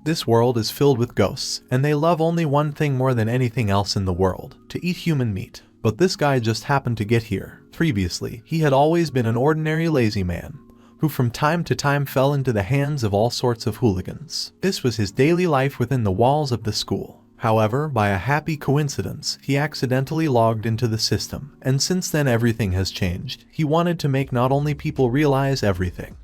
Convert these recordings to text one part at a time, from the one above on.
This world is filled with ghosts, and they love only one thing more than anything else in the world: to eat human meat. But this guy just happened to get here. Previously, he had always been an ordinary lazy man, who from time to time fell into the hands of all sorts of hooligans. This was his daily life within the walls of the school. However, by a happy coincidence, he accidentally logged into the system, and since then everything has changed. He wanted to make not only people realize everything,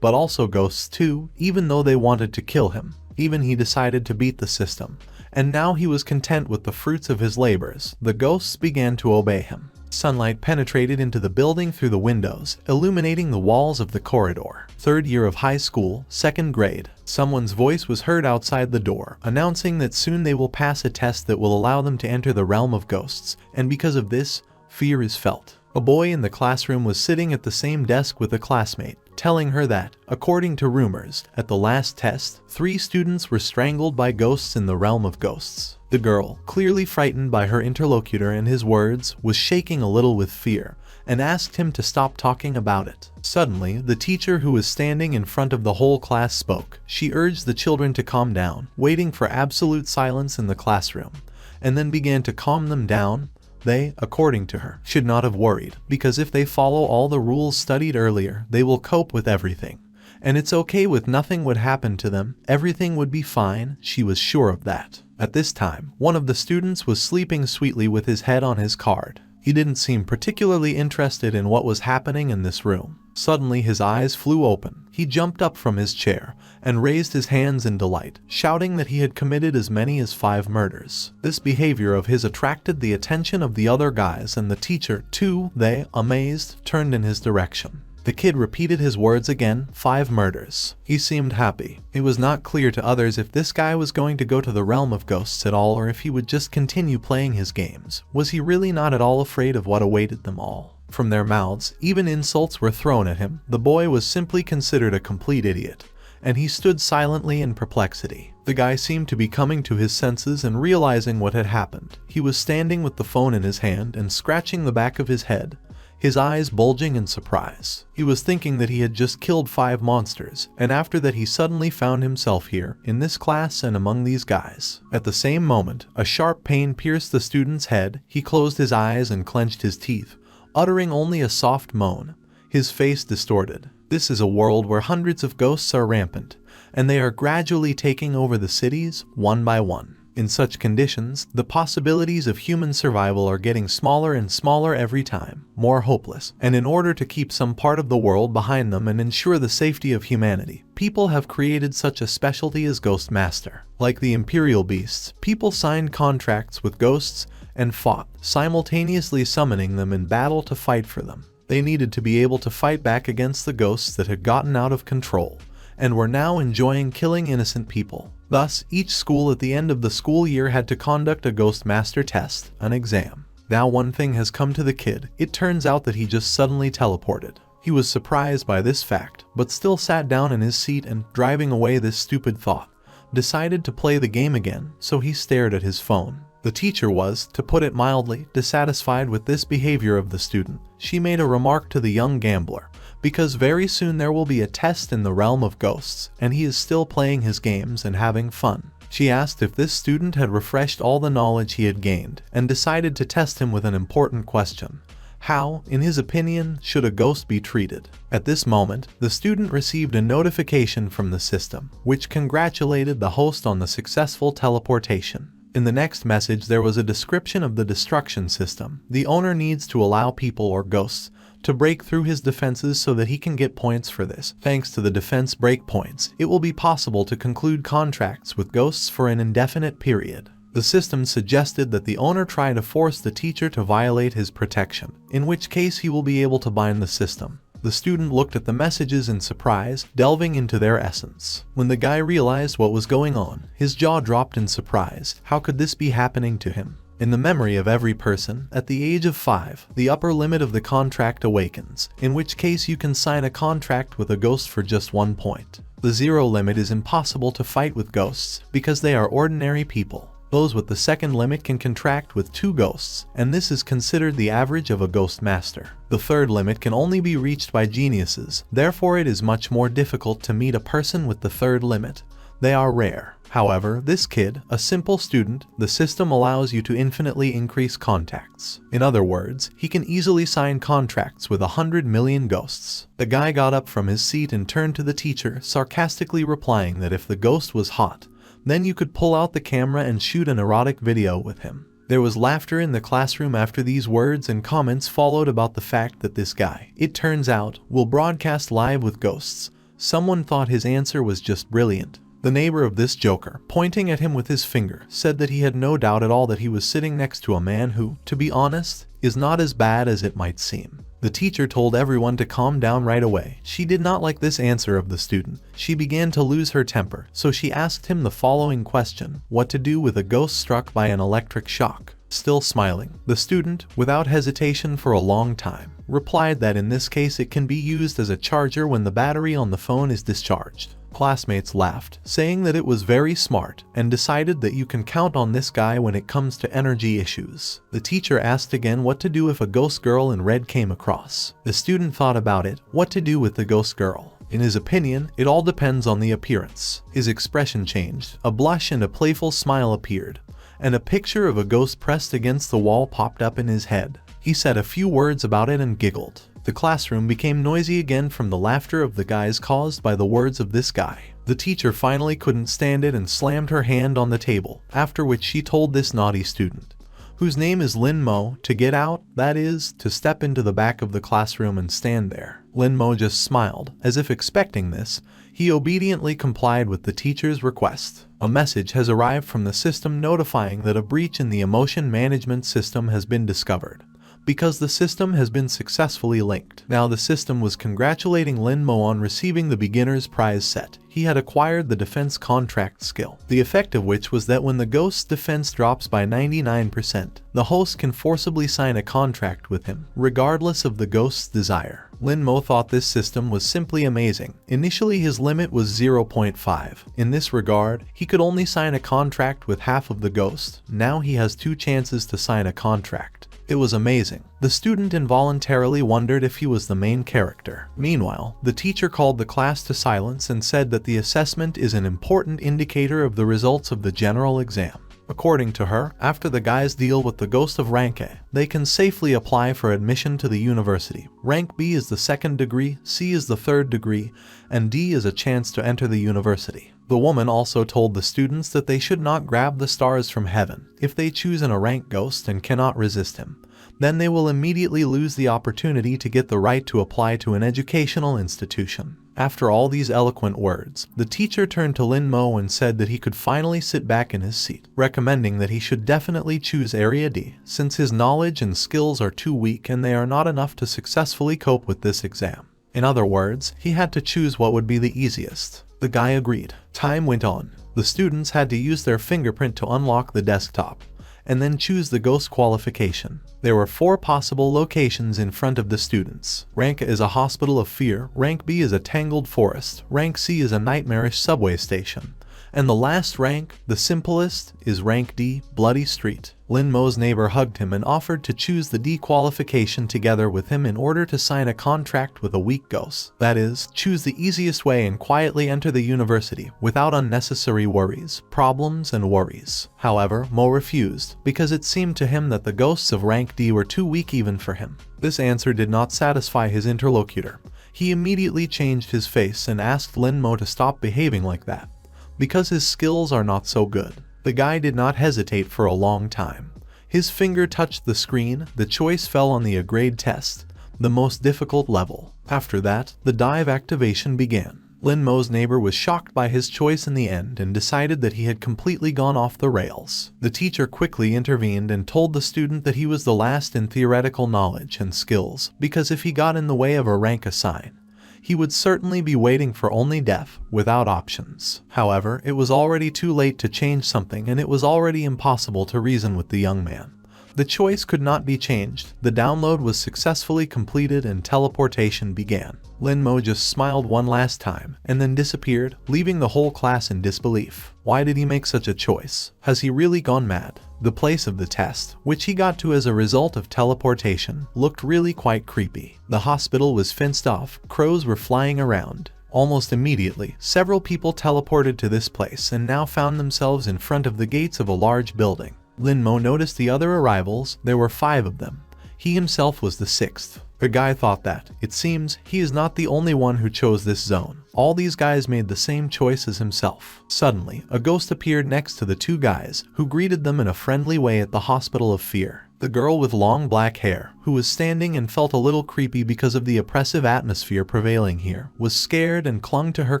but also ghosts too, even though they wanted to kill him. Even he decided to beat the system, and now he was content with the fruits of his labors. The ghosts began to obey him. Sunlight penetrated into the building through the windows, illuminating the walls of the corridor. Third year of high school, second grade. Someone's voice was heard outside the door, announcing that soon they will pass a test that will allow them to enter the realm of ghosts, and because of this, fear is felt. A boy in the classroom was sitting at the same desk with a classmate, telling her that, according to rumors, at the last test, 3 students were strangled by ghosts in the realm of ghosts. The girl, clearly frightened by her interlocutor and his words, was shaking a little with fear, and asked him to stop talking about it. Suddenly, the teacher who was standing in front of the whole class spoke. She urged the children to calm down, waiting for absolute silence in the classroom, and then began to calm them down. They, according to her, should not have worried, because if they follow all the rules studied earlier, they will cope with everything. And it's okay with nothing would happen to them, everything would be fine, she was sure of that. At this time, one of the students was sleeping sweetly with his head on his card. He didn't seem particularly interested in what was happening in this room. Suddenly his eyes flew open. He jumped up from his chair and raised his hands in delight, shouting that he had committed as many as 5 murders. This behavior of his attracted the attention of the other guys and the teacher too. They, amazed, turned in his direction. The kid repeated his words again, 5 murders. He seemed happy. It was not clear to others if this guy was going to go to the realm of ghosts at all or if he would just continue playing his games. Was he really not at all afraid of what awaited them all? From their mouths, even insults were thrown at him. The boy was simply considered a complete idiot, and he stood silently in perplexity. The guy seemed to be coming to his senses and realizing what had happened. He was standing with the phone in his hand and scratching the back of his head, his eyes bulging in surprise. He was thinking that he had just killed 5 monsters, and after that he suddenly found himself here, in this class and among these guys. At the same moment, a sharp pain pierced the student's head. He closed his eyes and clenched his teeth, uttering only a soft moan, his face distorted. This is a world where hundreds of ghosts are rampant, and they are gradually taking over the cities, one by one. In such conditions, the possibilities of human survival are getting smaller and smaller every time, more hopeless. And in order to keep some part of the world behind them and ensure the safety of humanity, people have created such a specialty as Ghost Master. Like the Imperial Beasts, people signed contracts with ghosts and fought, simultaneously summoning them in battle to fight for them. They needed to be able to fight back against the ghosts that had gotten out of control, and were now enjoying killing innocent people. Thus, each school at the end of the school year had to conduct a Ghost Master test, an exam. Now one thing has come to the kid. It turns out that he just suddenly teleported. He was surprised by this fact, but still sat down in his seat and, driving away this stupid thought, decided to play the game again, so he stared at his phone. The teacher was, to put it mildly, dissatisfied with this behavior of the student. She made a remark to the young gambler, because very soon there will be a test in the realm of ghosts, and he is still playing his games and having fun. She asked if this student had refreshed all the knowledge he had gained, and decided to test him with an important question. How, in his opinion, should a ghost be treated? At this moment, the student received a notification from the system, which congratulated the host on the successful teleportation. In the next message there was a description of the destruction system. The owner needs to allow people or ghosts to break through his defenses so that he can get points for this. Thanks to the defense breakpoints, it will be possible to conclude contracts with ghosts for an indefinite period. The system suggested that the owner try to force the teacher to violate his protection, in which case he will be able to bind the system. The student looked at the messages in surprise, delving into their essence. When the guy realized what was going on, his jaw dropped in surprise. How could this be happening to him? In the memory of every person, at the age of 5, the upper limit of the contract awakens, in which case you can sign a contract with a ghost for just 1 point. The 0 limit is impossible to fight with ghosts, because they are ordinary people. Those with the second limit can contract with 2 ghosts, and this is considered the average of a Ghost Master. The third limit can only be reached by geniuses, therefore it is much more difficult to meet a person with the third limit. They are rare. However, this kid, a simple student, the system allows you to infinitely increase contacts. In other words, he can easily sign contracts with 100 million ghosts. The guy got up from his seat and turned to the teacher, sarcastically replying that if the ghost was hot, then you could pull out the camera and shoot an erotic video with him. There was laughter in the classroom after these words, and comments followed about the fact that this guy, it turns out, will broadcast live with ghosts. Someone thought his answer was just brilliant. The neighbor of this joker, pointing at him with his finger, said that he had no doubt at all that he was sitting next to a man who, to be honest, is not as bad as it might seem. The teacher told everyone to calm down right away. She did not like this answer of the student. She began to lose her temper, so she asked him the following question: what to do with a ghost struck by an electric shock? Still smiling, the student, without hesitation for a long time, replied that in this case it can be used as a charger when the battery on the phone is discharged. Classmates laughed, saying that it was very smart, and decided that you can count on this guy when it comes to energy issues. The teacher asked again what to do if a ghost girl in red came across. The student thought about it, what to do with the ghost girl. In his opinion, it all depends on the appearance. His expression changed, a blush and a playful smile appeared, and a picture of a ghost pressed against the wall popped up in his head. He said a few words about it and giggled. The classroom became noisy again from the laughter of the guys caused by the words of this guy. The teacher finally couldn't stand it and slammed her hand on the table, after which she told this naughty student, whose name is Lin Mo, to get out, that is, to step into the back of the classroom and stand there. Lin Mo just smiled, as if expecting this. He obediently complied with the teacher's request. A message has arrived from the system notifying that a breach in the emotion management system has been discovered, because the system has been successfully linked. Now the system was congratulating Lin Mo on receiving the beginner's prize set. He had acquired the defense contract skill, the effect of which was that when the ghost's defense drops by 99%, the host can forcibly sign a contract with him, regardless of the ghost's desire. Lin Mo thought this system was simply amazing. Initially his limit was 0.5. In this regard, he could only sign a contract with half of the ghost. Now he has 2 chances to sign a contract. It was amazing. The student involuntarily wondered if he was the main character. Meanwhile, the teacher called the class to silence and said that the assessment is an important indicator of the results of the general exam. According to her, after the guys deal with the ghost of rank A, they can safely apply for admission to the university. Rank B is the 2nd degree, C is the 3rd degree, and D is a chance to enter the university. The woman also told the students that they should not grab the stars from heaven. If they choose a rank ghost and cannot resist him, then they will immediately lose the opportunity to get the right to apply to an educational institution. After all these eloquent words, the teacher turned to Lin Mo and said that he could finally sit back in his seat, recommending that he should definitely choose Area D, since his knowledge and skills are too weak and they are not enough to successfully cope with this exam. In other words, he had to choose what would be the easiest. The guy agreed. Time went on. The students had to use their fingerprint to unlock the desktop, and then choose the ghost qualification. There were 4 possible locations in front of the students. Rank A is a hospital of fear, Rank B is a tangled forest, Rank C is a nightmarish subway station, and the last rank, the simplest, is Rank D, Bloody Street. Lin Mo's neighbor hugged him and offered to choose the D qualification together with him in order to sign a contract with a weak ghost. That is, choose the easiest way and quietly enter the university without unnecessary worries, problems, and worries. However, Mo refused, because it seemed to him that the ghosts of Rank D were too weak even for him. This answer did not satisfy his interlocutor. He immediately changed his face and asked Lin Mo to stop behaving like that, because his skills are not so good. The guy did not hesitate for a long time. His finger touched the screen, the choice fell on the A grade test, the most difficult level. After that, the dive activation began. Lin Mo's neighbor was shocked by his choice in the end and decided that he had completely gone off the rails. The teacher quickly intervened and told the student that he was the last in theoretical knowledge and skills, because if he got in the way of a rank assign, he would certainly be waiting for only death, without options. However, it was already too late to change something and it was already impossible to reason with the young man. The choice could not be changed, the download was successfully completed and teleportation began. Lin Mo just smiled one last time, and then disappeared, leaving the whole class in disbelief. Why did he make such a choice? Has he really gone mad? The place of the test, which he got to as a result of teleportation, looked really quite creepy. The hospital was fenced off, crows were flying around. Almost immediately, several people teleported to this place and now found themselves in front of the gates of a large building. Lin Mo noticed the other arrivals. There were 5 of them. He himself was the 6th. The guy thought that, it seems, he is not the only one who chose this zone. All these guys made the same choice as himself. Suddenly, a ghost appeared next to the 2 guys, who greeted them in a friendly way at the Hospital of Fear. The girl with long black hair, who was standing and felt a little creepy because of the oppressive atmosphere prevailing here, was scared and clung to her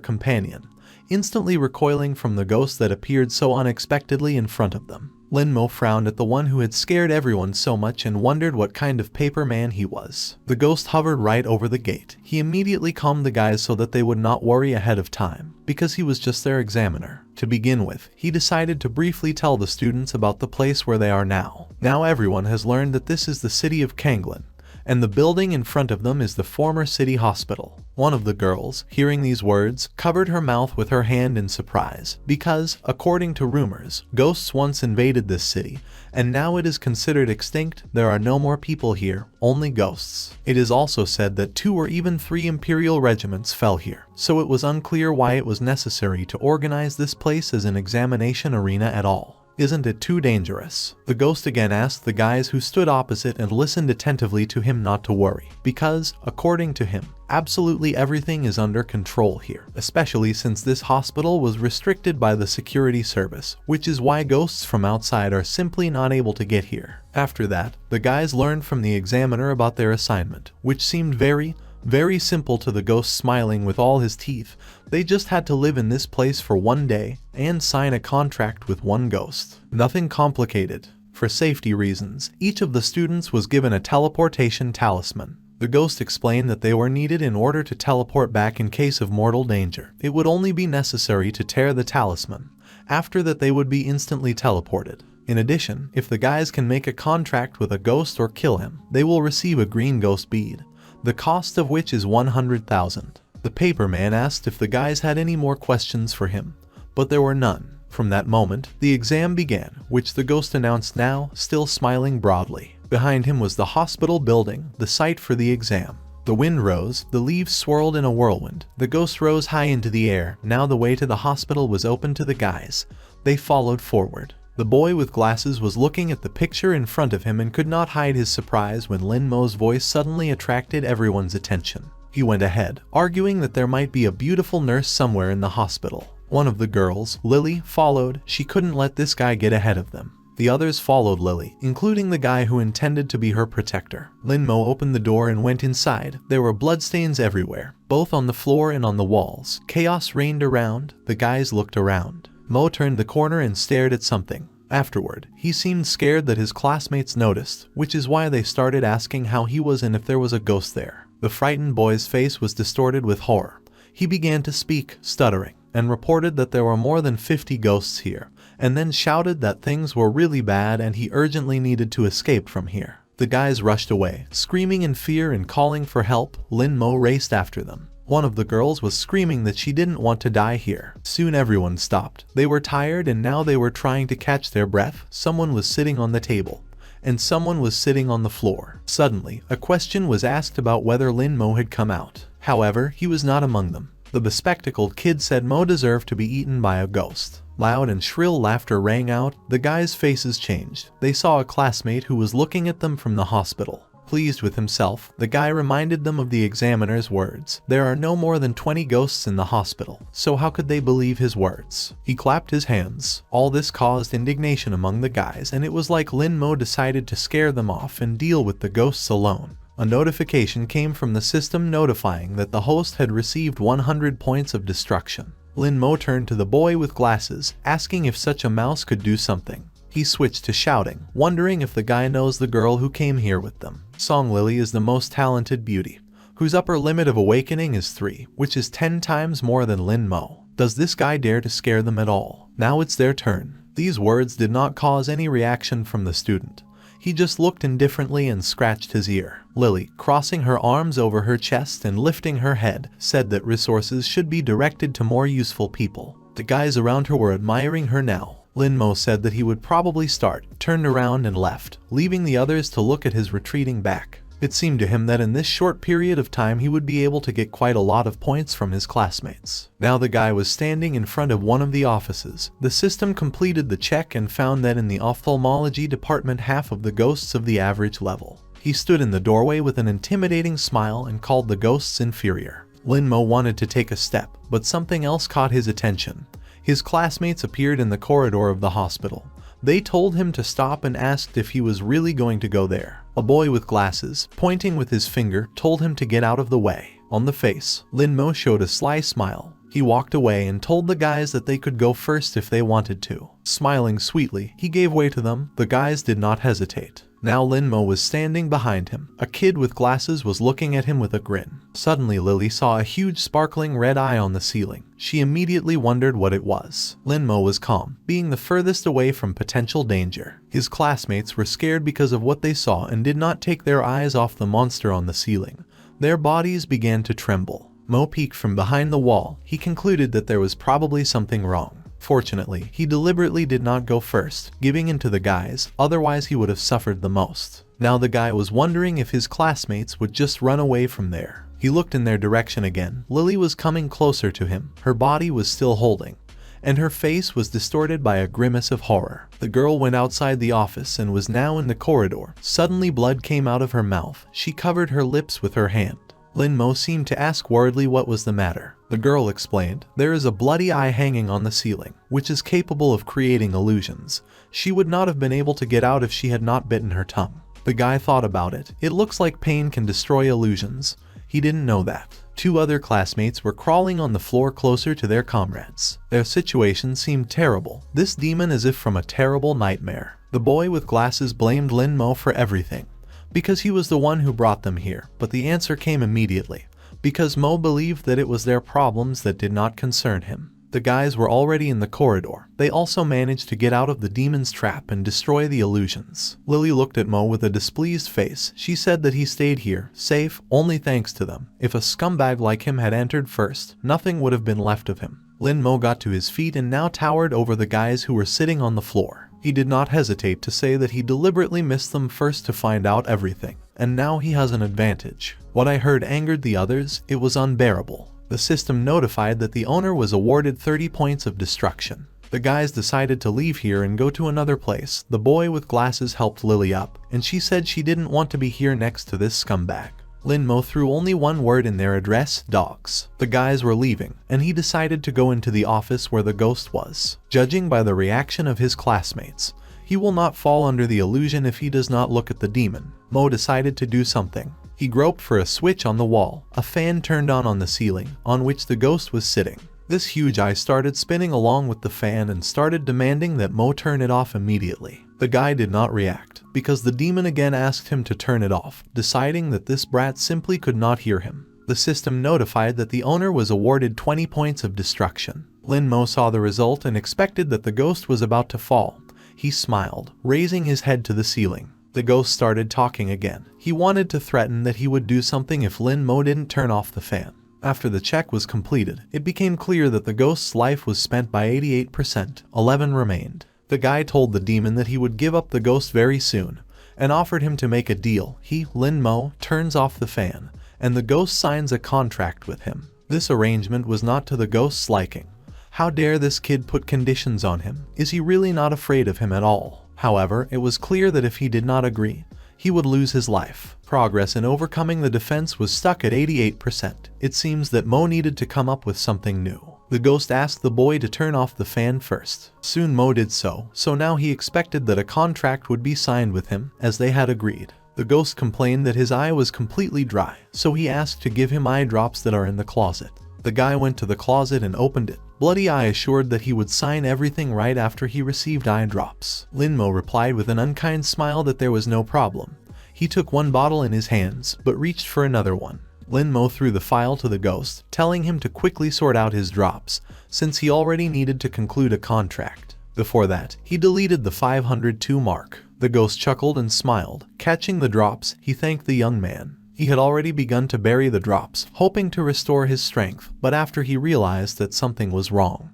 companion, instantly recoiling from the ghost that appeared so unexpectedly in front of them. Lin Mo frowned at the one who had scared everyone so much and wondered what kind of paper man he was. The ghost hovered right over the gate. He immediately calmed the guys so that they would not worry ahead of time, because he was just their examiner. To begin with, he decided to briefly tell the students about the place where they are now. Now everyone has learned that this is the city of Kanglin, and the building in front of them is the former city hospital. One of the girls, hearing these words, covered her mouth with her hand in surprise, because, according to rumors, ghosts once invaded this city, and now it is considered extinct. There are no more people here, only ghosts. It is also said that 2 or even 3 imperial regiments fell here, so it was unclear why it was necessary to organize this place as an examination arena at all. Isn't it too dangerous? The ghost again asked the guys who stood opposite and listened attentively to him not to worry, because, according to him, absolutely everything is under control here, especially since this hospital was restricted by the security service, which is why ghosts from outside are simply not able to get here. After that, the guys learned from the examiner about their assignment, which seemed very simple to the ghost, smiling with all his teeth. They just had to live in this place for 1 day and sign a contract with 1 ghost. Nothing complicated. For safety reasons, each of the students was given a teleportation talisman. The ghost explained that they were needed in order to teleport back in case of mortal danger. It would only be necessary to tear the talisman. After that, they would be instantly teleported. In addition, if the guys can make a contract with a ghost or kill him, they will receive a green ghost bead, the cost of which is 100,000. The paper man asked if the guys had any more questions for him, but there were none. From that moment, the exam began, which the ghost announced now, still smiling broadly. Behind him was the hospital building, the site for the exam. The wind rose, the leaves swirled in a whirlwind. The ghost rose high into the air. Now the way to the hospital was open to the guys. They followed forward. The boy with glasses was looking at the picture in front of him and could not hide his surprise when Lin Mo's voice suddenly attracted everyone's attention. He went ahead, arguing that there might be a beautiful nurse somewhere in the hospital. One of the girls, Lily, followed. She couldn't let this guy get ahead of them. The others followed Lily, including the guy who intended to be her protector. Lin Mo opened the door and went inside. There were bloodstains everywhere, both on the floor and on the walls. Chaos reigned around. The guys looked around. Mo turned the corner and stared at something. Afterward, he seemed scared that his classmates noticed, which is why they started asking how he was and if there was a ghost there. The frightened boy's face was distorted with horror. He began to speak, stuttering, and reported that there were more than 50 ghosts here, and then shouted that things were really bad and he urgently needed to escape from here. The guys rushed away, screaming in fear and calling for help. Lin Mo raced after them. One of the girls was screaming that she didn't want to die here. Soon everyone stopped. They were tired and now they were trying to catch their breath. Someone was sitting on the table, and someone was sitting on the floor. Suddenly, a question was asked about whether Lin Mo had come out. However, he was not among them. The bespectacled kid said Mo deserved to be eaten by a ghost. Loud and shrill laughter rang out. The guys' faces changed. They saw a classmate who was looking at them from the hospital. Pleased with himself, the guy reminded them of the examiner's words. There are no more than 20 ghosts in the hospital, so how could they believe his words? He clapped his hands. All this caused indignation among the guys, and it was like Lin Mo decided to scare them off and deal with the ghosts alone. A notification came from the system notifying that the host had received 100 points of destruction. Lin Mo turned to the boy with glasses, asking if such a mouse could do something. He switched to shouting, wondering if the guy knows the girl who came here with them. Song Lily is the most talented beauty, whose upper limit of awakening is 3, which is 10 times more than Lin Mo. Does this guy dare to scare them at all? Now it's their turn. These words did not cause any reaction from the student. He just looked indifferently and scratched his ear. Lily, crossing her arms over her chest and lifting her head, said that resources should be directed to more useful people. The guys around her were admiring her now. Lin Mo said that he would probably start, turned around and left, leaving the others to look at his retreating back. It seemed to him that in this short period of time he would be able to get quite a lot of points from his classmates. Now the guy was standing in front of one of the offices. The system completed the check and found that in the ophthalmology department half of the ghosts of the average level. He stood in the doorway with an intimidating smile and called the ghosts inferior. Lin Mo wanted to take a step, but something else caught his attention. His classmates appeared in the corridor of the hospital. They told him to stop and asked if he was really going to go there. A boy with glasses, pointing with his finger, told him to get out of the way. On the face, Lin Mo showed a sly smile. He walked away and told the guys that they could go first if they wanted to. Smiling sweetly, he gave way to them. The guys did not hesitate. Now Lin Mo was standing behind him. A kid with glasses was looking at him with a grin. Suddenly Lily saw a huge sparkling red eye on the ceiling. She immediately wondered what it was. Lin Mo was calm, being the furthest away from potential danger. His classmates were scared because of what they saw and did not take their eyes off the monster on the ceiling. Their bodies began to tremble. Mo peeked from behind the wall. He concluded that there was probably something wrong. Fortunately, he deliberately did not go first, giving in to the guys, otherwise he would have suffered the most. Now the guy was wondering if his classmates would just run away from there. He looked in their direction again. Lily was coming closer to him. Her body was still holding, and her face was distorted by a grimace of horror. The girl went outside the office and was now in the corridor. Suddenly blood came out of her mouth. She covered her lips with her hand. Lin Mo seemed to ask worriedly what was the matter. The girl explained, "There is a bloody eye hanging on the ceiling, which is capable of creating illusions. She would not have been able to get out if she had not bitten her tongue." The guy thought about it. It looks like pain can destroy illusions. He didn't know that. Two other classmates were crawling on the floor closer to their comrades. Their situation seemed terrible. This demon as if from a terrible nightmare. The boy with glasses blamed Lin Mo for everything, because he was the one who brought them here, but the answer came immediately, because Mo believed that it was their problems that did not concern him. The guys were already in the corridor. They also managed to get out of the demon's trap and destroy the illusions. Lily looked at Mo with a displeased face. She said that he stayed here, safe, only thanks to them. If a scumbag like him had entered first, nothing would have been left of him. Lin Mo got to his feet and now towered over the guys who were sitting on the floor. He did not hesitate to say that he deliberately missed them first to find out everything, and now he has an advantage. What I heard angered the others. It was unbearable. The system notified that the owner was awarded 30 points of destruction. The guys decided to leave here and go to another place. The boy with glasses helped Lily up, and she said she didn't want to be here next to this scumbag. Lin Mo threw only one word in their address: dogs. The guys were leaving, and he decided to go into the office where the ghost was. Judging by the reaction of his classmates, he will not fall under the illusion if he does not look at the demon. Mo decided to do something. He groped for a switch on the wall. A fan turned on the ceiling, on which the ghost was sitting. This huge eye started spinning along with the fan and started demanding that Mo turn it off immediately. The guy did not react, because the demon again asked him to turn it off, deciding that this brat simply could not hear him. The system notified that the owner was awarded 20 points of destruction. Lin Mo saw the result and expected that the ghost was about to fall. He smiled, raising his head to the ceiling. The ghost started talking again. He wanted to threaten that he would do something if Lin Mo didn't turn off the fan. After the check was completed, it became clear that the ghost's life was spent by 88%. 11 remained. The guy told the demon that he would give up the ghost very soon, and offered him to make a deal. He, Lin Mo, turns off the fan, and the ghost signs a contract with him. This arrangement was not to the ghost's liking. How dare this kid put conditions on him? Is he really not afraid of him at all? However, it was clear that if he did not agree, he would lose his life. Progress in overcoming the defense was stuck at 88%. It seems that Mo needed to come up with something new. The ghost asked the boy to turn off the fan first. Soon Mo did so now he expected that a contract would be signed with him, as they had agreed. The ghost complained that his eye was completely dry, so he asked to give him eye drops that are in the closet. The guy went to the closet and opened it. Bloody Eye assured that he would sign everything right after he received eye drops. Lin Mo replied with an unkind smile that there was no problem. He took one bottle in his hands, but reached for another one. Lin Mo threw the file to the ghost, telling him to quickly sort out his drops, since he already needed to conclude a contract. Before that, he deleted the 502 mark. The ghost chuckled and smiled. Catching the drops, he thanked the young man. He had already begun to bury the drops, hoping to restore his strength, but after he realized that something was wrong.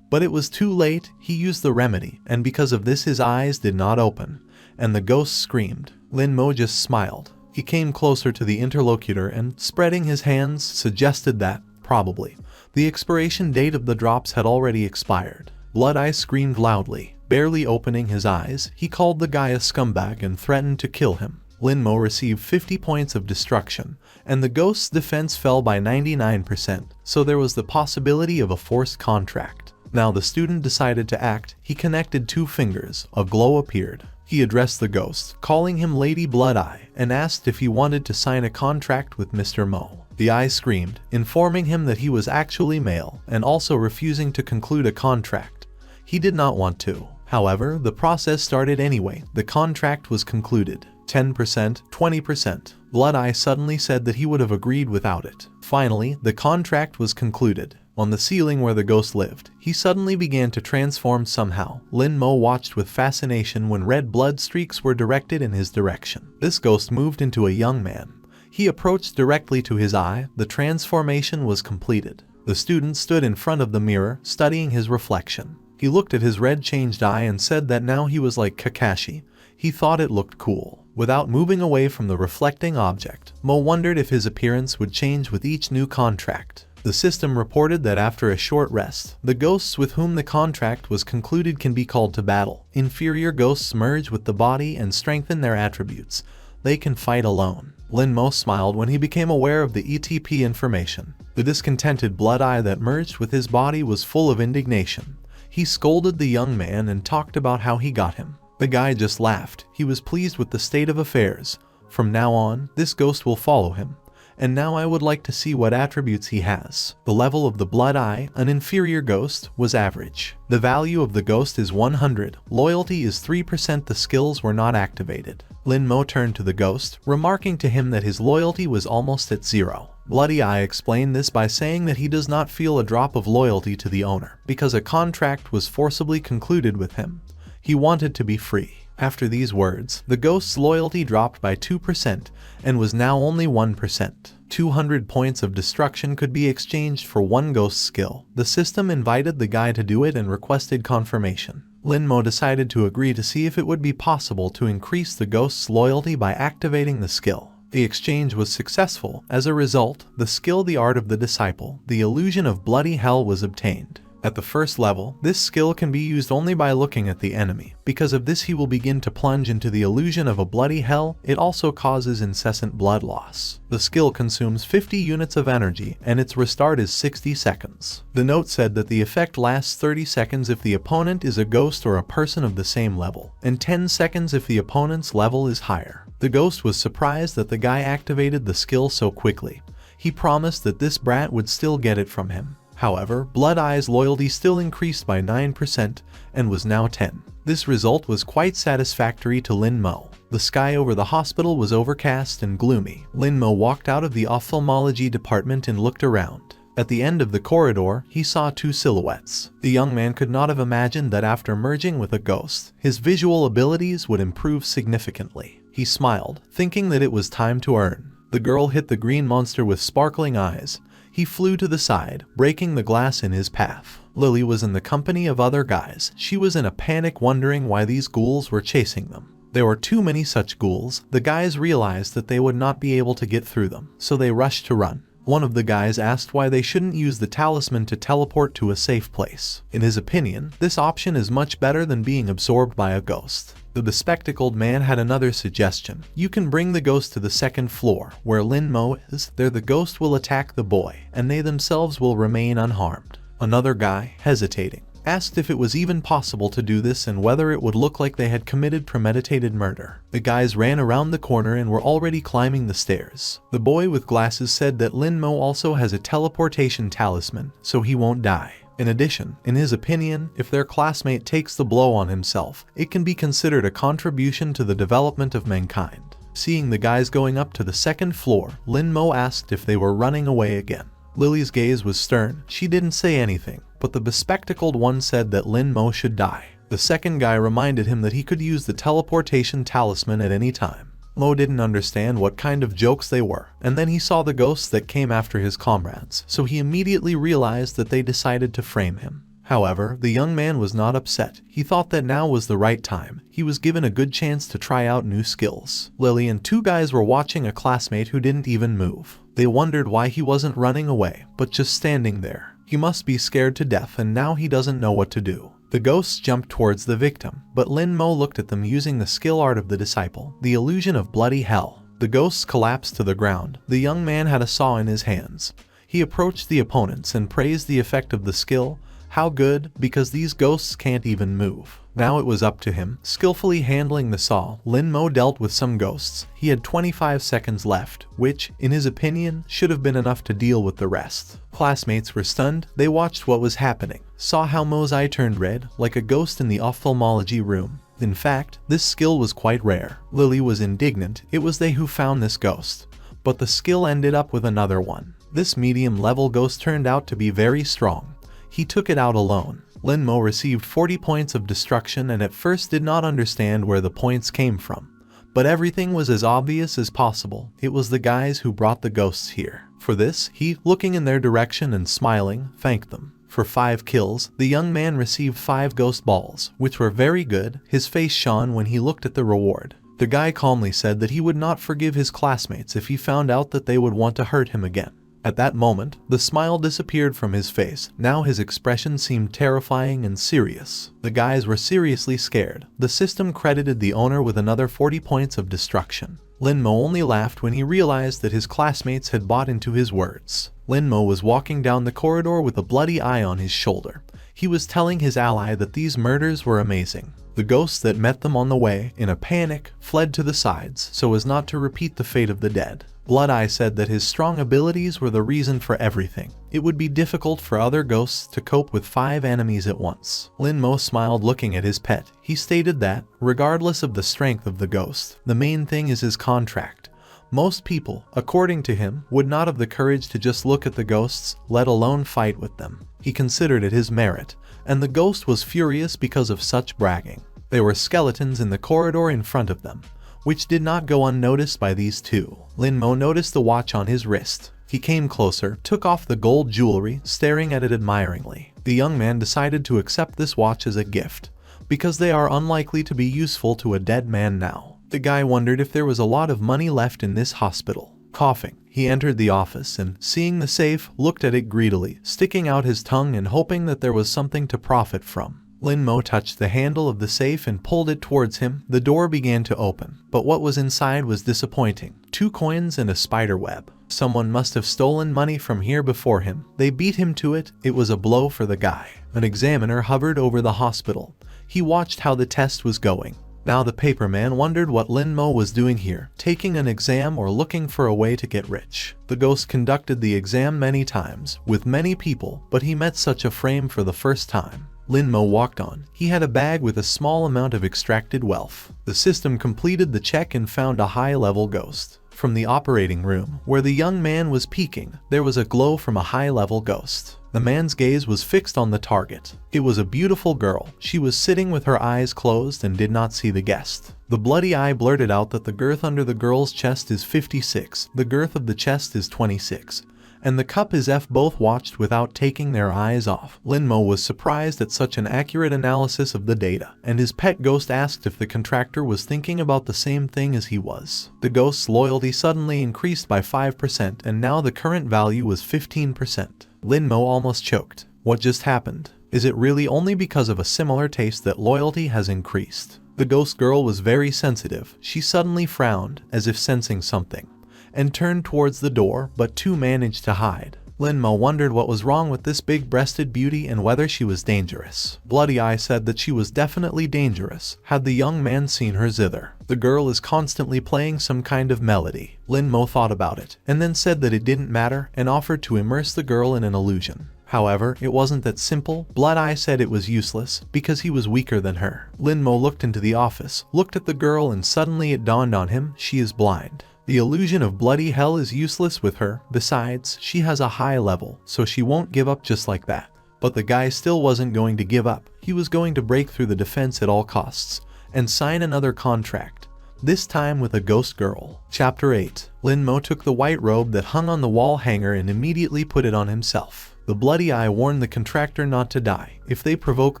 But it was too late. He used the remedy, and because of this his eyes did not open, and the ghost screamed. Lin Mo just smiled. He came closer to the interlocutor and, spreading his hands, suggested that, probably, the expiration date of the drops had already expired. Blood Eye screamed loudly. Barely opening his eyes, he called the guy a scumbag and threatened to kill him. Lin Mo received 50 points of destruction, and the ghost's defense fell by 99%, so there was the possibility of a forced contract. Now the student decided to act. He connected 2 fingers. A glow appeared. He addressed the ghost, calling him Lady Blood Eye, and asked if he wanted to sign a contract with Mr. Mo. The eye screamed, informing him that he was actually male, and also refusing to conclude a contract. He did not want to. However, the process started anyway. The contract was concluded. 10%, 20%. Blood Eye suddenly said that he would have agreed without it. Finally, the contract was concluded. On the ceiling where the ghost lived, he suddenly began to transform somehow. Lin Mo watched with fascination when red blood streaks were directed in his direction. This ghost moved into a young man. He approached directly to his eye. The transformation was completed. The student stood in front of the mirror, studying his reflection. He looked at his red-changed eye and said that now he was like Kakashi. He thought it looked cool. Without moving away from the reflecting object, Mo wondered if his appearance would change with each new contract. The system reported that after a short rest, the ghosts with whom the contract was concluded can be called to battle. Inferior ghosts merge with the body and strengthen their attributes. They can fight alone. Lin Mo smiled when he became aware of the ETP information. The discontented Blood Eye that merged with his body was full of indignation. He scolded the young man and talked about how he got him. The guy just laughed. He was pleased with the state of affairs. From now on, this ghost will follow him. And now I would like to see what attributes he has. The level of the Blood Eye, an inferior ghost, was average. The value of the ghost is 100. Loyalty is 3%. The skills were not activated. Lin Mo turned to the ghost, remarking to him that his loyalty was almost at 0. Bloody Eye explained this by saying that he does not feel a drop of loyalty to the owner, because a contract was forcibly concluded with him. He wanted to be free. After these words, the ghost's loyalty dropped by 2% and was now only 1%. 200 points of destruction could be exchanged for 1 ghost skill. The system invited the guy to do it and requested confirmation. Lin Mo decided to agree to see if it would be possible to increase the ghost's loyalty by activating the skill. The exchange was successful. As a result, the skill The Art of the Disciple, the illusion of bloody hell, was obtained. At the first level, this skill can be used only by looking at the enemy. Because of this, he will begin to plunge into the illusion of a bloody hell. It also causes incessant blood loss. The skill consumes 50 units of energy, and its restart is 60 seconds. The note said that the effect lasts 30 seconds if the opponent is a ghost or a person of the same level, and 10 seconds if the opponent's level is higher. The ghost was surprised that the guy activated the skill so quickly. He promised that this brat would still get it from him. However, Blood Eye's loyalty still increased by 9% and was now 10. This result was quite satisfactory to Lin Mo. The sky over the hospital was overcast and gloomy. Lin Mo walked out of the ophthalmology department and looked around. At the end of the corridor, he saw 2 silhouettes. The young man could not have imagined that after merging with a ghost, his visual abilities would improve significantly. He smiled, thinking that it was time to earn. The girl hit the green monster with sparkling eyes. He flew to the side, breaking the glass in his path. Lily was in the company of other guys. She was in a panic, wondering why these ghouls were chasing them. There were too many such ghouls. The guys realized that they would not be able to get through them, so they rushed to run. One of the guys asked why they shouldn't use the talisman to teleport to a safe place. In his opinion, this option is much better than being absorbed by a ghost. The bespectacled man had another suggestion. You can bring the ghost to the 2nd floor, where Lin Mo is. There the ghost will attack the boy, and they themselves will remain unharmed. Another guy, hesitating, asked if it was even possible to do this and whether it would look like they had committed premeditated murder. The guys ran around the corner and were already climbing the stairs. The boy with glasses said that Lin Mo also has a teleportation talisman, so he won't die. In addition, in his opinion, if their classmate takes the blow on himself, it can be considered a contribution to the development of mankind. Seeing the guys going up to the 2nd floor, Lin Mo asked if they were running away again. Lily's gaze was stern. She didn't say anything, but the bespectacled one said that Lin Mo should die. The second guy reminded him that he could use the teleportation talisman at any time. Mo didn't understand what kind of jokes they were, and then he saw the ghosts that came after his comrades, so he immediately realized that they decided to frame him. However, the young man was not upset. He thought that now was the right time. He was given a good chance to try out new skills. Lily and two guys were watching a classmate who didn't even move. They wondered why he wasn't running away, but just standing there. He must be scared to death and now he doesn't know what to do. The ghosts jumped towards the victim, but Lin Mo looked at them using the skill art of the disciple, the illusion of bloody hell. The ghosts collapsed to the ground. The young man had a saw in his hands. He approached the opponents and praised the effect of the skill. How good, because these ghosts can't even move. Now it was up to him. Skillfully handling the saw, Lin Mo dealt with some ghosts. He had 25 seconds left, which, in his opinion, should have been enough to deal with the rest. Classmates were stunned. They watched what was happening, saw how Mo's eye turned red, like a ghost in the ophthalmology room. In fact, this skill was quite rare. Lily was indignant. It was they who found this ghost. But the skill ended up with another one. This medium-level ghost turned out to be very strong. He took it out alone. Lin Mo received 40 points of destruction and at first did not understand where the points came from. But everything was as obvious as possible. It was the guys who brought the ghosts here. For this, he, looking in their direction and smiling, thanked them. For 5 kills, the young man received 5 ghost balls, which were very good. His face shone when he looked at the reward. The guy calmly said that he would not forgive his classmates if he found out that they would want to hurt him again. At that moment, the smile disappeared from his face. Now his expression seemed terrifying and serious. The guys were seriously scared. The system credited the owner with another 40 points of destruction. Lin Mo only laughed when he realized that his classmates had bought into his words. Lin Mo was walking down the corridor with a bloody eye on his shoulder. He was telling his ally that these murders were amazing. The ghosts that met them on the way, in a panic, fled to the sides so as not to repeat the fate of the dead. Blood Eye said that his strong abilities were the reason for everything. It would be difficult for other ghosts to cope with 5 enemies at once. Lin Mo smiled looking at his pet. He stated that, regardless of the strength of the ghost, the main thing is his contract. Most people, according to him, would not have the courage to just look at the ghosts, let alone fight with them. He considered it his merit, and the ghost was furious because of such bragging. There were skeletons in the corridor in front of them, which did not go unnoticed by these two. Lin Mo noticed the watch on his wrist. He came closer, took off the gold jewelry, staring at it admiringly. The young man decided to accept this watch as a gift, because they are unlikely to be useful to a dead man now. The guy wondered if there was a lot of money left in this hospital. Coughing, he entered the office and, seeing the safe, looked at it greedily, sticking out his tongue and hoping that there was something to profit from. Lin Mo touched the handle of the safe and pulled it towards him. The door began to open, but what was inside was disappointing. 2 coins and a spider web. Someone must have stolen money from here before him. They beat him to it. It was a blow for the guy. An examiner hovered over the hospital. He watched how the test was going. Now the paperman wondered what Lin Mo was doing here, taking an exam or looking for a way to get rich. The ghost conducted the exam many times, with many people, but he met such a frame for the first time. Lin Mo walked on. He had a bag with a small amount of extracted wealth. The system completed the check and found a high-level ghost. From the operating room, where the young man was peeking, there was a glow from a high-level ghost. The man's gaze was fixed on the target. It was a beautiful girl. She was sitting with her eyes closed and did not see the guest. The bloody eye blurted out that the girth under the girl's chest is 56, the girth of the chest is 26. And the cup is F. Both watched without taking their eyes off. Lin Mo was surprised at such an accurate analysis of the data, and his pet ghost asked if the contractor was thinking about the same thing as he was. The ghost's loyalty suddenly increased by 5%, and now the current value was 15%. Lin Mo almost choked. What just happened? Is it really only because of a similar taste that loyalty has increased? The ghost girl was very sensitive. She suddenly frowned, as if sensing something, and turned towards the door, but 2 managed to hide. Lin Mo wondered what was wrong with this big-breasted beauty and whether she was dangerous. Bloody Eye said that she was definitely dangerous. Had the young man seen her zither? The girl is constantly playing some kind of melody. Lin Mo thought about it, and then said that it didn't matter, and offered to immerse the girl in an illusion. However, it wasn't that simple. Blood Eye said it was useless, because he was weaker than her. Lin Mo looked into the office, looked at the girl, and suddenly it dawned on him, she is blind. The illusion of bloody hell is useless with her. Besides, she has a high level, so she won't give up just like that. But the guy still wasn't going to give up. He was going to break through the defense at all costs, and sign another contract. This time with a ghost girl. Chapter 8. Lin Mo took the white robe that hung on the wall hanger and immediately put it on himself. The bloody eye warned the contractor not to die. If they provoke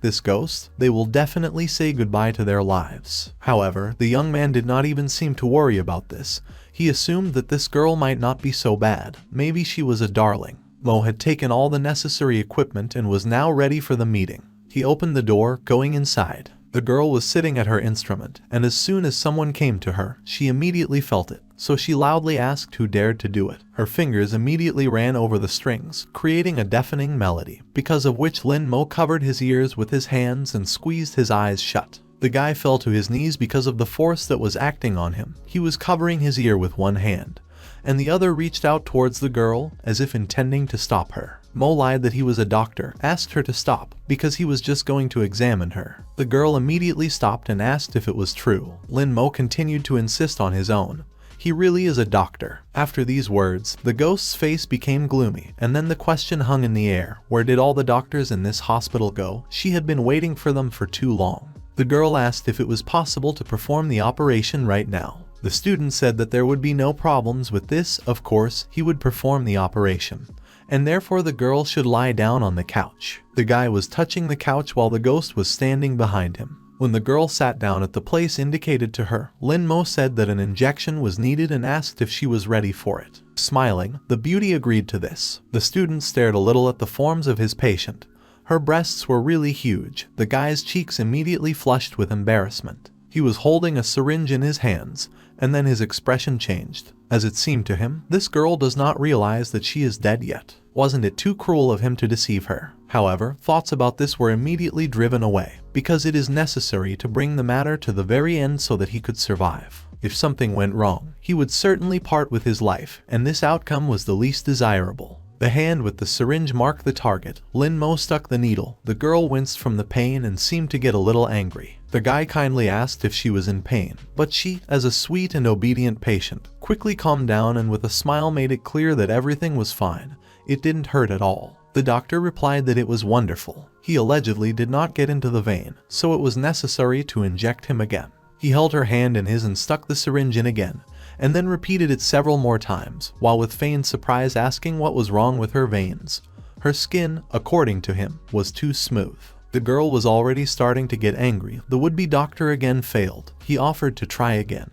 this ghost, they will definitely say goodbye to their lives. However, the young man did not even seem to worry about this. He assumed that this girl might not be so bad. Maybe she was a darling. Mo had taken all the necessary equipment and was now ready for the meeting. He opened the door, going inside. The girl was sitting at her instrument, and as soon as someone came to her, she immediately felt it, so she loudly asked who dared to do it. Her fingers immediately ran over the strings, creating a deafening melody, because of which Lin Mo covered his ears with his hands and squeezed his eyes shut. The guy fell to his knees because of the force that was acting on him. He was covering his ear with one hand, and the other reached out towards the girl, as if intending to stop her. Mo lied that he was a doctor, asked her to stop, because he was just going to examine her. The girl immediately stopped and asked if it was true. Lin Mo continued to insist on his own. He really is a doctor. After these words, the ghost's face became gloomy, and then the question hung in the air. Where did all the doctors in this hospital go? She had been waiting for them for too long. The girl asked if it was possible to perform the operation right now. The student said that there would be no problems with this. Of course, he would perform the operation, and therefore the girl should lie down on the couch. The guy was touching the couch while the ghost was standing behind him. When the girl sat down at the place indicated to her, Lin Mo said that an injection was needed and asked if she was ready for it. Smiling, the beauty agreed to this. The student stared a little at the forms of his patient. Her breasts were really huge. The guy's cheeks immediately flushed with embarrassment. He was holding a syringe in his hands, and then his expression changed. As it seemed to him, this girl does not realize that she is dead yet. Wasn't it too cruel of him to deceive her? However, thoughts about this were immediately driven away, because it is necessary to bring the matter to the very end so that he could survive. If something went wrong, he would certainly part with his life, and this outcome was the least desirable. The hand with the syringe marked the target. Lin Mo stuck the needle. The girl winced from the pain and seemed to get a little angry. The guy kindly asked if she was in pain, but she, as a sweet and obedient patient, quickly calmed down and with a smile made it clear that everything was fine. It didn't hurt at all. The doctor replied that it was wonderful. He allegedly did not get into the vein, so it was necessary to inject him again. He held her hand in his and stuck the syringe in again, and then repeated it several more times, while with feigned surprise asking what was wrong with her veins. Her skin, according to him, was too smooth. The girl was already starting to get angry. The would-be doctor again failed. He offered to try again,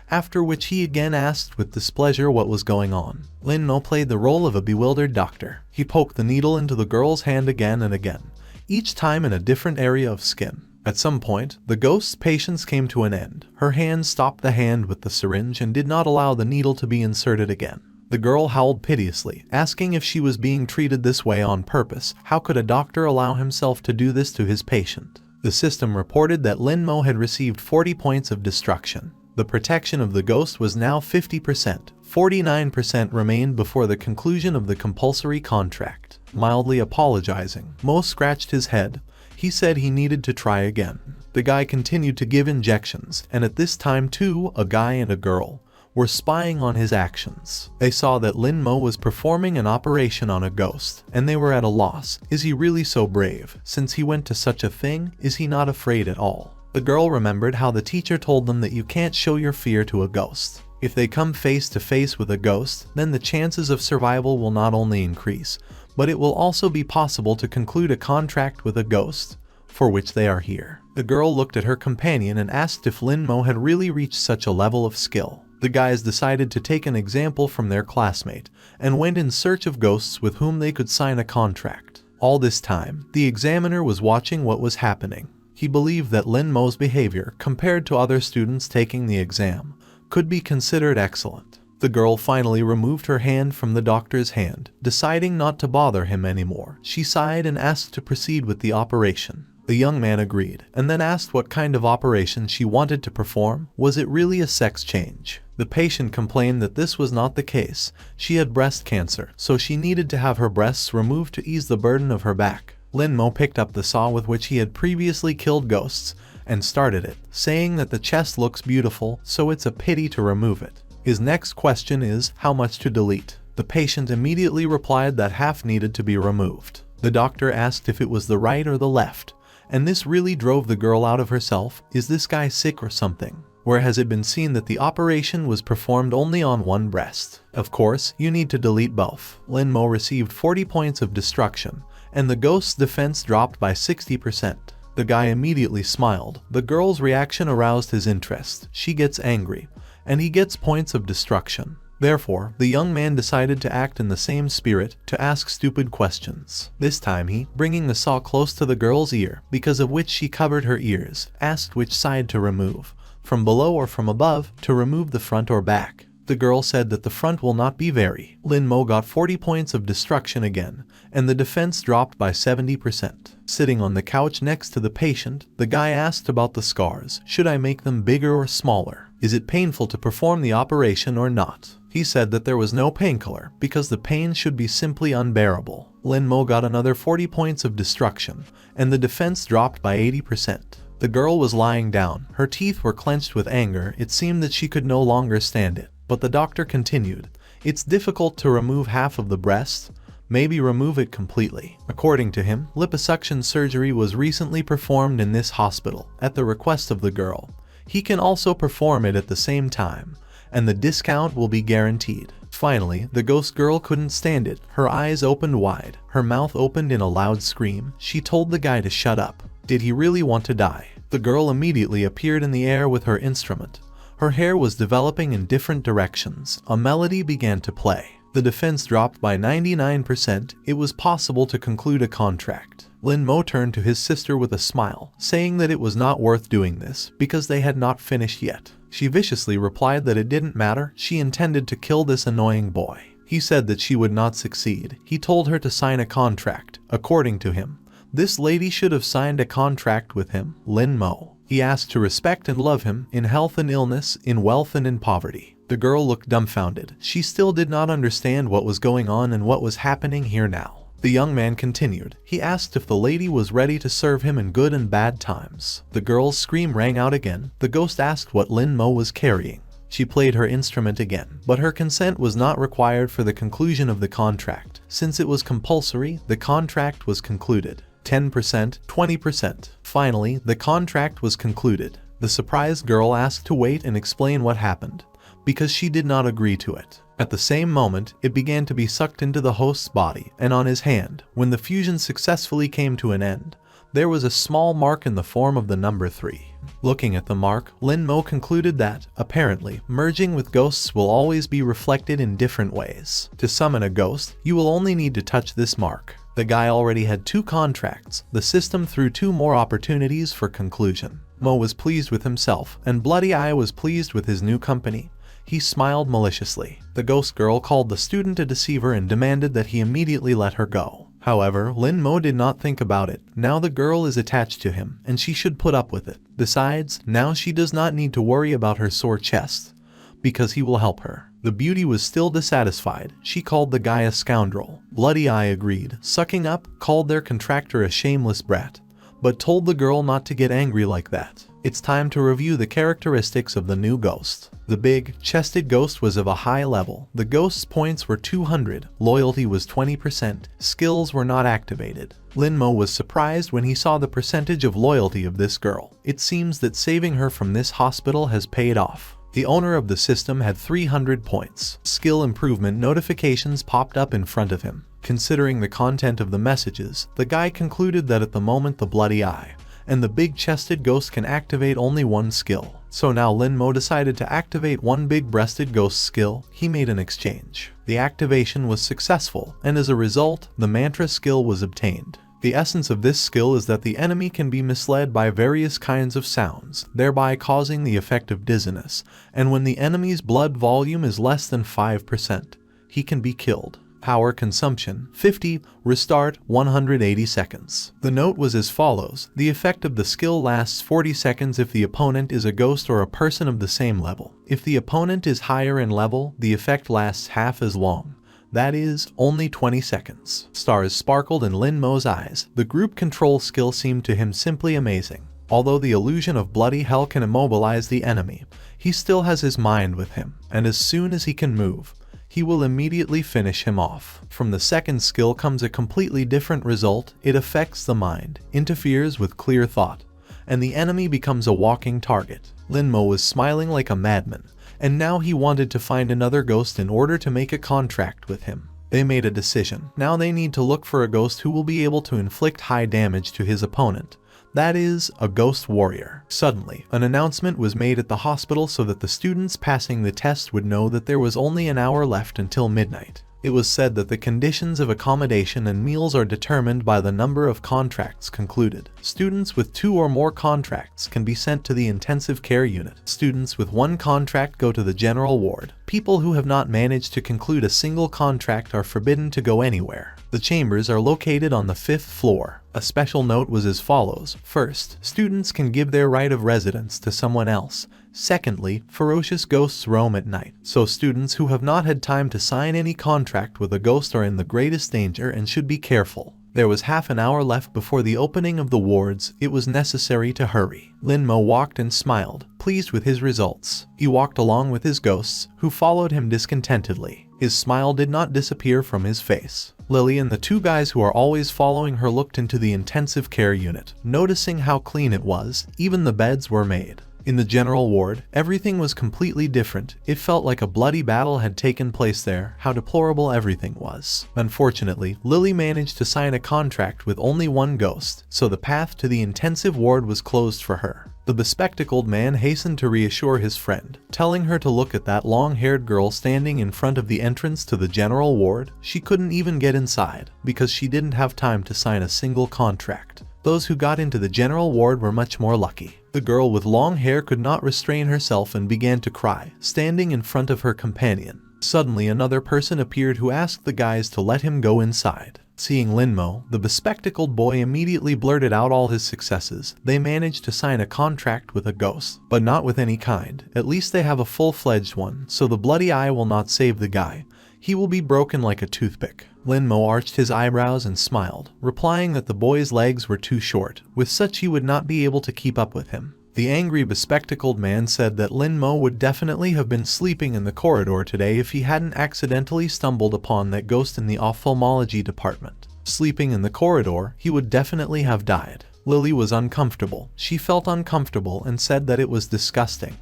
after which he again asked with displeasure what was going on. Lin Mo played the role of a bewildered doctor. He poked the needle into the girl's hand again and again, each time in a different area of skin. At some point, the ghost's patience came to an end. Her hand stopped the hand with the syringe and did not allow the needle to be inserted again. The girl howled piteously, asking if she was being treated this way on purpose. How could a doctor allow himself to do this to his patient? The system reported that Lin Mo had received 40 points of destruction. The protection of the ghost was now 50%. 49% remained before the conclusion of the compulsory contract. Mildly apologizing, Mo scratched his head. He said he needed to try again. The guy continued to give injections, and at this time too, a guy and a girl were spying on his actions. They saw that Lin Mo was performing an operation on a ghost, and they were at a loss. Is he really so brave? Since he went to such a thing, is he not afraid at all? The girl remembered how the teacher told them that you can't show your fear to a ghost. If they come face to face with a ghost, then the chances of survival will not only increase, but it will also be possible to conclude a contract with a ghost, for which they are here. The girl looked at her companion and asked if Lin Mo had really reached such a level of skill. The guys decided to take an example from their classmate, and went in search of ghosts with whom they could sign a contract. All this time, the examiner was watching what was happening. He believed that Lin Mo's behavior, compared to other students taking the exam, could be considered excellent. The girl finally removed her hand from the doctor's hand, deciding not to bother him anymore. She sighed and asked to proceed with the operation. The young man agreed, and then asked what kind of operation she wanted to perform. Was it really a sex change? The patient complained that this was not the case. She had breast cancer, so she needed to have her breasts removed to ease the burden of her back. Lin Mo picked up the saw with which he had previously killed ghosts, and started it, saying that the chest looks beautiful, so it's a pity to remove it. His next question is, how much to delete? The patient immediately replied that half needed to be removed. The doctor asked if it was the right or the left, and this really drove the girl out of herself. Is this guy sick or something? where has it been seen that the operation was performed only on one breast? Of course, you need to delete both. Lin Mo received 40 points of destruction, and the ghost's defense dropped by 60%. The guy immediately smiled. The girl's reaction aroused his interest. She gets angry, and he gets points of destruction. Therefore, the young man decided to act in the same spirit, to ask stupid questions. This time he, bringing the saw close to the girl's ear, because of which she covered her ears, asked which side to remove, from below or from above, to remove the front or back. The girl said that the front will not be very. Lin Mo got 40 points of destruction again, and the defense dropped by 70%. Sitting on the couch next to the patient, the guy asked about the scars. Should I make them bigger or smaller? Is it painful to perform the operation or not? He said that there was no painkiller, because the pain should be simply unbearable. Lin Mo got another 40 points of destruction, and the defense dropped by 80%. The girl was lying down. Her teeth were clenched with anger. It seemed that she could no longer stand it. But the doctor continued, "It's difficult to remove half of the breast. Maybe remove it completely." According to him, liposuction surgery was recently performed in this hospital, at the request of the girl. He can also perform it at the same time, and the discount will be guaranteed. Finally, the ghost girl couldn't stand it. Her eyes opened wide. Her mouth opened in a loud scream. She told the guy to shut up. Did he really want to die? The girl immediately appeared in the air with her instrument. Her hair was developing in different directions. A melody began to play. The defense dropped by 99%. It was possible to conclude a contract. Lin Mo turned to his sister with a smile, saying that it was not worth doing this, because they had not finished yet. She viciously replied that it didn't matter. She intended to kill this annoying boy. He said that she would not succeed. He told her to sign a contract. According to him, this lady should have signed a contract with him, Lin Mo. He asked to respect and love him, in health and illness, in wealth and in poverty. The girl looked dumbfounded. She still did not understand what was going on and what was happening here now. The young man continued. He asked if the lady was ready to serve him in good and bad times. The girl's scream rang out again. The ghost asked what Lin Mo was carrying. She played her instrument again, but her consent was not required for the conclusion of the contract. Since it was compulsory, the contract was concluded. 10%, 20%. Finally, the contract was concluded. The surprised girl asked to wait and explain what happened, because she did not agree to it. At the same moment, it began to be sucked into the host's body and on his hand. When the fusion successfully came to an end, there was a small mark in the form of the number 3. Looking at the mark, Lin Mo concluded that, apparently, merging with ghosts will always be reflected in different ways. To summon a ghost, you will only need to touch this mark. The guy already had 2 contracts. The system threw 2 more opportunities for conclusion. Mo was pleased with himself, and Bloody Eye was pleased with his new company. He smiled maliciously. The ghost girl called the student a deceiver and demanded that he immediately let her go. However, Lin Mo did not think about it. Now the girl is attached to him, and she should put up with it. Besides, now she does not need to worry about her sore chest, because he will help her. The beauty was still dissatisfied. She called the guy a scoundrel. Bloody Eye agreed. Sucking up, called their contractor a shameless brat, but told the girl not to get angry like that. It's time to review the characteristics of the new ghost. The big-chested ghost was of a high level. The ghost's points were 200, loyalty was 20%, skills were not activated. Lin Mo was surprised when he saw the percentage of loyalty of this girl. It seems that saving her from this hospital has paid off. The owner of the system had 300 points. Skill improvement notifications popped up in front of him. Considering the content of the messages, the guy concluded that at the moment the Bloody Eye and the big-chested ghost can activate only one skill. So now Lin Mo decided to activate one big-breasted ghost skill. He made an exchange. The activation was successful, and as a result, the mantra skill was obtained. The essence of this skill is that the enemy can be misled by various kinds of sounds, thereby causing the effect of dizziness, and when the enemy's blood volume is less than 5%, he can be killed. Power consumption, 50, restart, 180 seconds. The note was as follows. The effect of the skill lasts 40 seconds if the opponent is a ghost or a person of the same level. If the opponent is higher in level, the effect lasts half as long. That is, only 20 seconds. Stars sparkled in Lin Mo's eyes. The group control skill seemed to him simply amazing. Although the illusion of bloody hell can immobilize the enemy, he still has his mind with him, and as soon as he can move, he will immediately finish him off. From the second skill comes a completely different result. It affects the mind, interferes with clear thought, and the enemy becomes a walking target. Lin Mo was smiling like a madman, and now he wanted to find another ghost in order to make a contract with him. They made a decision. Now they need to look for a ghost who will be able to inflict high damage to his opponent. That is, a ghost warrior. Suddenly, an announcement was made at the hospital so that the students passing the test would know that there was only an hour left until midnight. It was said that the conditions of accommodation and meals are determined by the number of contracts concluded. Students with 2 or more contracts can be sent to the intensive care unit. Students with 1 contract go to the general ward. People who have not managed to conclude a single contract are forbidden to go anywhere. The chambers are located on the 5th floor. A special note was as follows. First, students can give their right of residence to someone else. Secondly, ferocious ghosts roam at night, so students who have not had time to sign any contract with a ghost are in the greatest danger and should be careful. There was half an hour left before the opening of the wards. It was necessary to hurry. Lin Mo walked and smiled, pleased with his results. He walked along with his ghosts, who followed him discontentedly. His smile did not disappear from his face. Lily and the 2 guys who are always following her looked into the intensive care unit, noticing how clean it was. Even the beds were made. In the general ward, everything was completely different. It felt like a bloody battle had taken place there. How deplorable everything was. Unfortunately, Lily managed to sign a contract with only 1 ghost, so the path to the intensive ward was closed for her. The bespectacled man hastened to reassure his friend, telling her to look at that long-haired girl standing in front of the entrance to the general ward. She couldn't even get inside, because she didn't have time to sign a single contract. Those who got into the general ward were much more lucky. The girl with long hair could not restrain herself and began to cry, standing in front of her companion. Suddenly another person appeared who asked the guys to let him go inside. Seeing Lin Mo, the bespectacled boy immediately blurted out all his successes. They managed to sign a contract with a ghost, but not with any kind. At least they have a full-fledged one, so the bloody eye will not save the guy. He will be broken like a toothpick. Lin Mo arched his eyebrows and smiled, replying that the boy's legs were too short. With such he would not be able to keep up with him. The angry bespectacled man said that Lin Mo would definitely have been sleeping in the corridor today if he hadn't accidentally stumbled upon that ghost in the ophthalmology department. Sleeping in the corridor, he would definitely have died. Lily was uncomfortable. She felt uncomfortable and said that it was disgusting.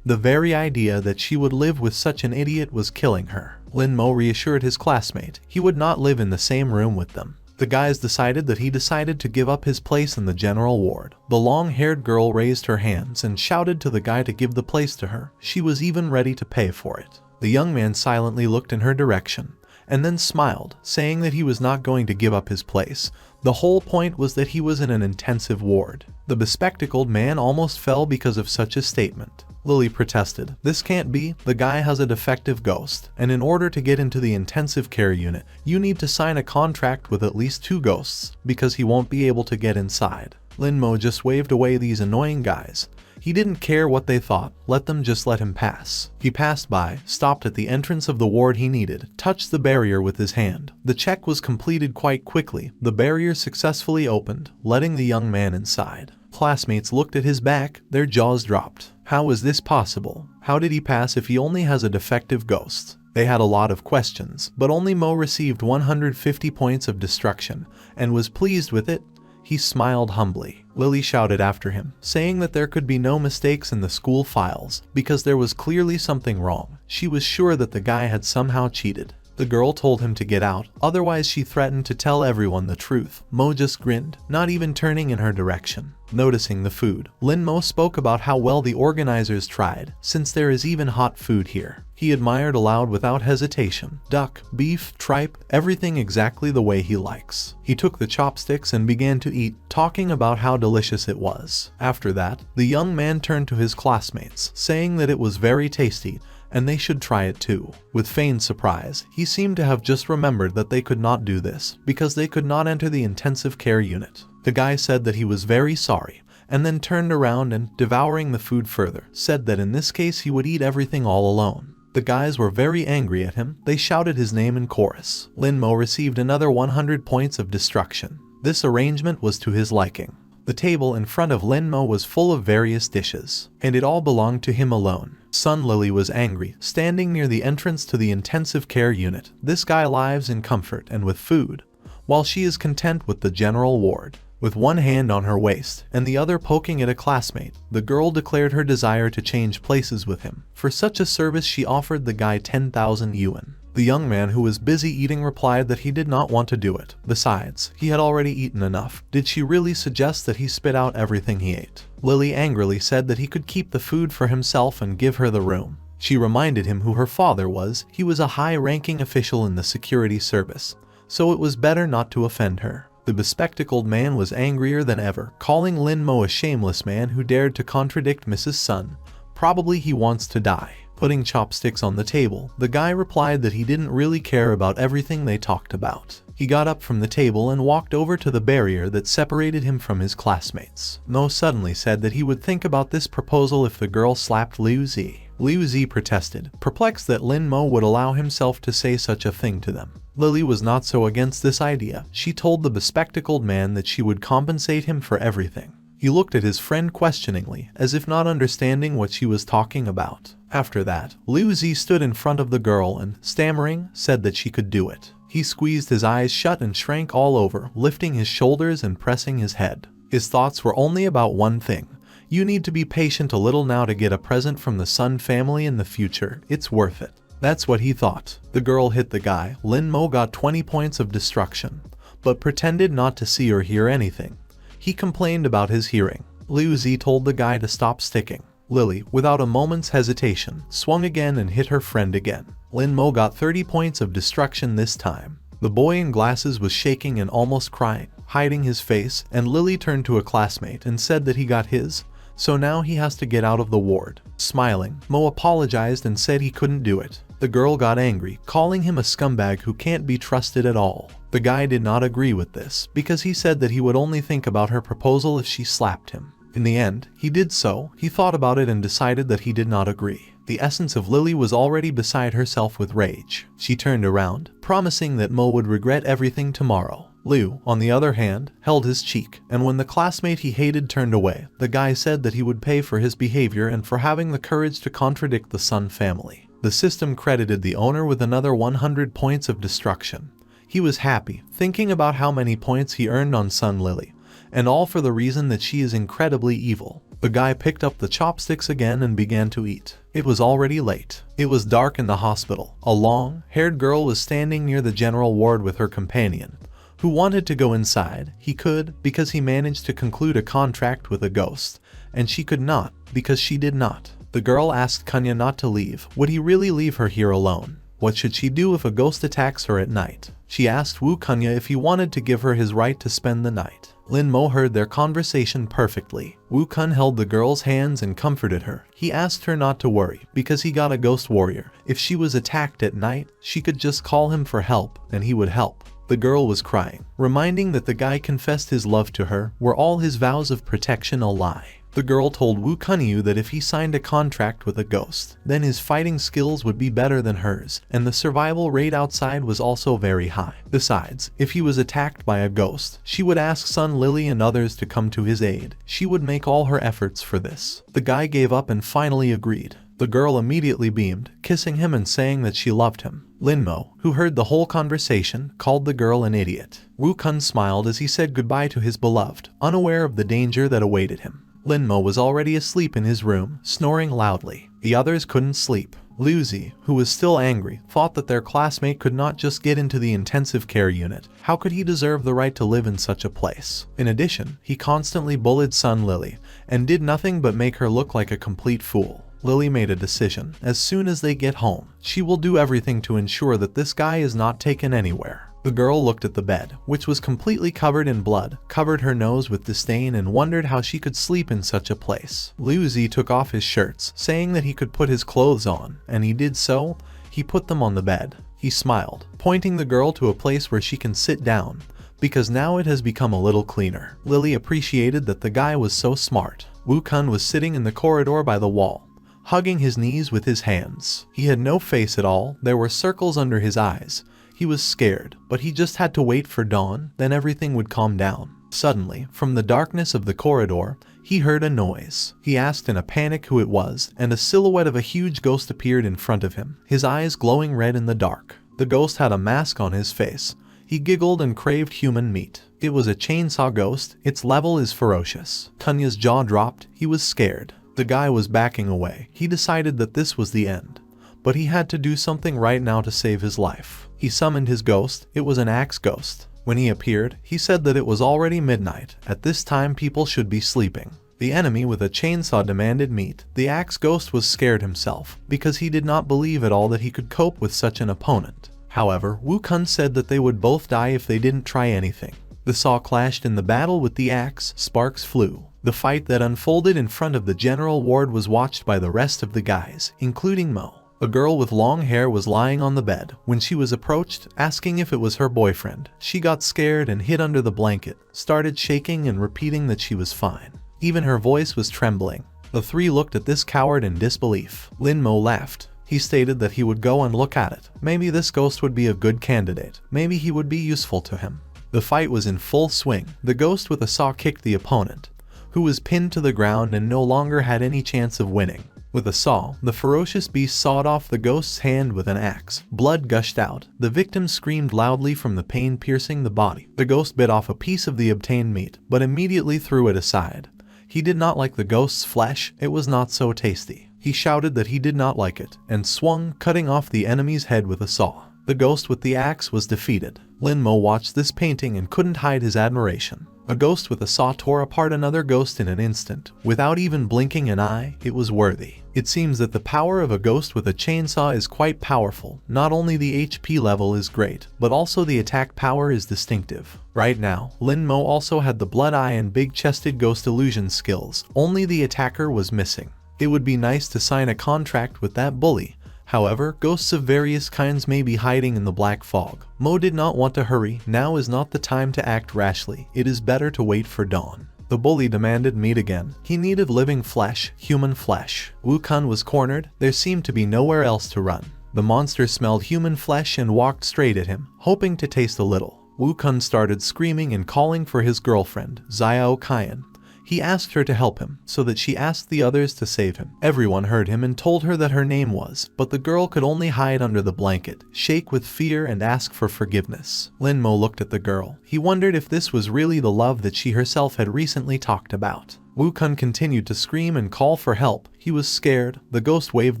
The very idea that she would live with such an idiot was killing her. Lin Mo reassured his classmate he would not live in the same room with them. The guys decided that he decided to give up his place in the general ward. The long-haired girl raised her hands and shouted to the guy to give the place to her. She was even ready to pay for it. The young man silently looked in her direction, and then smiled, saying that he was not going to give up his place. The whole point was that he was in an intensive ward. The bespectacled man almost fell because of such a statement. Lily protested. This can't be. The guy has a defective ghost, and in order to get into the intensive care unit, you need to sign a contract with at least 2 ghosts, because he won't be able to get inside. Lin Mo just waved away these annoying guys. He didn't care what they thought, let him pass. He passed by, stopped at the entrance of the ward he needed, touched the barrier with his hand. The check was completed quite quickly. The barrier successfully opened, letting the young man inside. Classmates looked at his back, their jaws dropped. How was this possible? How did he pass if he only has a defective ghost? They had a lot of questions, but only Mo received 150 points of destruction, and was pleased with it. He smiled humbly. Lily shouted after him, saying that there could be no mistakes in the school files, because there was clearly something wrong. She was sure that the guy had somehow cheated. The girl told him to get out, otherwise she threatened to tell everyone the truth. Mo just grinned, not even turning in her direction. Noticing the food, Lin Mo spoke about how well the organizers tried, since there is even hot food here. He admired aloud without hesitation. Duck, beef, tripe, everything exactly the way he likes. He took the chopsticks and began to eat, talking about how delicious it was. After that, the young man turned to his classmates, saying that it was very tasty, and they should try it too. With feigned surprise, he seemed to have just remembered that they could not do this, because they could not enter the intensive care unit. The guy said that he was very sorry, and then turned around and, devouring the food further, said that in this case he would eat everything all alone. The guys were very angry at him. They shouted his name in chorus. Lin Mo received another 100 points of destruction. This arrangement was to his liking. The table in front of Lin Mo was full of various dishes, and it all belonged to him alone. Sun Lily was angry, standing near the entrance to the intensive care unit. This guy lives in comfort and with food, while she is content with the general ward. With one hand on her waist and the other poking at a classmate, the girl declared her desire to change places with him. For such a service she offered the guy 10,000 yuan. The young man, who was busy eating, replied that he did not want to do it. Besides, he had already eaten enough. Did she really suggest that he spit out everything he ate? Lily angrily said that he could keep the food for himself and give her the room. She reminded him who her father was. He was a high-ranking official in the security service, so it was better not to offend her. The bespectacled man was angrier than ever, calling Lin Mo a shameless man who dared to contradict Mrs. Sun. Probably he wants to die. Putting chopsticks on the table, the guy replied that he didn't really care about everything they talked about. He got up from the table and walked over to the barrier that separated him from his classmates. Mo suddenly said that he would think about this proposal if the girl slapped Liu Zi. Liu Zi protested, perplexed that Lin Mo would allow himself to say such a thing to them. Lily was not so against this idea. She told the bespectacled man that she would compensate him for everything. He looked at his friend questioningly, as if not understanding what she was talking about. After that, Liu Zi stood in front of the girl and, stammering, said that she could do it. He squeezed his eyes shut and shrank all over, lifting his shoulders and pressing his head. His thoughts were only about one thing. You need to be patient a little now to get a present from the Sun family in the future. It's worth it. That's what he thought. The girl hit the guy. Lin Mo got 20 points of destruction, but pretended not to see or hear anything. He complained about his hearing. Liu Zi told the guy to stop sticking. Lily, without a moment's hesitation, swung again and hit her friend again. Lin Mo got 30 points of destruction this time. The boy in glasses was shaking and almost crying, hiding his face, and Lily turned to a classmate and said that he got his, so now he has to get out of the ward. Smiling, Mo apologized and said he couldn't do it. The girl got angry, calling him a scumbag who can't be trusted at all. The guy did not agree with this, because he said that he would only think about her proposal if she slapped him. In the end, he did so. He thought about it and decided that he did not agree. The essence of Lily was already beside herself with rage. She turned around, promising that Mo would regret everything tomorrow. Liu, on the other hand, held his cheek, and when the classmate he hated turned away, the guy said that he would pay for his behavior and for having the courage to contradict the Sun family. The system credited the owner with another 100 points of destruction. He was happy, thinking about how many points he earned on Sun Lily, and all for the reason that she is incredibly evil. The guy picked up the chopsticks again and began to eat. It was already late. It was dark in the hospital. A long-haired girl was standing near the general ward with her companion, who wanted to go inside. He could, because he managed to conclude a contract with a ghost, and she could not, because she did not. The girl asked Kunya not to leave. Would he really leave her here alone? What should she do if a ghost attacks her at night? She asked Wu Kunya if he wanted to give her his right to spend the night. Lin Mo heard their conversation perfectly. Wu Kun held the girl's hands and comforted her. He asked her not to worry, because he got a ghost warrior. If she was attacked at night, she could just call him for help, and he would help. The girl was crying, reminding that the guy confessed his love to her. Were all his vows of protection a lie? The girl told Wu Kunyu that if he signed a contract with a ghost, then his fighting skills would be better than hers, and the survival rate outside was also very high. Besides, if he was attacked by a ghost, she would ask Sun Lily and others to come to his aid. She would make all her efforts for this. The guy gave up and finally agreed. The girl immediately beamed, kissing him and saying that she loved him. Lin Mo, who heard the whole conversation, called the girl an idiot. Wu Kun smiled as he said goodbye to his beloved, unaware of the danger that awaited him. Lin Mo was already asleep in his room, snoring loudly. The others couldn't sleep. Liu Zi, who was still angry, thought that their classmate could not just get into the intensive care unit. How could he deserve the right to live in such a place? In addition, he constantly bullied Sun Lily, and did nothing but make her look like a complete fool. Lily made a decision. As soon as they get home, she will do everything to ensure that this guy is not taken anywhere. The girl looked at the bed, which was completely covered in blood, covered her nose with disdain and wondered how she could sleep in such a place. Liu Zi took off his shirts, saying that he could put his clothes on, and he did so. He put them on the bed. He smiled, pointing the girl to a place where she can sit down, because now it has become a little cleaner. Lily appreciated that the guy was so smart. Wu Kun was sitting in the corridor by the wall, hugging his knees with his hands. He had no face at all. There were circles under his eyes. He was scared, but he just had to wait for dawn, then everything would calm down. Suddenly, from the darkness of the corridor, he heard a noise. He asked in a panic who it was, and a silhouette of a huge ghost appeared in front of him, his eyes glowing red in the dark. The ghost had a mask on his face. He giggled and craved human meat. It was a chainsaw ghost. Its level is ferocious. Kunya's jaw dropped. He was scared. The guy was backing away. He decided that this was the end. But he had to do something right now to save his life. He summoned his ghost. It was an axe ghost. When he appeared, he said that it was already midnight. At this time people should be sleeping. The enemy with a chainsaw demanded meat. The axe ghost was scared himself, because he did not believe at all that he could cope with such an opponent. However, Wukun said that they would both die if they didn't try anything. The saw clashed in the battle with the axe. Sparks flew. The fight that unfolded in front of the general ward was watched by the rest of the guys, including Mo. A girl with long hair was lying on the bed. When she was approached, asking if it was her boyfriend, she got scared and hid under the blanket, started shaking and repeating that she was fine. Even her voice was trembling. The three looked at this coward in disbelief. Lin Mo laughed. He stated that he would go and look at it. Maybe this ghost would be a good candidate. Maybe he would be useful to him. The fight was in full swing. The ghost with a saw kicked the opponent, who was pinned to the ground and no longer had any chance of winning. With a saw, the ferocious beast sawed off the ghost's hand with an axe. Blood gushed out. The victim screamed loudly from the pain piercing the body. The ghost bit off a piece of the obtained meat, but immediately threw it aside. He did not like the ghost's flesh. It was not so tasty. He shouted that he did not like it, and swung, cutting off the enemy's head with a saw. The ghost with the axe was defeated. Lin Mo watched this painting and couldn't hide his admiration. A ghost with a saw tore apart another ghost in an instant. Without even blinking an eye, it was worthy. It seems that the power of a ghost with a chainsaw is quite powerful. Not only the HP level is great, but also the attack power is distinctive. Right now, Lin Mo also had the blood eye and big-chested ghost illusion skills. Only the attacker was missing. It would be nice to sign a contract with that bully. However, ghosts of various kinds may be hiding in the black fog. Mo did not want to hurry. Now is not the time to act rashly. It is better to wait for dawn. The bully demanded meat again. He needed living flesh, human flesh. Wukun was cornered. There seemed to be nowhere else to run. The monster smelled human flesh and walked straight at him, hoping to taste a little. Wukun started screaming and calling for his girlfriend, Xiao Qian. He asked her to help him, so that she asked the others to save him. Everyone heard him and told her that her name was, but the girl could only hide under the blanket, shake with fear and ask for forgiveness. Lin Mo looked at the girl. He wondered if this was really the love that she herself had recently talked about. Wukun continued to scream and call for help. He was scared. The ghost waved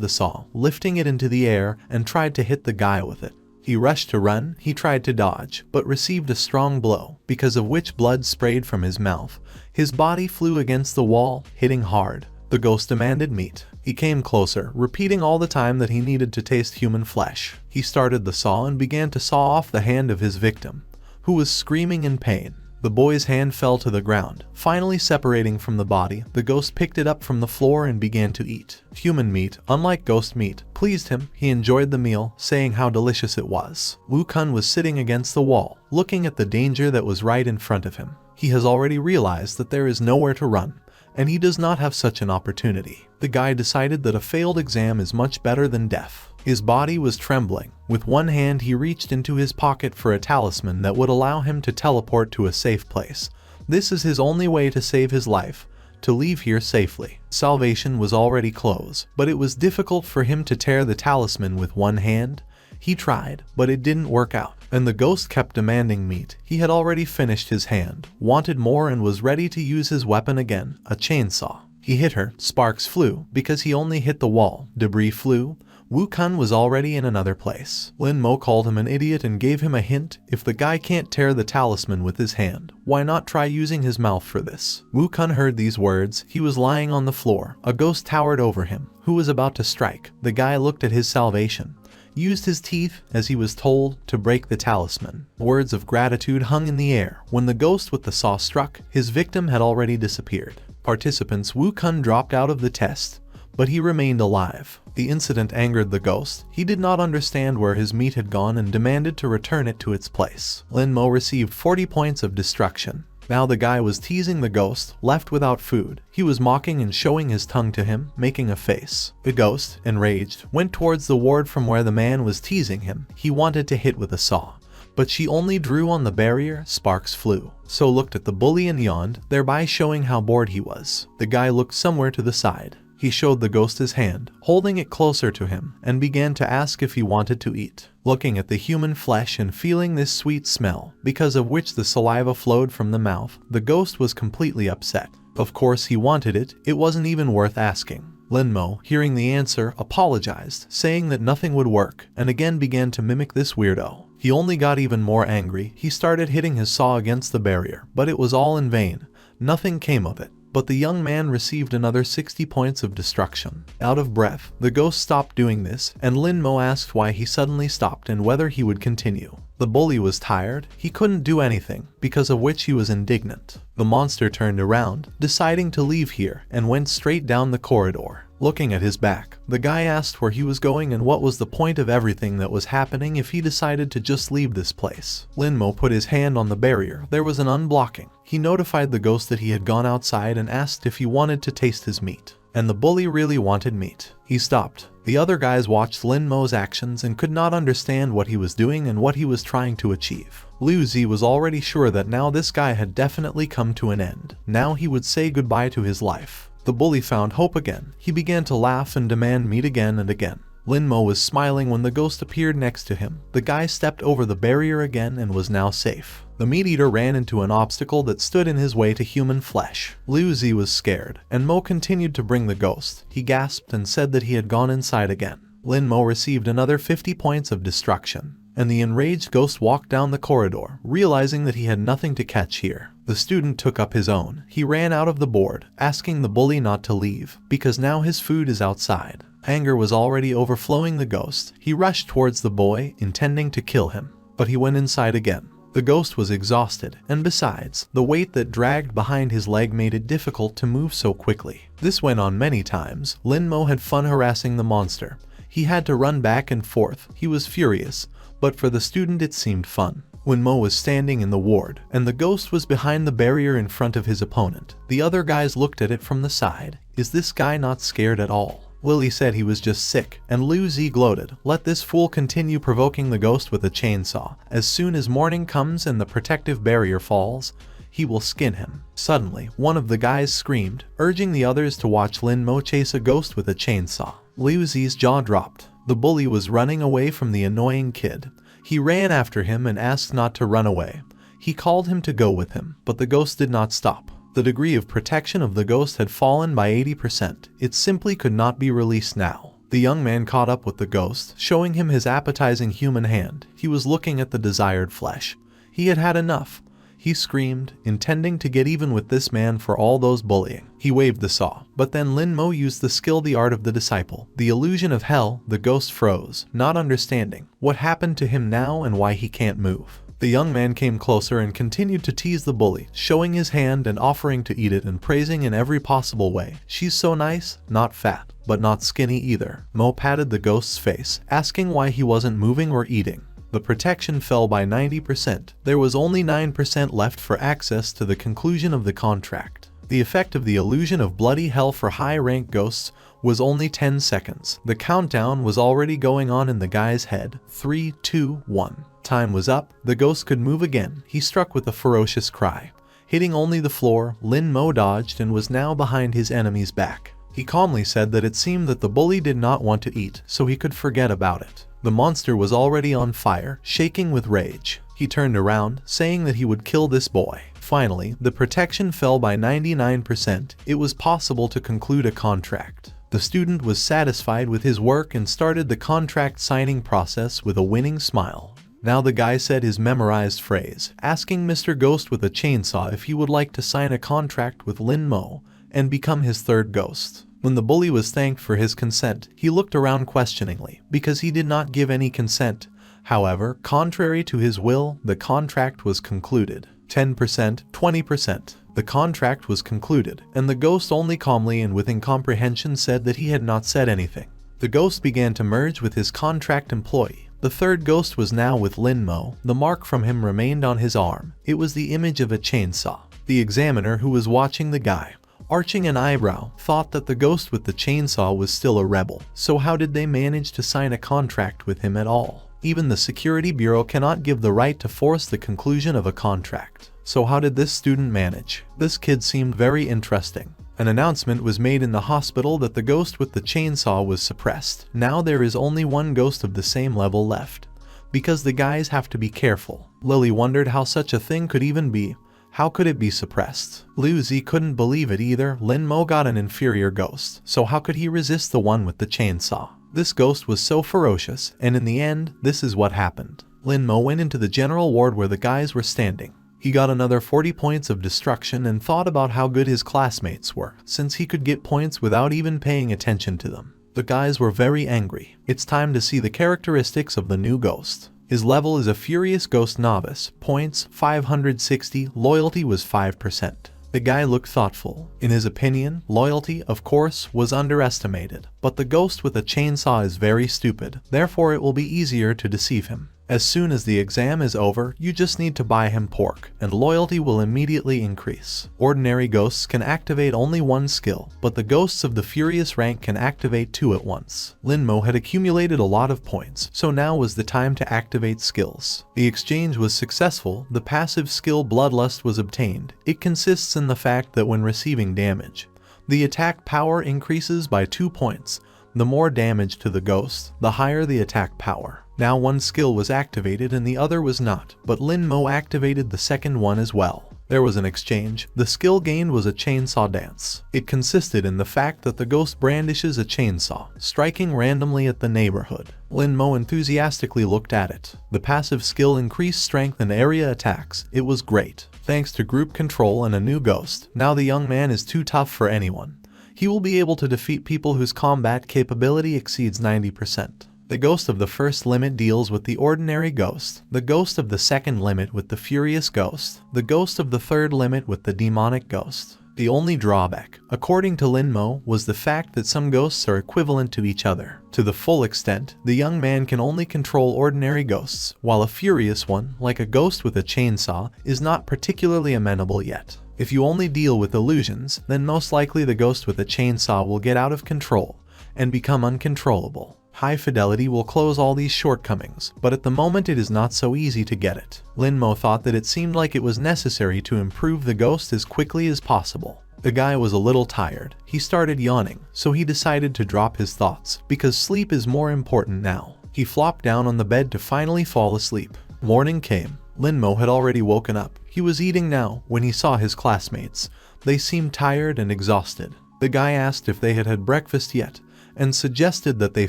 the saw, lifting it into the air, and tried to hit the guy with it. He rushed to run. He tried to dodge, but received a strong blow, because of which blood sprayed from his mouth. His body flew against the wall, hitting hard. The ghost demanded meat. He came closer, repeating all the time that he needed to taste human flesh. He started the saw and began to saw off the hand of his victim, who was screaming in pain. The boy's hand fell to the ground. Finally separating from the body, the ghost picked it up from the floor and began to eat. Human meat, unlike ghost meat, pleased him. He enjoyed the meal, saying how delicious it was. Wukun was sitting against the wall, looking at the danger that was right in front of him. He has already realized that there is nowhere to run, and he does not have such an opportunity. The guy decided that a failed exam is much better than death. His body was trembling. With one hand he reached into his pocket for a talisman that would allow him to teleport to a safe place. This is his only way to save his life, to leave here safely. Salvation was already close, but it was difficult for him to tear the talisman with one hand. He tried, but it didn't work out, and the ghost kept demanding meat. He had already finished his hand, wanted more, and was ready to use his weapon again, a chainsaw. He hit her. Sparks flew, because he only hit the wall. Debris flew. Wukun was already in another place. Lin Mo called him an idiot and gave him a hint. If the guy can't tear the talisman with his hand, why not try using his mouth for this? Wukun heard these words. He was lying on the floor. A ghost towered over him, who was about to strike. The guy looked at his salvation, used his teeth, as he was told, to break the talisman. Words of gratitude hung in the air. When the ghost with the saw struck, his victim had already disappeared. Participants, Wukun dropped out of the test, but he remained alive. The incident angered the ghost. He did not understand where his meat had gone and demanded to return it to its place. Lin Mo received 40 points of destruction. Now the guy was teasing the ghost, left without food. He was mocking and showing his tongue to him, making a face. The ghost, enraged, went towards the ward from where the man was teasing him. He wanted to hit with a saw, but she only drew on the barrier. Sparks flew. So looked at the bully and yawned, thereby showing how bored he was. The guy looked somewhere to the side. He showed the ghost his hand, holding it closer to him, and began to ask if he wanted to eat. Looking at the human flesh and feeling this sweet smell, because of which the saliva flowed from the mouth, the ghost was completely upset. Of course he wanted it, it wasn't even worth asking. Lin Mo, hearing the answer, apologized, saying that nothing would work, and again began to mimic this weirdo. He only got even more angry. He started hitting his saw against the barrier, but it was all in vain. Nothing came of it. But the young man received another 60 points of destruction. Out of breath, the ghost stopped doing this, and Lin Mo asked why he suddenly stopped and whether he would continue. The bully was tired, he couldn't do anything, because of which he was indignant. The monster turned around, deciding to leave here, and went straight down the corridor. Looking at his back, the guy asked where he was going and what was the point of everything that was happening if he decided to just leave this place. Lin Mo put his hand on the barrier. There was an unblocking. He notified the ghost that he had gone outside and asked if he wanted to taste his meat. And the bully really wanted meat. He stopped. The other guys watched Lin Mo's actions and could not understand what he was doing and what he was trying to achieve. Liu Zi was already sure that now this guy had definitely come to an end. Now he would say goodbye to his life. The bully found hope again. He began to laugh and demand meat again and again. Lin Mo was smiling when the ghost appeared next to him. The guy stepped over the barrier again and was now safe. The meat eater ran into an obstacle that stood in his way to human flesh. Liu Zi was scared, and Mo continued to bring the ghost. He gasped and said that he had gone inside again. Lin Mo received another 50 points of destruction, and the enraged ghost walked down the corridor, realizing that he had nothing to catch here. The student took up his own. He ran out of the board, asking the bully not to leave, because now his food is outside. Anger was already overflowing the ghost. He rushed towards the boy, intending to kill him, but he went inside again. The ghost was exhausted, and besides, the weight that dragged behind his leg made it difficult to move so quickly. This went on many times. Lin Mo had fun harassing the monster. He had to run back and forth. He was furious, but for the student it seemed fun. When Mo was standing in the ward, and the ghost was behind the barrier in front of his opponent, the other guys looked at it from the side. Is this guy not scared at all? Lily said he was just sick, and Liu Zi gloated. Let this fool continue provoking the ghost with a chainsaw. As soon as morning comes and the protective barrier falls, he will skin him. Suddenly, one of the guys screamed, urging the others to watch Lin Mo chase a ghost with a chainsaw. Liu Zi's jaw dropped. The bully was running away from the annoying kid. He ran after him and asked not to run away. He called him to go with him, but the ghost did not stop. The degree of protection of the ghost had fallen by 80%. It simply could not be released now. The young man caught up with the ghost, showing him his appetizing human hand. He was looking at the desired flesh. He had had enough. He screamed, intending to get even with this man for all those bullying. He waved the saw, but then Lin Mo used the skill, the art of the disciple. The illusion of hell. The ghost froze, not understanding what happened to him now and why he can't move. The young man came closer and continued to tease the bully, showing his hand and offering to eat it and praising in every possible way. She's so nice, not fat, but not skinny either. Mo patted the ghost's face, asking why he wasn't moving or eating. The protection fell by 90%. There was only 9% left for access to the conclusion of the contract. The effect of the illusion of bloody hell for high-rank ghosts was only 10 seconds. The countdown was already going on in the guy's head. 3, 2, 1. Time was up. The ghost could move again. He struck with a ferocious cry. Hitting only the floor, Lin Mo dodged and was now behind his enemy's back. He calmly said that it seemed that the bully did not want to eat, so he could forget about it. The monster was already on fire, shaking with rage. He turned around, saying that he would kill this boy. Finally, the protection fell by 99%. It was possible to conclude a contract. The student was satisfied with his work and started the contract signing process with a winning smile. Now the guy said his memorized phrase, asking Mr. Ghost with a chainsaw if he would like to sign a contract with Lin Mo and become his third ghost. When the bully was thanked for his consent, he looked around questioningly, because he did not give any consent. However, contrary to his will, the contract was concluded. 10%, 20%. The contract was concluded, and the ghost only calmly and with incomprehension said that he had not said anything. The ghost began to merge with his contract employee. The third ghost was now with Lin Mo. The mark from him remained on his arm. It was the image of a chainsaw. The examiner, who was watching the guy, arching an eyebrow, thought that the ghost with the chainsaw was still a rebel. So how did they manage to sign a contract with him at all? Even the security bureau cannot give the right to force the conclusion of a contract. So how did this student manage? This kid seemed very interesting. An announcement was made in the hospital that the ghost with the chainsaw was suppressed. Now there is only one ghost of the same level left, because the guys have to be careful. Lily wondered how such a thing could even be. How could it be suppressed? Liu Zi couldn't believe it either. Lin Mo got an inferior ghost, so how could he resist the one with the chainsaw? This ghost was so ferocious, and in the end, this is what happened. Lin Mo went into the general ward where the guys were standing. He got another 40 points of destruction and thought about how good his classmates were, since he could get points without even paying attention to them. The guys were very angry. It's time to see the characteristics of the new ghost. His level is a Furious Ghost Novice, points 560, loyalty was 5%. The guy looked thoughtful. In his opinion, loyalty, of course, was underestimated. But the ghost with a chainsaw is very stupid, therefore it will be easier to deceive him. As soon as the exam is over, you just need to buy him pork, and loyalty will immediately increase. Ordinary ghosts can activate only one skill, but the ghosts of the Furious rank can activate 2 at once. Lin Mo had accumulated a lot of points, so now was the time to activate skills. The exchange was successful. The passive skill Bloodlust was obtained. It consists in the fact that when receiving damage, the attack power increases by 2 points. The more damage to the ghost, the higher the attack power. Now one skill was activated and the other was not, but Lin Mo activated the second one as well. There was an exchange. The skill gained was a chainsaw dance. It consisted in the fact that the ghost brandishes a chainsaw, striking randomly at the neighborhood. Lin Mo enthusiastically looked at it. The passive skill increased strength and area attacks. It was great. Thanks to group control and a new ghost, now the young man is too tough for anyone. He will be able to defeat people whose combat capability exceeds 90%. The ghost of the first limit deals with the ordinary ghost, the ghost of the second limit with the furious ghost, the ghost of the third limit with the demonic ghost. The only drawback, according to Lin Mo, was the fact that some ghosts are equivalent to each other. To the full extent, the young man can only control ordinary ghosts, while a furious one, like a ghost with a chainsaw, is not particularly amenable yet. If you only deal with illusions, then most likely the ghost with a chainsaw will get out of control and become uncontrollable. High fidelity will close all these shortcomings, but at the moment it is not so easy to get it. Lin Mo thought that it seemed like it was necessary to improve the ghost as quickly as possible. The guy was a little tired. He started yawning, so he decided to drop his thoughts, because sleep is more important now. He flopped down on the bed to finally fall asleep. Morning came. Lin Mo had already woken up. He was eating now when he saw his classmates. They seemed tired and exhausted. The guy asked if they had had breakfast yet, and suggested that they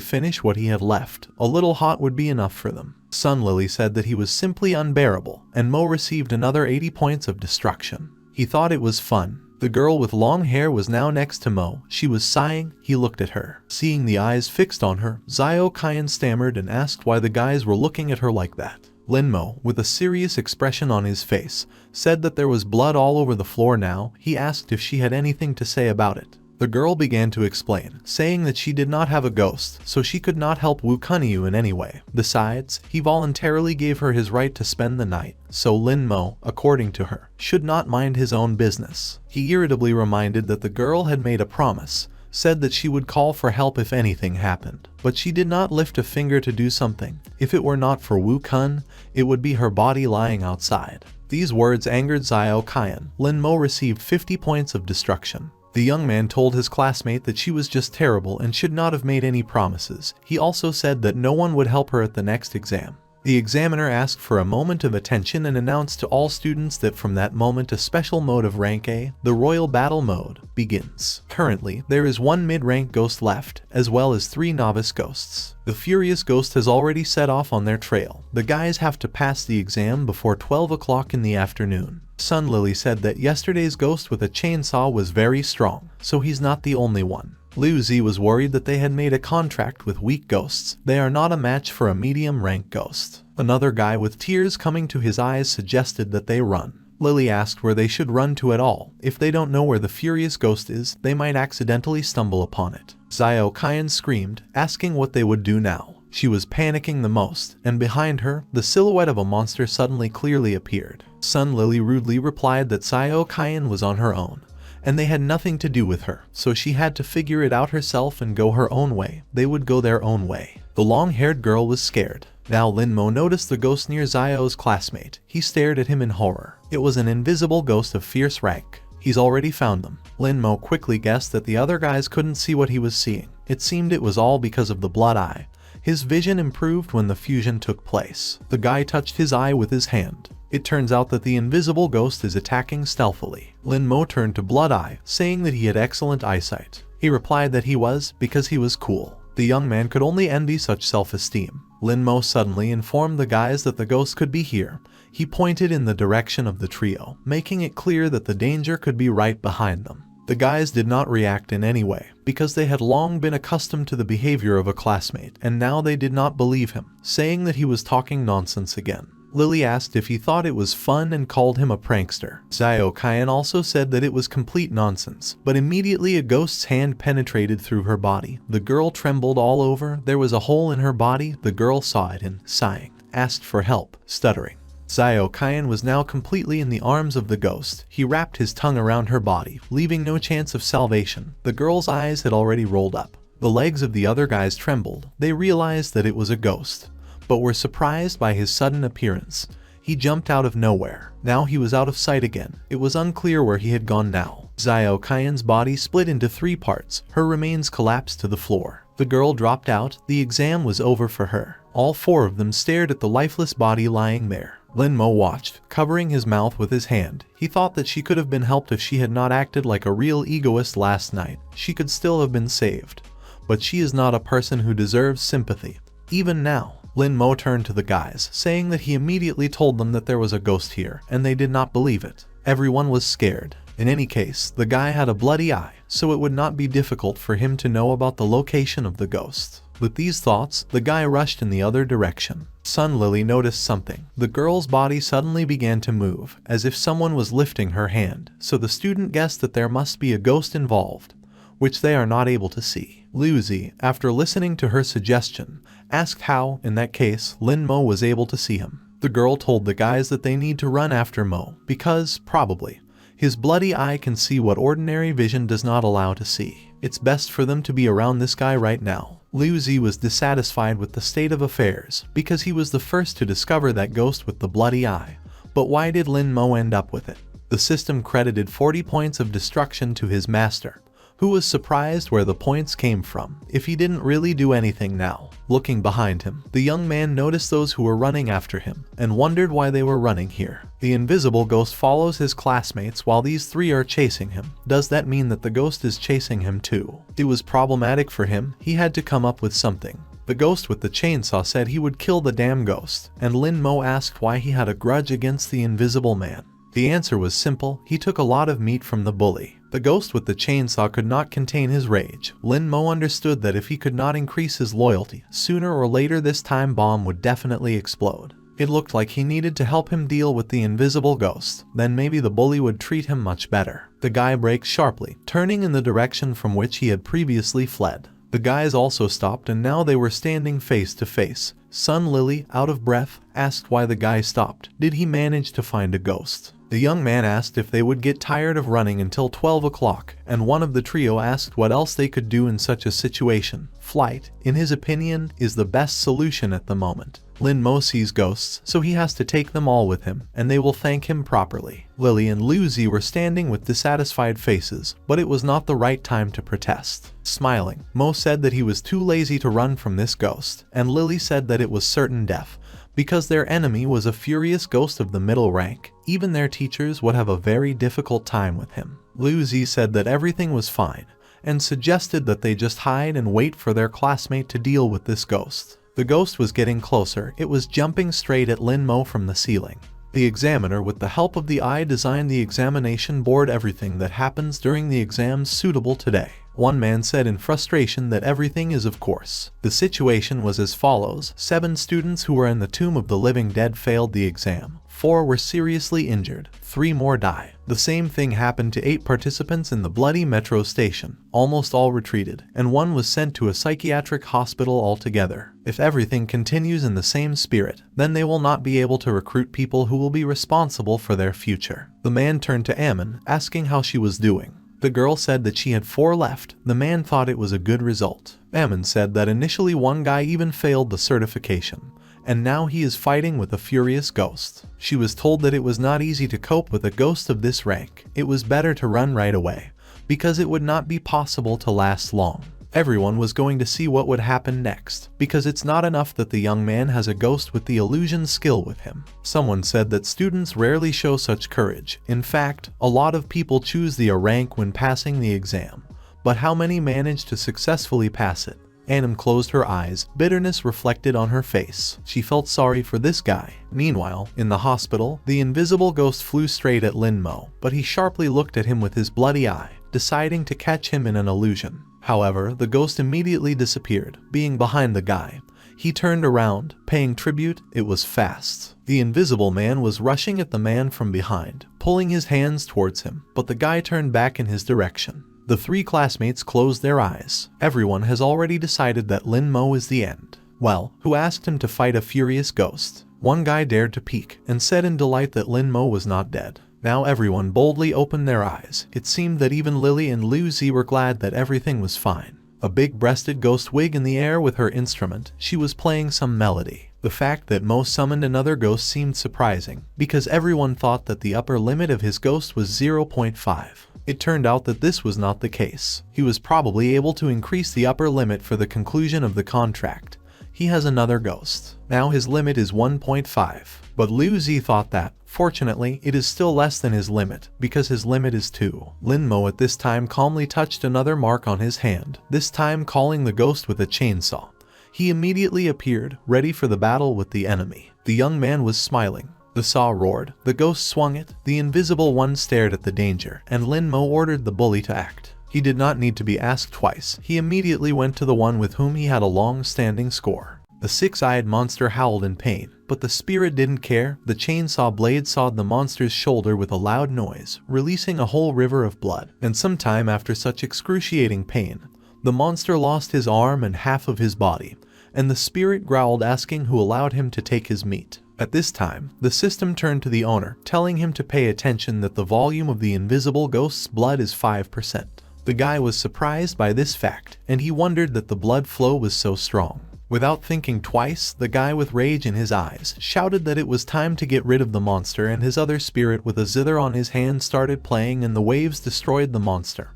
finish what he had left. A little hot would be enough for them. Sun Lily said that he was simply unbearable, and Mo received another 80 points of destruction. He thought it was fun. The girl with long hair was now next to Mo. She was sighing. He looked at her. Seeing the eyes fixed on her, Xiao Qian stammered and asked why the guys were looking at her like that. Lin Mo, with a serious expression on his face, said that there was blood all over the floor now. He asked if she had anything to say about it. The girl began to explain, saying that she did not have a ghost, so she could not help Wu Kunyu in any way. Besides, he voluntarily gave her his right to spend the night, so Lin Mo, according to her, should not mind his own business. He irritably reminded that the girl had made a promise, said that she would call for help if anything happened. But she did not lift a finger to do something. If it were not for Wu Kun, it would be her body lying outside. These words angered Xiao Qian. Lin Mo received 50 points of destruction. The young man told his classmate that she was just terrible and should not have made any promises. He also said that no one would help her at the next exam. The examiner asked for a moment of attention and announced to all students that from that moment a special mode of rank A, the Royal Battle Mode, begins. Currently, there is 1 mid-rank ghost left, as well as 3 novice ghosts. The Furious Ghost has already set off on their trail. The guys have to pass the exam before 12 o'clock in the afternoon. Sun Lily said that yesterday's ghost with a chainsaw was very strong, so he's not the only one. Liu Zi was worried that they had made a contract with weak ghosts. They are not a match for a medium-rank ghost. Another guy with tears coming to his eyes suggested that they run. Lily asked where they should run to at all. If they don't know where the Furious Ghost is, they might accidentally stumble upon it. Xiao Qian screamed, asking what they would do now. She was panicking the most, and behind her, the silhouette of a monster suddenly clearly appeared. Sun Lily rudely replied that Xiao Qian was on her own, and they had nothing to do with her, so she had to figure it out herself and go her own way. They would go their own way. The long-haired girl was scared. Now Lin Mo noticed the ghost near Xiao's classmate. He stared at him in horror. It was an invisible ghost of fierce rank. He's already found them. Lin Mo quickly guessed that the other guys couldn't see what he was seeing. It seemed it was all because of the blood eye. His vision improved when the fusion took place. The guy touched his eye with his hand. It turns out that the invisible ghost is attacking stealthily. Lin Mo turned to Blood Eye, saying that he had excellent eyesight. He replied that he was, because he was cool. The young man could only envy such self-esteem. Lin Mo suddenly informed the guys that the ghost could be here. He pointed in the direction of the trio, making it clear that the danger could be right behind them. The guys did not react in any way, because they had long been accustomed to the behavior of a classmate, and now they did not believe him, saying that he was talking nonsense again. Lily asked if he thought it was fun and called him a prankster. Xiao Qian also said that it was complete nonsense, but immediately a ghost's hand penetrated through her body. The girl trembled all over, there was a hole in her body, the girl saw it and, sighing, asked for help, stuttering. Xiao Qian was now completely in the arms of the ghost. He wrapped his tongue around her body, leaving no chance of salvation. The girl's eyes had already rolled up. The legs of the other guys trembled. They realized that it was a ghost, but were surprised by his sudden appearance. He jumped out of nowhere. Now he was out of sight again. It was unclear where he had gone now. Xiao Qian's body split into 3 parts. Her remains collapsed to the floor. The girl dropped out. The exam was over for her. All 4 of them stared at the lifeless body lying there. Lin Mo watched, covering his mouth with his hand. He thought that she could have been helped if she had not acted like a real egoist last night. She could still have been saved. But she is not a person who deserves sympathy. Even now, Lin Mo turned to the guys, saying that he immediately told them that there was a ghost here, and they did not believe it. Everyone was scared. In any case, the guy had a bloody eye, so it would not be difficult for him to know about the location of the ghost. With these thoughts, the guy rushed in the other direction. Sun Lily noticed something. The girl's body suddenly began to move, as if someone was lifting her hand, so the student guessed that there must be a ghost involved, which they are not able to see. Luzi, after listening to her suggestion, asked how, in that case, Lin Mo was able to see him. The girl told the guys that they need to run after Mo, because, probably, his bloody eye can see what ordinary vision does not allow to see. It's best for them to be around this guy right now. Liu Zi was dissatisfied with the state of affairs, because he was the first to discover that ghost with the bloody eye. But why did Lin Mo end up with it? The system credited 40 points of destruction to his master, who was surprised where the points came from, if he didn't really do anything now. Looking behind him, the young man noticed those who were running after him, and wondered why they were running here. The invisible ghost follows his classmates while these 3 are chasing him. Does that mean that the ghost is chasing him too? It was problematic for him. He had to come up with something. The ghost with the chainsaw said he would kill the damn ghost, and Lin Mo asked why he had a grudge against the invisible man. The answer was simple. He took a lot of meat from the bully. The ghost with the chainsaw could not contain his rage. Lin Mo understood that if he could not increase his loyalty, sooner or later this time bomb would definitely explode. It looked like he needed to help him deal with the invisible ghost. Then maybe the bully would treat him much better. The guy braked sharply, turning in the direction from which he had previously fled. The guys also stopped, and now they were standing face to face. Sun Lily, out of breath, asked why the guy stopped. Did he manage to find a ghost? The young man asked if they would get tired of running until 12 o'clock, and one of the trio asked what else they could do in such a situation. Flight, in his opinion, is the best solution at the moment. Lin Mo sees ghosts, so he has to take them all with him, and they will thank him properly. Lily and Liu Zi were standing with dissatisfied faces, but it was not the right time to protest. Smiling, Mo said that he was too lazy to run from this ghost, and Lily said that it was certain death, because their enemy was a furious ghost of the middle rank. Even their teachers would have a very difficult time with him. Liu Zi said that everything was fine, and suggested that they just hide and wait for their classmate to deal with this ghost. The ghost was getting closer. It was jumping straight at Lin Mo from the ceiling. The examiner, with the help of the eye, designed the examination board. Everything that happens during the exams suitable today. One man said in frustration that everything is of course. The situation was as follows. 7 students who were in the Tomb of the Living Dead failed the exam. 4 were seriously injured. 3 more died. The same thing happened to 8 participants in the bloody metro station. Almost all retreated, and 1 was sent to a psychiatric hospital altogether. If everything continues in the same spirit, then they will not be able to recruit people who will be responsible for their future. The man turned to Ammon, asking how she was doing. The girl said that she had 4 left. The man thought it was a good result. Ammon said that initially one guy even failed the certification, and now he is fighting with a furious ghost. She was told that it was not easy to cope with a ghost of this rank. It was better to run right away, because it would not be possible to last long. Everyone was going to see what would happen next, because it's not enough that the young man has a ghost with the illusion skill with him. Someone said that students rarely show such courage. In fact, a lot of people choose the A rank when passing the exam, but how many manage to successfully pass it? Annam closed her eyes, bitterness reflected on her face. She felt sorry for this guy. Meanwhile, in the hospital, the invisible ghost flew straight at Lin Mo, but he sharply looked at him with his bloody eye, deciding to catch him in an illusion. However, the ghost immediately disappeared, being behind the guy. He turned around, paying tribute. It was fast. The invisible man was rushing at the man from behind, pulling his hands towards him, but the guy turned back in his direction. The three classmates closed their eyes. Everyone has already decided that Lin Mo is the end. Well, who asked him to fight a furious ghost? One guy dared to peek, and said in delight that Lin Mo was not dead. Now everyone boldly opened their eyes. It seemed that even Lily and Liu Zi were glad that everything was fine. A big-breasted ghost wig in the air with her instrument, she was playing some melody. The fact that Mo summoned another ghost seemed surprising, because everyone thought that the upper limit of his ghost was 0.5. It turned out that this was not the case. He was probably able to increase the upper limit for the conclusion of the contract. He has another ghost. Now his limit is 1.5. But Liu Zi thought that, fortunately, it is still less than his limit, because his limit is 2. Lin Mo at this time calmly touched another mark on his hand, this time calling the ghost with a chainsaw. He immediately appeared, ready for the battle with the enemy. The young man was smiling. The saw roared, the ghost swung it, the invisible one stared at the danger, and Lin Mo ordered the bully to act. He did not need to be asked twice. He immediately went to the one with whom he had a long-standing score. The six-eyed monster howled in pain, but the spirit didn't care. The chainsaw blade sawed the monster's shoulder with a loud noise, releasing a whole river of blood. And sometime after such excruciating pain, the monster lost his arm and half of his body, and the spirit growled, asking who allowed him to take his meat. At this time, the system turned to the owner, telling him to pay attention that the volume of the invisible ghost's blood is 5%. The guy was surprised by this fact, and he wondered that the blood flow was so strong. Without thinking twice, the guy with rage in his eyes shouted that it was time to get rid of the monster, and his other spirit with a zither on his hand started playing, and the waves destroyed the monster,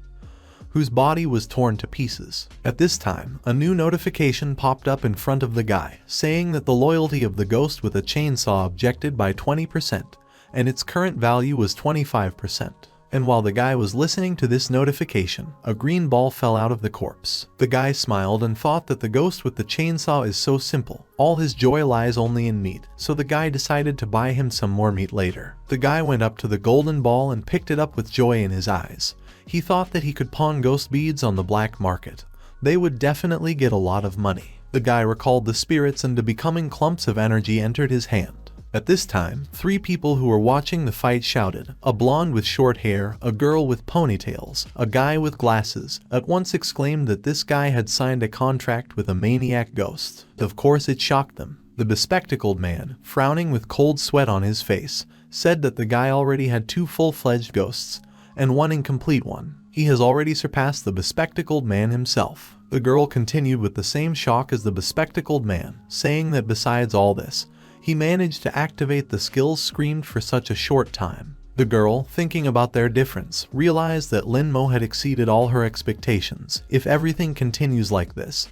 whose body was torn to pieces. At this time, a new notification popped up in front of the guy, saying that the loyalty of the ghost with a chainsaw objected by 20%, and its current value was 25%. And while the guy was listening to this notification, a green ball fell out of the corpse. The guy smiled and thought that the ghost with the chainsaw is so simple. All his joy lies only in meat, so the guy decided to buy him some more meat later. The guy went up to the golden ball and picked it up with joy in his eyes. He thought that he could pawn ghost beads on the black market. They would definitely get a lot of money. The guy recalled the spirits, and the becoming clumps of energy entered his hand. At this time, three people who were watching the fight shouted. A blonde with short hair, a girl with ponytails, a guy with glasses, at once exclaimed that this guy had signed a contract with a maniac ghost. Of course it shocked them. The bespectacled man, frowning with cold sweat on his face, said that the guy already had 2 full-fledged ghosts, and 1 incomplete one. He has already surpassed the bespectacled man himself. The girl continued with the same shock as the bespectacled man, saying that besides all this, he managed to activate the skills screamed for such a short time. The girl, thinking about their difference, realized that Lin Mo had exceeded all her expectations. If everything continues like this,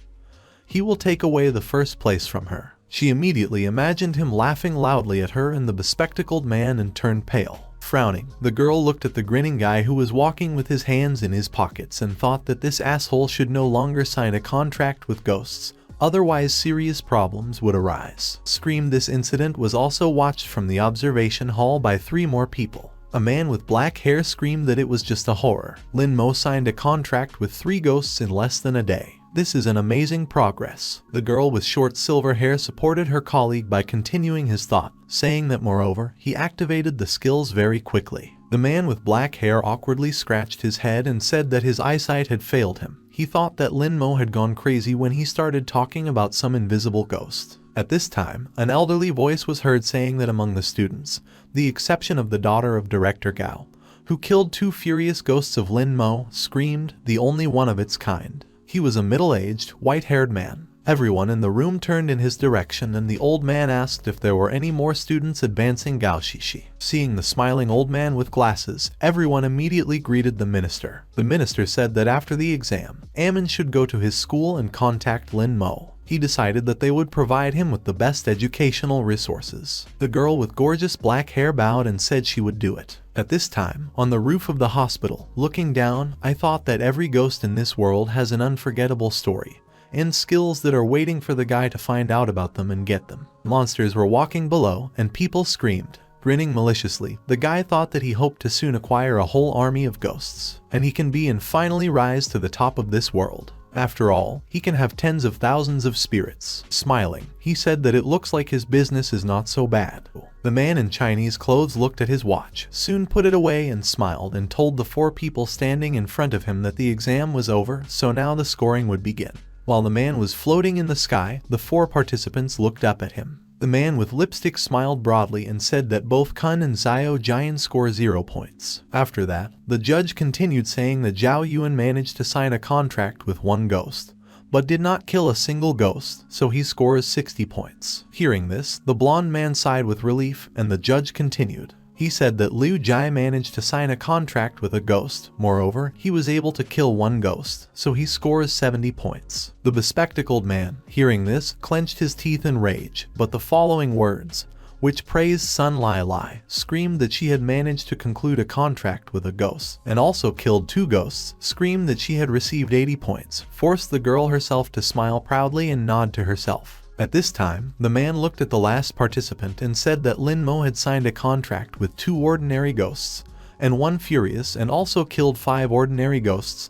he will take away the first place from her. She immediately imagined him laughing loudly at her and the bespectacled man and turned pale. Frowning, the girl looked at the grinning guy who was walking with his hands in his pockets and thought that this asshole should no longer sign a contract with ghosts. Otherwise serious problems would arise. Scream. This incident was also watched from the observation hall by 3 more people. A man with black hair screamed that it was just a horror. Lin Mo signed a contract with 3 ghosts in less than a day. This is an amazing progress. The girl with short silver hair supported her colleague by continuing his thought, saying that moreover, he activated the skills very quickly. The man with black hair awkwardly scratched his head and said that his eyesight had failed him. He thought that Lin Mo had gone crazy when he started talking about some invisible ghost. At this time, an elderly voice was heard saying that among the students, the exception of the daughter of Director Gao, who killed 2 furious ghosts of Lin Mo, screamed, the only one of its kind. He was a middle-aged, white-haired man. Everyone in the room turned in his direction, and the old man asked if there were any more students advancing Gaoshishi. Seeing the smiling old man with glasses, everyone immediately greeted the minister. The minister said that after the exam, Ammon should go to his school and contact Lin Mo. He decided that they would provide him with the best educational resources. The girl with gorgeous black hair bowed and said she would do it. At this time, on the roof of the hospital, looking down, I thought that every ghost in this world has an unforgettable story and skills that are waiting for the guy to find out about them and get them. Monsters were walking below, and people screamed. Grinning maliciously, the guy thought that he hoped to soon acquire a whole army of ghosts, and he can be and finally rise to the top of this world. After all, he can have tens of thousands of spirits. Smiling, he said that it looks like his business is not so bad. The man in Chinese clothes looked at his watch, soon put it away and smiled and told the 4 people standing in front of him that the exam was over, so now the scoring would begin. While the man was floating in the sky, the 4 participants looked up at him. The man with lipstick smiled broadly and said that both Kun and Xiao Jian score 0 points. After that, the judge continued saying that Zhao Yuan managed to sign a contract with 1 ghost, but did not kill a single ghost, so he scores 60 points. Hearing this, the blonde man sighed with relief, and the judge continued. He said that Liu Jai managed to sign a contract with a ghost. Moreover, he was able to kill 1 ghost, so he scores 70 points. The bespectacled man, hearing this, clenched his teeth in rage, but the following words, which praised Sun Lai Lai, screamed that she had managed to conclude a contract with a ghost, and also killed 2 ghosts, screamed that she had received 80 points, forced the girl herself to smile proudly and nod to herself. At this time, the man looked at the last participant and said that Lin Mo had signed a contract with 2 ordinary ghosts, and 1 furious, and also killed 5 ordinary ghosts,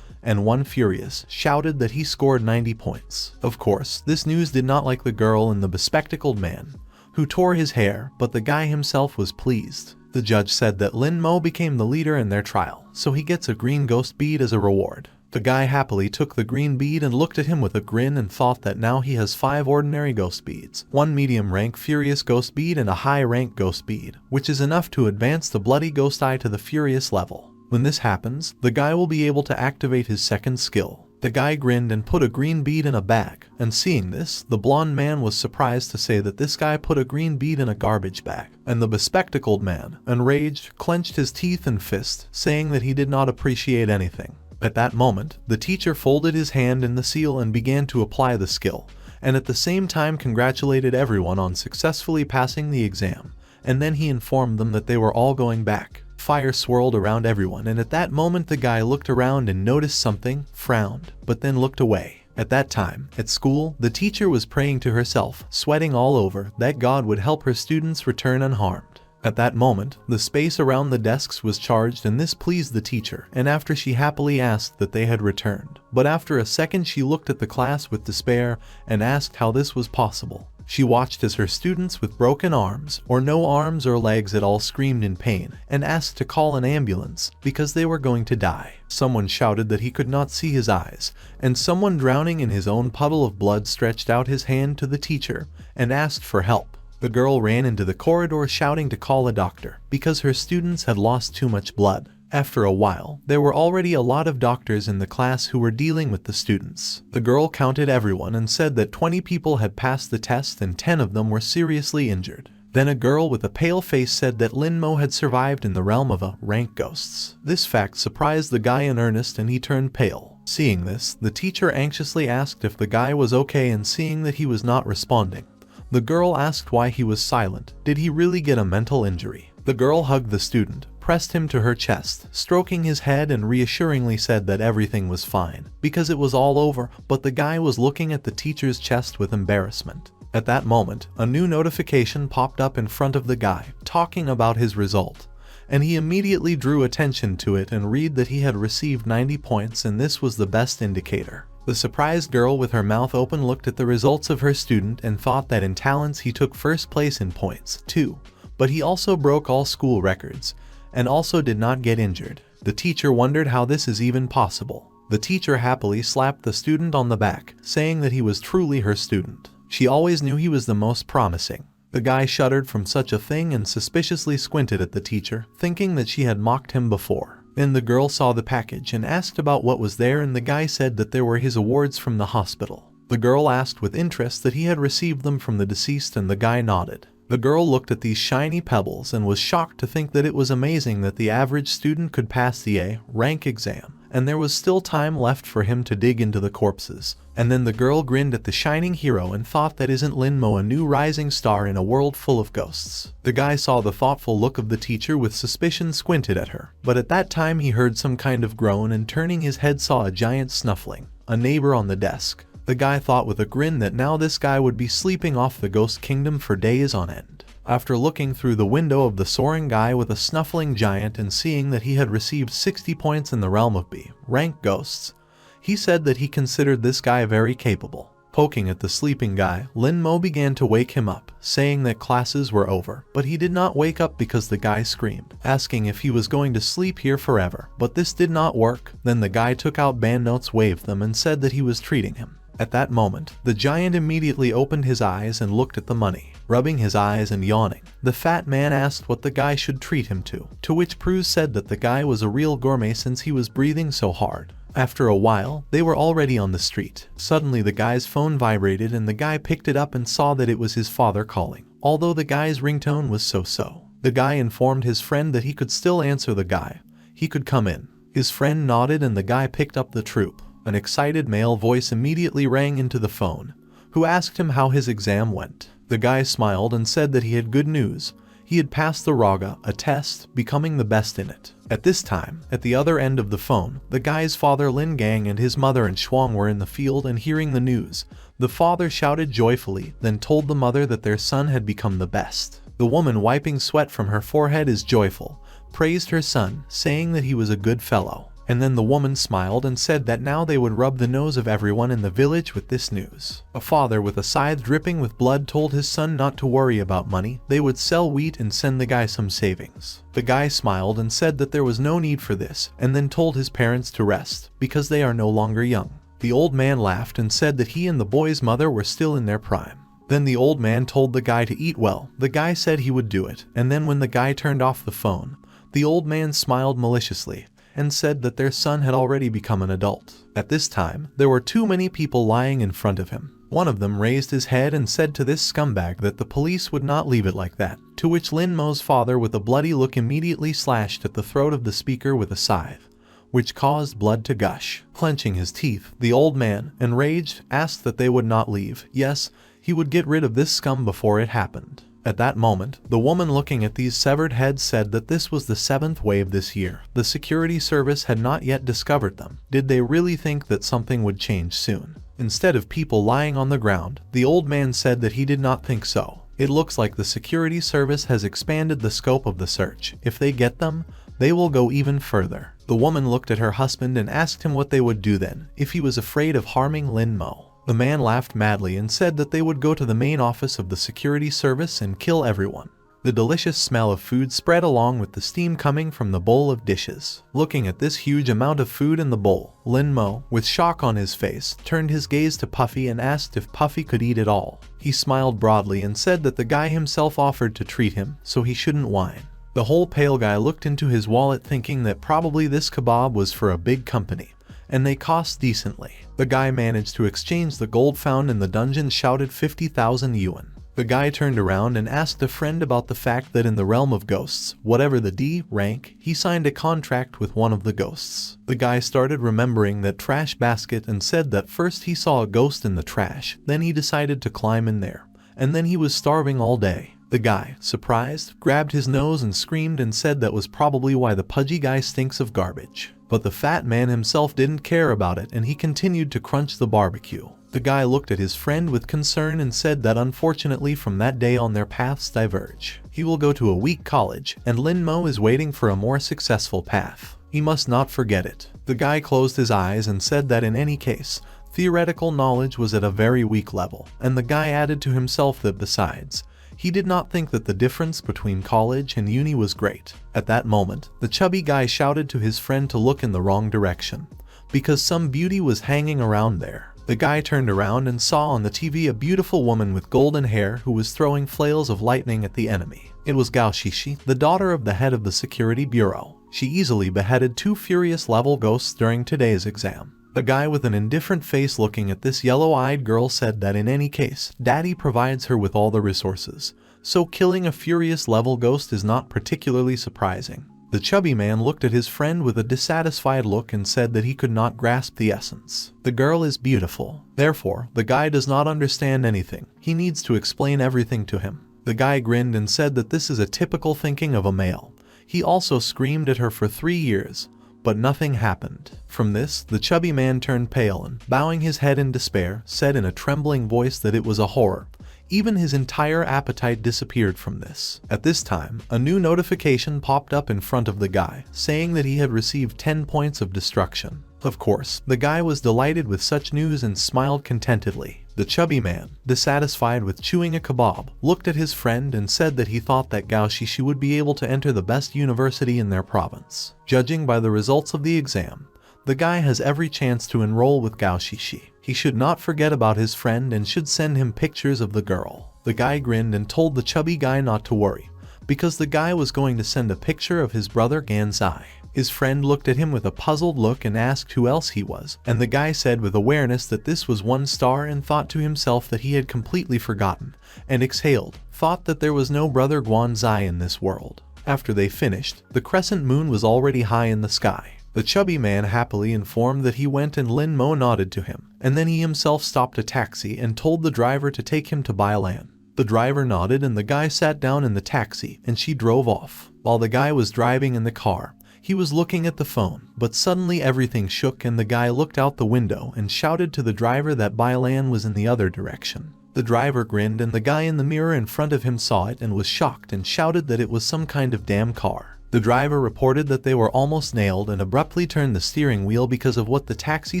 and 1 furious, shouted that he scored 90 points. Of course, this news did not like the girl and the bespectacled man, who tore his hair, but the guy himself was pleased. The judge said that Lin Mo became the leader in their trial, so he gets a green ghost bead as a reward. The guy happily took the green bead and looked at him with a grin and thought that now he has 5 ordinary ghost beads, 1 medium-rank furious ghost bead and a high-rank ghost bead, which is enough to advance the bloody ghost eye to the furious level. When this happens, the guy will be able to activate his second skill. The guy grinned and put a green bead in a bag, and seeing this, the blonde man was surprised to say that this guy put a green bead in a garbage bag, and the bespectacled man, enraged, clenched his teeth and fist, saying that he did not appreciate anything. At that moment, the teacher folded his hand in the seal and began to apply the skill, and at the same time congratulated everyone on successfully passing the exam, and then he informed them that they were all going back. Fire swirled around everyone, and at that moment the guy looked around and noticed something, frowned, but then looked away. At that time, at school, the teacher was praying to herself, sweating all over, that God would help her students return unharmed. At that moment, the space around the desks was charged, and this pleased the teacher, and after she happily asked that they had returned. But after a second she looked at the class with despair and asked how this was possible. She watched as her students with broken arms, or no arms or legs at all, screamed in pain, and asked to call an ambulance, because they were going to die. Someone shouted that he could not see his eyes, and someone drowning in his own puddle of blood stretched out his hand to the teacher, and asked for help. The girl ran into the corridor shouting to call a doctor, because her students had lost too much blood. After a while, there were already a lot of doctors in the class who were dealing with the students. The girl counted everyone and said that 20 people had passed the test and 10 of them were seriously injured. Then a girl with a pale face said that Lin Mo had survived in the realm of rank ghosts. This fact surprised the guy in earnest, and he turned pale. Seeing this, the teacher anxiously asked if the guy was okay, and seeing that he was not responding, the girl asked why he was silent. Did he really get a mental injury? The girl hugged the student, pressed him to her chest, stroking his head, and reassuringly said that everything was fine, because it was all over, but the guy was looking at the teacher's chest with embarrassment. At that moment, a new notification popped up in front of the guy, talking about his result, and he immediately drew attention to it and read that he had received 90 points, and this was the best indicator. The surprised girl with her mouth open looked at the results of her student and thought that in talents he took first place in points, too, but he also broke all school records, and also did not get injured. The teacher wondered how this is even possible. The teacher happily slapped the student on the back, saying that he was truly her student. She always knew he was the most promising. The guy shuddered from such a thing and suspiciously squinted at the teacher, thinking that she had mocked him before. Then the girl saw the package and asked about what was there, and the guy said that there were his awards from the hospital. The girl asked with interest that he had received them from the deceased, and the guy nodded. The girl looked at these shiny pebbles and was shocked to think that it was amazing that the average student could pass the A rank exam, and there was still time left for him to dig into the corpses. And then the girl grinned at the shining hero and thought, that isn't Lin Mo a new rising star in a world full of ghosts? The guy saw the thoughtful look of the teacher with suspicion, squinted at her. But at that time he heard some kind of groan, and turning his head saw a giant snuffling, a neighbor on the desk. The guy thought with a grin that now this guy would be sleeping off the ghost kingdom for days on end. After looking through the window of the soaring guy with a snuffling giant and seeing that he had received 60 points in the realm of B rank ghosts, he said that he considered this guy very capable. Poking at the sleeping guy, Lin Mo began to wake him up, saying that classes were over, but he did not wake up because the guy screamed, asking if he was going to sleep here forever. But this did not work. Then the guy took out banknotes, waved them, and said that he was treating him. At that moment, the giant immediately opened his eyes and looked at the money, rubbing his eyes and yawning. The fat man asked what the guy should treat him to which Prue said that the guy was a real gourmet since he was breathing so hard. After a while, they were already on the street. Suddenly the guy's phone vibrated, and the guy picked it up and saw that it was his father calling. Although the guy's ringtone was so-so, the guy informed his friend that he could still answer the guy. He could come in. His friend nodded, and the guy picked up the troop. An excited male voice immediately rang into the phone, who asked him how his exam went. The guy smiled and said that he had good news. He had passed the Raga, a test, becoming the best in it. At this time, at the other end of the phone, the guy's father Lin Gang and his mother and Shuang were in the field, and hearing the news, the father shouted joyfully, then told the mother that their son had become the best. The woman, wiping sweat from her forehead, is joyful, praised her son, saying that he was a good fellow. And then the woman smiled and said that now they would rub the nose of everyone in the village with this news. A father with a scythe dripping with blood told his son not to worry about money. They would sell wheat and send the guy some savings. The guy smiled and said that there was no need for this, and then told his parents to rest, because they are no longer young. The old man laughed and said that he and the boy's mother were still in their prime. Then the old man told the guy to eat well. The guy said he would do it, and then when the guy turned off the phone, the old man smiled maliciously and said that their son had already become an adult. At this time, there were too many people lying in front of him. One of them raised his head and said to this scumbag that the police would not leave it like that, to which Lin Mo's father with a bloody look immediately slashed at the throat of the speaker with a scythe, which caused blood to gush. Clenching his teeth, the old man, enraged, asked that they would not leave. Yes, he would get rid of this scum before it happened. At that moment, the woman looking at these severed heads said that this was the 7th wave this year. The security service had not yet discovered them. Did they really think that something would change soon? Instead of people lying on the ground, the old man said that he did not think so. It looks like the security service has expanded the scope of the search. If they get them, they will go even further. The woman looked at her husband and asked him what they would do then, if he was afraid of harming Lin Mo. The man laughed madly and said that they would go to the main office of the security service and kill everyone. The delicious smell of food spread along with the steam coming from the bowl of dishes. Looking at this huge amount of food in the bowl, Lin Mo, with shock on his face, turned his gaze to Puffy and asked if Puffy could eat it all. He smiled broadly and said that the guy himself offered to treat him, so he shouldn't whine. The whole pale guy looked into his wallet thinking that probably this kebab was for a big company, and they cost decently. The guy managed to exchange the gold found in the dungeon, shouted 50,000 yuan. The guy turned around and asked a friend about the fact that in the realm of ghosts, whatever the D rank, he signed a contract with one of the ghosts. The guy started remembering that trash basket and said that first he saw a ghost in the trash, then he decided to climb in there, and then he was starving all day. The guy, surprised, grabbed his nose and screamed and said that was probably why the pudgy guy stinks of garbage. But the fat man himself didn't care about it, and he continued to crunch the barbecue. The guy looked at his friend with concern and said that unfortunately from that day on their paths diverge. He will go to a weak college, and Lin Mo is waiting for a more successful path. He must not forget it. The guy closed his eyes and said that in any case, theoretical knowledge was at a very weak level, and the guy added to himself that besides, he did not think that the difference between college and uni was great. At that moment, the chubby guy shouted to his friend to look in the wrong direction, because some beauty was hanging around there. The guy turned around and saw on the TV a beautiful woman with golden hair who was throwing flails of lightning at the enemy. It was Gao Shishi, the daughter of the head of the security bureau. She easily beheaded 2 furious level ghosts during today's exam. The guy with an indifferent face looking at this yellow-eyed girl said that in any case, Daddy provides her with all the resources, so killing a furious level ghost is not particularly surprising. The chubby man looked at his friend with a dissatisfied look and said that he could not grasp the essence. The girl is beautiful. Therefore, the guy does not understand anything. He needs to explain everything to him. The guy grinned and said that this is a typical thinking of a male. He also screamed at her for 3 years, but nothing happened. From this, the chubby man turned pale and, bowing his head in despair, said in a trembling voice that it was a horror. Even his entire appetite disappeared from this. At this time, a new notification popped up in front of the guy, saying that he had received 10 points of destruction. Of course, the guy was delighted with such news and smiled contentedly. The chubby man, dissatisfied with chewing a kebab, looked at his friend and said that he thought that Gao Shishi would be able to enter the best university in their province. Judging by the results of the exam, the guy has every chance to enroll with Gao Shishi. He should not forget about his friend and should send him pictures of the girl. The guy grinned and told the chubby guy not to worry, because the guy was going to send a picture of his brother Ganzai. His friend looked at him with a puzzled look and asked who else he was, and the guy said with awareness that this was 1 star and thought to himself that he had completely forgotten, and exhaled, thought that there was no brother Guanzai in this world. After they finished, the crescent moon was already high in the sky. The chubby man happily informed that he went and Lin Mo nodded to him, and then he himself stopped a taxi and told the driver to take him to Bailan. The driver nodded and the guy sat down in the taxi and she drove off. While the guy was driving in the car, he was looking at the phone, but suddenly everything shook and the guy looked out the window and shouted to the driver that Bailan was in the other direction. The driver grinned and the guy in the mirror in front of him saw it and was shocked and shouted that it was some kind of damn car. The driver reported that they were almost nailed and abruptly turned the steering wheel because of what the taxi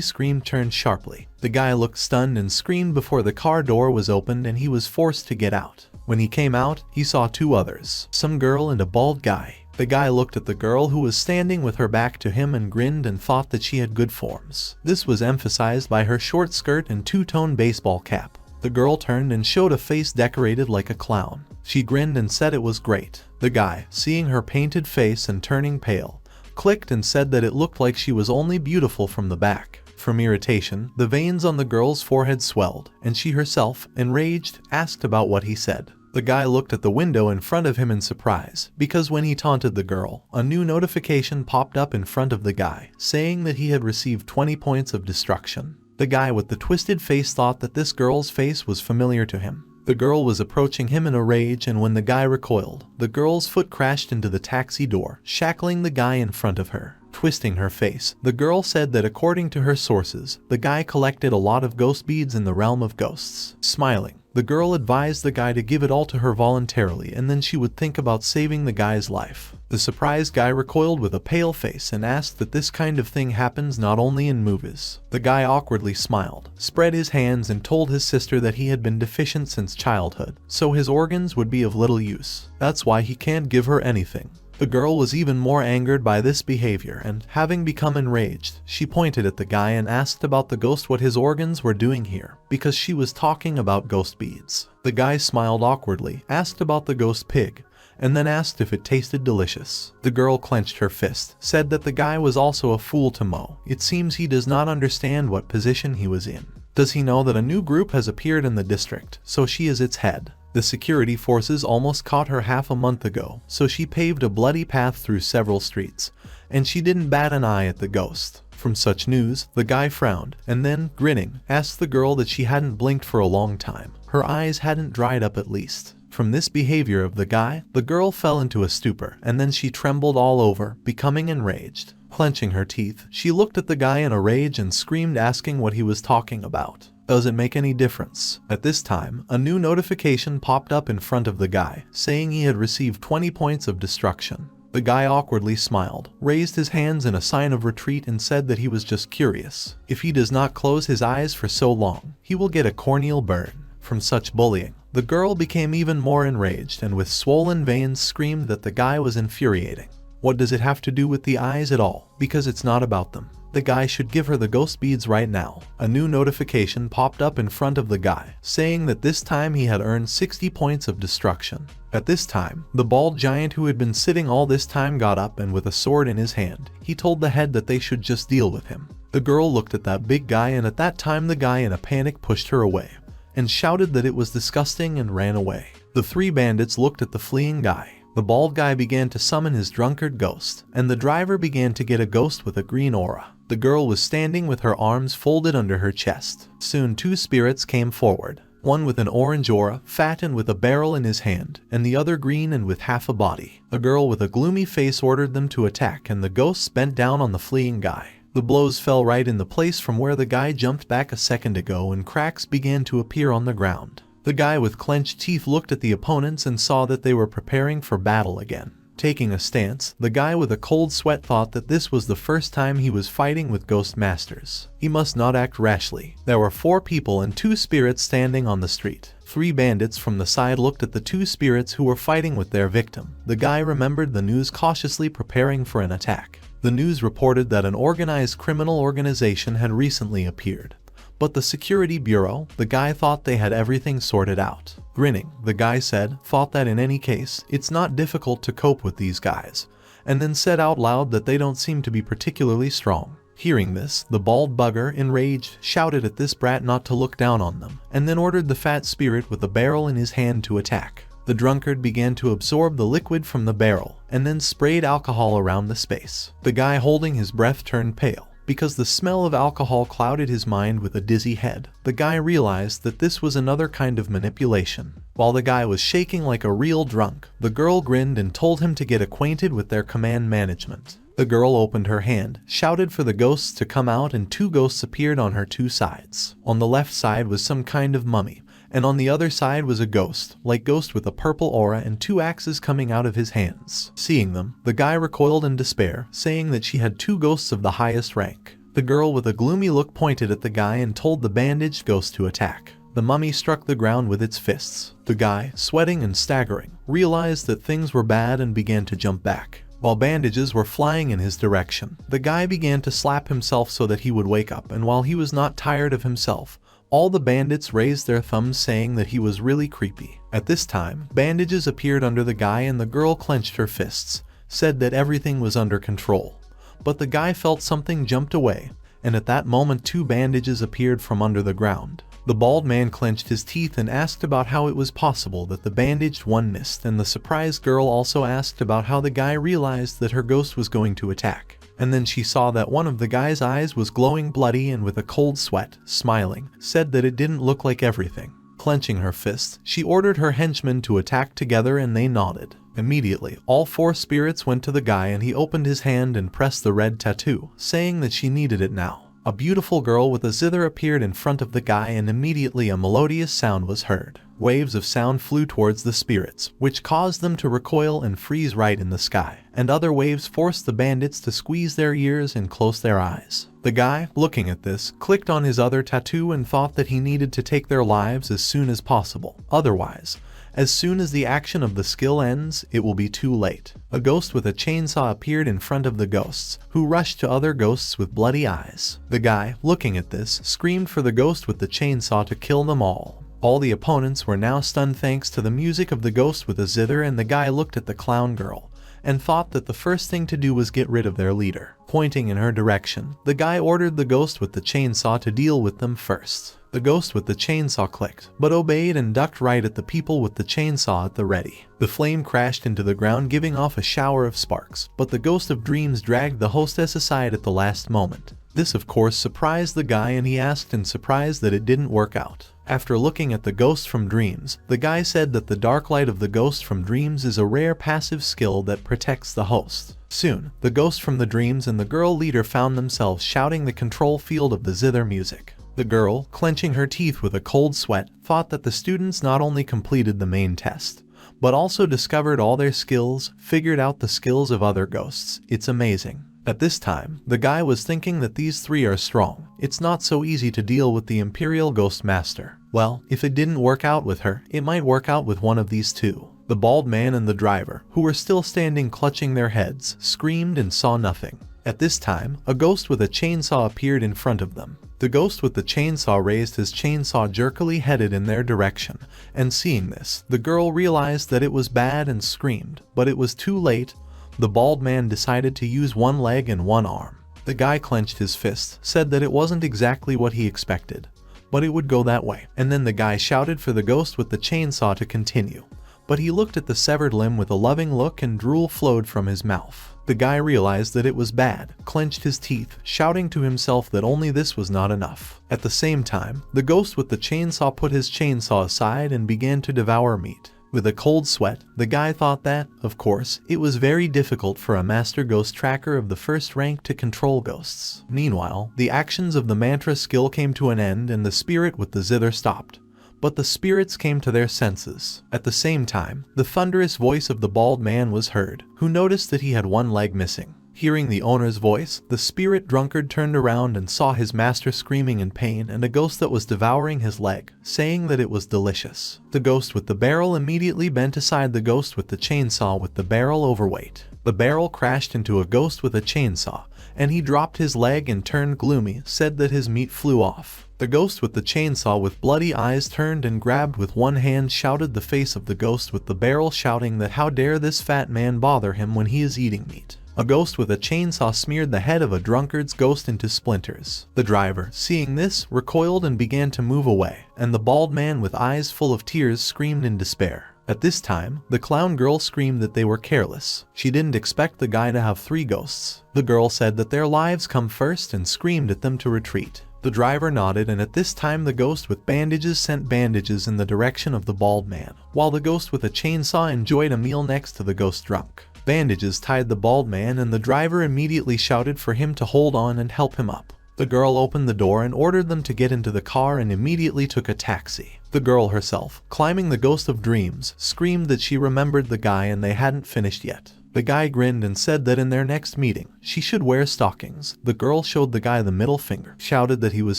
screamed turned sharply. The guy looked stunned and screamed before the car door was opened and he was forced to get out. When he came out, he saw 2 others, some girl and a bald guy. The guy looked at the girl who was standing with her back to him and grinned and thought that she had good forms. This was emphasized by her short skirt and 2-tone baseball cap. The girl turned and showed a face decorated like a clown. She grinned and said it was great. The guy, seeing her painted face and turning pale, clicked and said that it looked like she was only beautiful from the back. From irritation, the veins on the girl's forehead swelled, and she herself, enraged, asked about what he said. The guy looked at the window in front of him in surprise, because when he taunted the girl, a new notification popped up in front of the guy, saying that he had received 20 points of destruction. The guy with the twisted face thought that this girl's face was familiar to him. The girl was approaching him in a rage, and when the guy recoiled, the girl's foot crashed into the taxi door, shackling the guy in front of her. Twisting her face, the girl said that according to her sources, the guy collected a lot of ghost beads in the realm of ghosts. Smiling, the girl advised the guy to give it all to her voluntarily and then she would think about saving the guy's life. The surprised guy recoiled with a pale face and asked that this kind of thing happens not only in movies. The guy awkwardly smiled, spread his hands and told his sister that he had been deficient since childhood, so his organs would be of little use. That's why he can't give her anything. The girl was even more angered by this behavior and, having become enraged, she pointed at the guy and asked about the ghost what his organs were doing here, because she was talking about ghost beads. The guy smiled awkwardly, asked about the ghost pig, and then asked if it tasted delicious. The girl clenched her fist, said that the guy was also a fool to Mo. It seems he does not understand what position he was in. Does he know that a new group has appeared in the district, so she is its head? The security forces almost caught her half a month ago, so she paved a bloody path through several streets, and she didn't bat an eye at the ghost. From such news, the guy frowned, and then, grinning, asked the girl that she hadn't blinked for a long time. Her eyes hadn't dried up at least. From this behavior of the guy, the girl fell into a stupor, and then she trembled all over, becoming enraged. Clenching her teeth, she looked at the guy in a rage and screamed, asking what he was talking about. Does it make any difference? At this time, a new notification popped up in front of the guy, saying he had received 20 points of destruction. The guy awkwardly smiled, raised his hands in a sign of retreat and said that he was just curious. If he does not close his eyes for so long, he will get a corneal burn. From such bullying, the girl became even more enraged and with swollen veins screamed that the guy was infuriating. What does it have to do with the eyes at all? Because it's not about them. The guy should give her the ghost beads right now. A new notification popped up in front of the guy, saying that this time he had earned 60 points of destruction. At this time, the bald giant who had been sitting all this time got up and with a sword in his hand, he told the head that they should just deal with him. The girl looked at that big guy, and at that time the guy in a panic pushed her away and shouted that it was disgusting and ran away. The three bandits looked at the fleeing guy. The bald guy began to summon his drunkard ghost, and the driver began to get a ghost with a green aura. The girl was standing with her arms folded under her chest. Soon two spirits came forward, one with an orange aura, fat and with a barrel in his hand, and the other green and with half a body. A girl with a gloomy face ordered them to attack, and the ghosts bent down on the fleeing guy. The blows fell right in the place from where the guy jumped back a second ago, and cracks began to appear on the ground. The guy with clenched teeth looked at the opponents and saw that they were preparing for battle again. Taking a stance, the guy with a cold sweat thought that this was the first time he was fighting with ghost masters. He must not act rashly. There were 4 people and 2 spirits standing on the street. 3 bandits from the side looked at the 2 spirits who were fighting with their victim. The guy remembered the news, cautiously preparing for an attack. The news reported that an organized criminal organization had recently appeared. But the security bureau, the guy thought they had everything sorted out. Grinning, the guy thought that in any case, it's not difficult to cope with these guys, and then said out loud that they don't seem to be particularly strong. Hearing this, the bald bugger, enraged, shouted at this brat not to look down on them, and then ordered the fat spirit with the barrel in his hand to attack. The drunkard began to absorb the liquid from the barrel, and then sprayed alcohol around the space. The guy holding his breath turned pale, because the smell of alcohol clouded his mind with a dizzy head. The guy realized that this was another kind of manipulation. While the guy was shaking like a real drunk, the girl grinned and told him to get acquainted with their command management. The girl opened her hand, shouted for the ghosts to come out, and 2 ghosts appeared on her 2 sides. On the left side was some kind of mummy, and on the other side was a ghost with a purple aura and 2 axes coming out of his hands. Seeing them, the guy recoiled in despair, saying that she had 2 ghosts of the highest rank. The girl with a gloomy look pointed at the guy and told the bandaged ghost to attack. The mummy struck the ground with its fists. The guy, sweating and staggering, realized that things were bad and began to jump back. While bandages were flying in his direction, the guy began to slap himself so that he would wake up, and while he was not tired of himself, all the bandits raised their thumbs, saying that he was really creepy. At this time, bandages appeared under the guy, and the girl clenched her fists, said that everything was under control. But the guy felt something jumped away, and at that moment 2 bandages appeared from under the ground. The bald man clenched his teeth and asked about how it was possible that the bandaged one missed, and the surprised girl also asked about how the guy realized that her ghost was going to attack. And then she saw that one of the guy's eyes was glowing bloody, and with a cold sweat, smiling, said that it didn't look like everything. Clenching her fists, she ordered her henchmen to attack together, and they nodded. Immediately, all 4 spirits went to the guy, and he opened his hand and pressed the red tattoo, saying that she needed it now. A beautiful girl with a zither appeared in front of the guy, and immediately a melodious sound was heard. Waves of sound flew towards the spirits, which caused them to recoil and freeze right in the sky, and other waves forced the bandits to squeeze their ears and close their eyes. The guy, looking at this, clicked on his other tattoo and thought that he needed to take their lives as soon as possible. Otherwise, as soon as the action of the skill ends, it will be too late. A ghost with a chainsaw appeared in front of the ghosts, who rushed to other ghosts with bloody eyes. The guy, looking at this, screamed for the ghost with the chainsaw to kill them all. All the opponents were now stunned thanks to the music of the ghost with a zither, and the guy looked at the clown girl and thought that the first thing to do was get rid of their leader. Pointing in her direction, the guy ordered the ghost with the chainsaw to deal with them first. The ghost with the chainsaw clicked, but obeyed and ducked right at the people with the chainsaw at the ready. The flame crashed into the ground, giving off a shower of sparks, but the ghost of dreams dragged the hostess aside at the last moment. This of course surprised the guy, and he asked in surprise that it didn't work out. After looking at the ghost from dreams, the guy said that the dark light of the ghost from dreams is a rare passive skill that protects the host. Soon, the ghost from the dreams and the girl leader found themselves shouting the control field of the zither music. The girl, clenching her teeth with a cold sweat, thought that the students not only completed the main test, but also discovered all their skills, figured out the skills of other ghosts. It's amazing. At this time, the guy was thinking that these 3 are strong. It's not so easy to deal with the Imperial Ghost Master. Well, if it didn't work out with her, it might work out with one of these 2. The bald man and the driver, who were still standing clutching their heads, screamed and saw nothing. At this time, a ghost with a chainsaw appeared in front of them. The ghost with the chainsaw raised his chainsaw jerkily, headed in their direction, and seeing this, the girl realized that it was bad and screamed, but it was too late. The bald man decided to use one leg and one arm. The guy clenched his fist, said that it wasn't exactly what he expected, but it would go that way. And then the guy shouted for the ghost with the chainsaw to continue. But he looked at the severed limb with a loving look and drool flowed from his mouth. The guy realized that it was bad, clenched his teeth, shouting to himself that only this was not enough. At the same time, the ghost with the chainsaw put his chainsaw aside and began to devour meat. With a cold sweat, the guy thought that, of course, it was very difficult for a master ghost tracker of the first rank to control ghosts. Meanwhile, the actions of the mantra skill came to an end and the spirit with the zither stopped. But the spirits came to their senses. At the same time, the thunderous voice of the bald man was heard, who noticed that he had one leg missing. Hearing the owner's voice, the spirit drunkard turned around and saw his master screaming in pain and a ghost that was devouring his leg, saying that it was delicious. The ghost with the barrel immediately bent aside the ghost with the chainsaw with the barrel overweight. The barrel crashed into a ghost with a chainsaw, and he dropped his leg and turned gloomy, said that his meat flew off. The ghost with the chainsaw with bloody eyes turned and grabbed with one hand, shouted the face of the ghost with the barrel, shouting that how dare this fat man bother him when he is eating meat. A ghost with a chainsaw smeared the head of a drunkard's ghost into splinters. The driver, seeing this, recoiled and began to move away, and the bald man with eyes full of tears screamed in despair. At this time, the clown girl screamed that they were careless. She didn't expect the guy to have 3 ghosts. The girl said that their lives come first and screamed at them to retreat. The driver nodded, and at this time the ghost with bandages sent bandages in the direction of the bald man, while the ghost with a chainsaw enjoyed a meal next to the ghost drunk. Bandages tied the bald man and the driver immediately shouted for him to hold on and help him up. The girl opened the door and ordered them to get into the car and immediately took a taxi. The girl herself, climbing the ghost of dreams, screamed that she remembered the guy and they hadn't finished yet. The guy grinned and said that in their next meeting, she should wear stockings. The girl showed the guy the middle finger, shouted that he was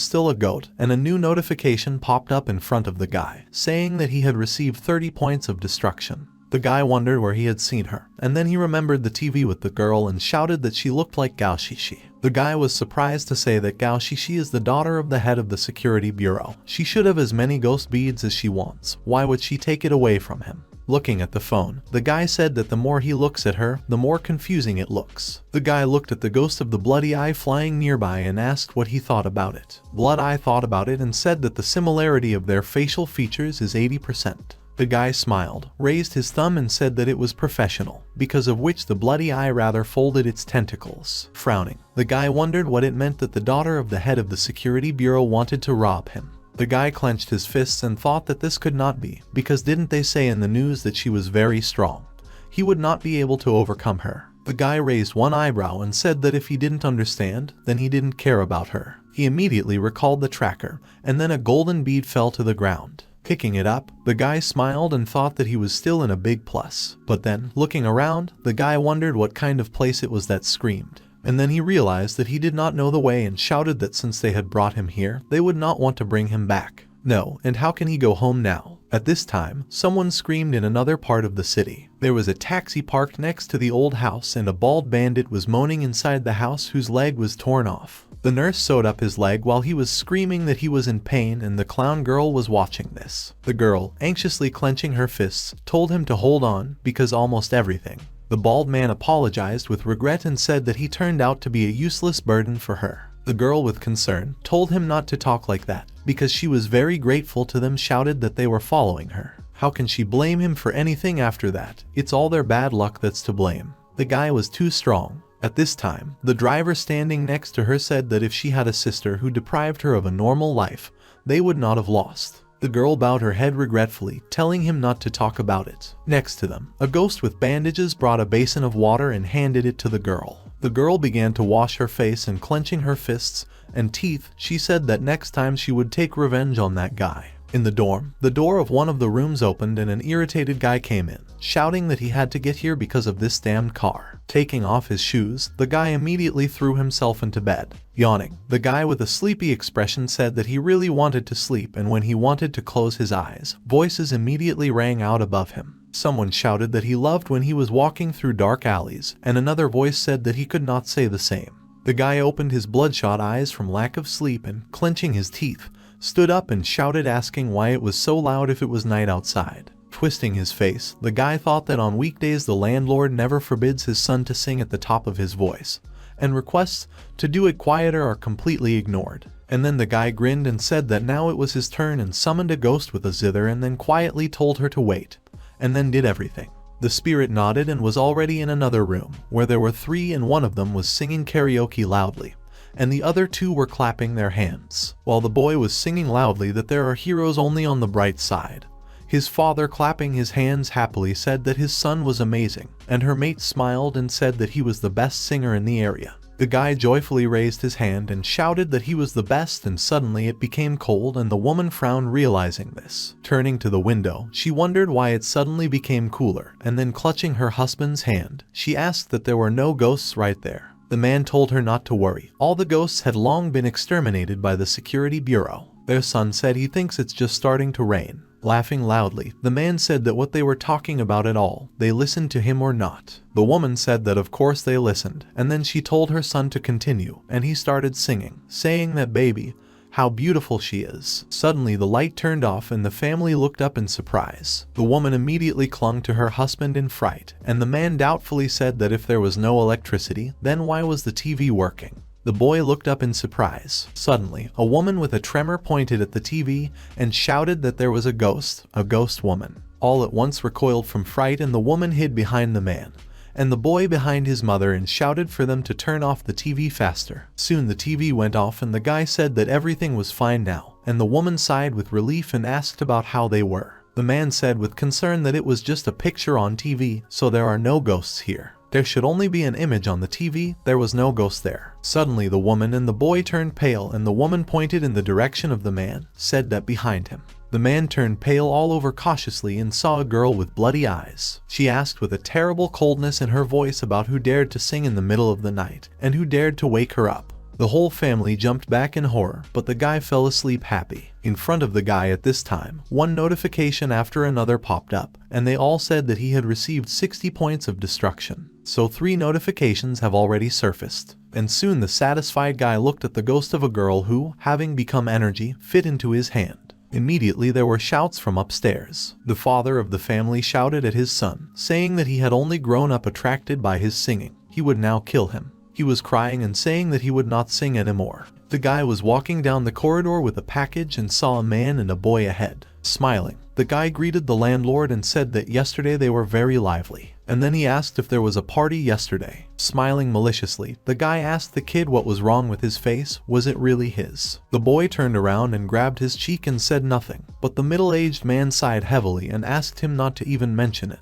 still a goat, and a new notification popped up in front of the guy, saying that he had received 30 points of destruction. The guy wondered where he had seen her, and then he remembered the TV with the girl and shouted that she looked like Gao Shishi. The guy was surprised to say that Gao Shishi is the daughter of the head of the security bureau. She should have as many ghost beads as she wants. Why would she take it away from him? Looking at the phone, the guy said that the more he looks at her, the more confusing it looks. The guy looked at the ghost of the bloody eye flying nearby and asked what he thought about it. Blood Eye thought about it and said that the similarity of their facial features is 80%. The guy smiled, raised his thumb and said that it was professional, because of which the bloody eye rather folded its tentacles. Frowning, the guy wondered what it meant that the daughter of the head of the security bureau wanted to rob him. The guy clenched his fists and thought that this could not be, because didn't they say in the news that she was very strong? He would not be able to overcome her. The guy raised one eyebrow and said that if he didn't understand, then he didn't care about her. He immediately recalled the tracker, and then a golden bead fell to the ground. Picking it up, the guy smiled and thought that he was still in a big plus. But then, looking around, the guy wondered what kind of place it was that screamed. And then he realized that he did not know the way and shouted that since they had brought him here, they would not want to bring him back. No, and how can he go home now? At this time, someone screamed in another part of the city. There was a taxi parked next to the old house and a bald bandit was moaning inside the house whose leg was torn off. The nurse sewed up his leg while he was screaming that he was in pain and the clown girl was watching this. The girl, anxiously clenching her fists, told him to hold on because almost everything. The bald man apologized with regret and said that he turned out to be a useless burden for her. The girl with concern told him not to talk like that because she was very grateful to them, shouted that they were following her. How can she blame him for anything after that? It's all their bad luck that's to blame. The guy was too strong. At this time, the driver standing next to her said that if she had a sister who deprived her of a normal life, they would not have lost. The girl bowed her head regretfully, telling him not to talk about it. Next to them, a ghost with bandages brought a basin of water and handed it to the girl. The girl began to wash her face and clenching her fists and teeth, she said that next time she would take revenge on that guy. In the dorm, the door of one of the rooms opened and an irritated guy came in, shouting that he had to get here because of this damned car. Taking off his shoes, the guy immediately threw himself into bed. Yawning, the guy with a sleepy expression said that he really wanted to sleep, and when he wanted to close his eyes, voices immediately rang out above him. Someone shouted that he loved when he was walking through dark alleys, and another voice said that he could not say the same. The guy opened his bloodshot eyes from lack of sleep and, clenching his teeth, stood up and shouted, asking why it was so loud if it was night outside. Twisting his face, the guy thought that on weekdays the landlord never forbids his son to sing at the top of his voice, and requests to do it quieter are completely ignored. And then the guy grinned and said that now it was his turn and summoned a ghost with a zither and then quietly told her to wait, and then did everything. The spirit nodded and was already in another room, where there were 3 and one of them was singing karaoke loudly, and the other 2 were clapping their hands, while the boy was singing loudly that there are heroes only on the bright side. His father, clapping his hands happily, said that his son was amazing, and her mate smiled and said that he was the best singer in the area. The guy joyfully raised his hand and shouted that he was the best, and suddenly it became cold and the woman frowned realizing this. Turning to the window, she wondered why it suddenly became cooler, and then clutching her husband's hand, she asked that there were no ghosts right there. The man told her not to worry. All the ghosts had long been exterminated by the security bureau. Their son said he thinks it's just starting to rain. Laughing loudly, the man said that what they were talking about at all, they listened to him or not. The woman said that of course they listened, and then she told her son to continue, and he started singing, saying that baby, how beautiful she is. Suddenly the light turned off and the family looked up in surprise. The woman immediately clung to her husband in fright, and the man doubtfully said that if there was no electricity, then why was the TV working? The boy looked up in surprise. Suddenly, a woman with a tremor pointed at the TV and shouted that there was a ghost woman. All at once recoiled from fright and the woman hid behind the man, and the boy behind his mother, and shouted for them to turn off the TV faster. Soon the TV went off and the guy said that everything was fine now, and the woman sighed with relief and asked about how they were. The man said with concern that it was just a picture on TV, so there are no ghosts here. There should only be an image on the TV, there was no ghost there. Suddenly the woman and the boy turned pale and the woman pointed in the direction of the man, said that behind him. The man turned pale all over cautiously and saw a girl with bloody eyes. She asked with a terrible coldness in her voice about who dared to sing in the middle of the night, and who dared to wake her up. The whole family jumped back in horror, but the guy fell asleep happy. In front of the guy at this time, one notification after another popped up, and they all said that he had received 60 points of destruction. So 3 notifications have already surfaced. And soon the satisfied guy looked at the ghost of a girl who, having become energy, fit into his hand. Immediately there were shouts from upstairs. The father of the family shouted at his son, saying that he had only grown up attracted by his singing. He would now kill him. He was crying and saying that he would not sing anymore. The guy was walking down the corridor with a package and saw a man and a boy ahead. Smiling, the guy greeted the landlord and said that yesterday they were very lively. And then he asked if there was a party yesterday. Smiling maliciously, the guy asked the kid what was wrong with his face, was it really his? The boy turned around and grabbed his cheek and said nothing, but the middle-aged man sighed heavily and asked him not to even mention it,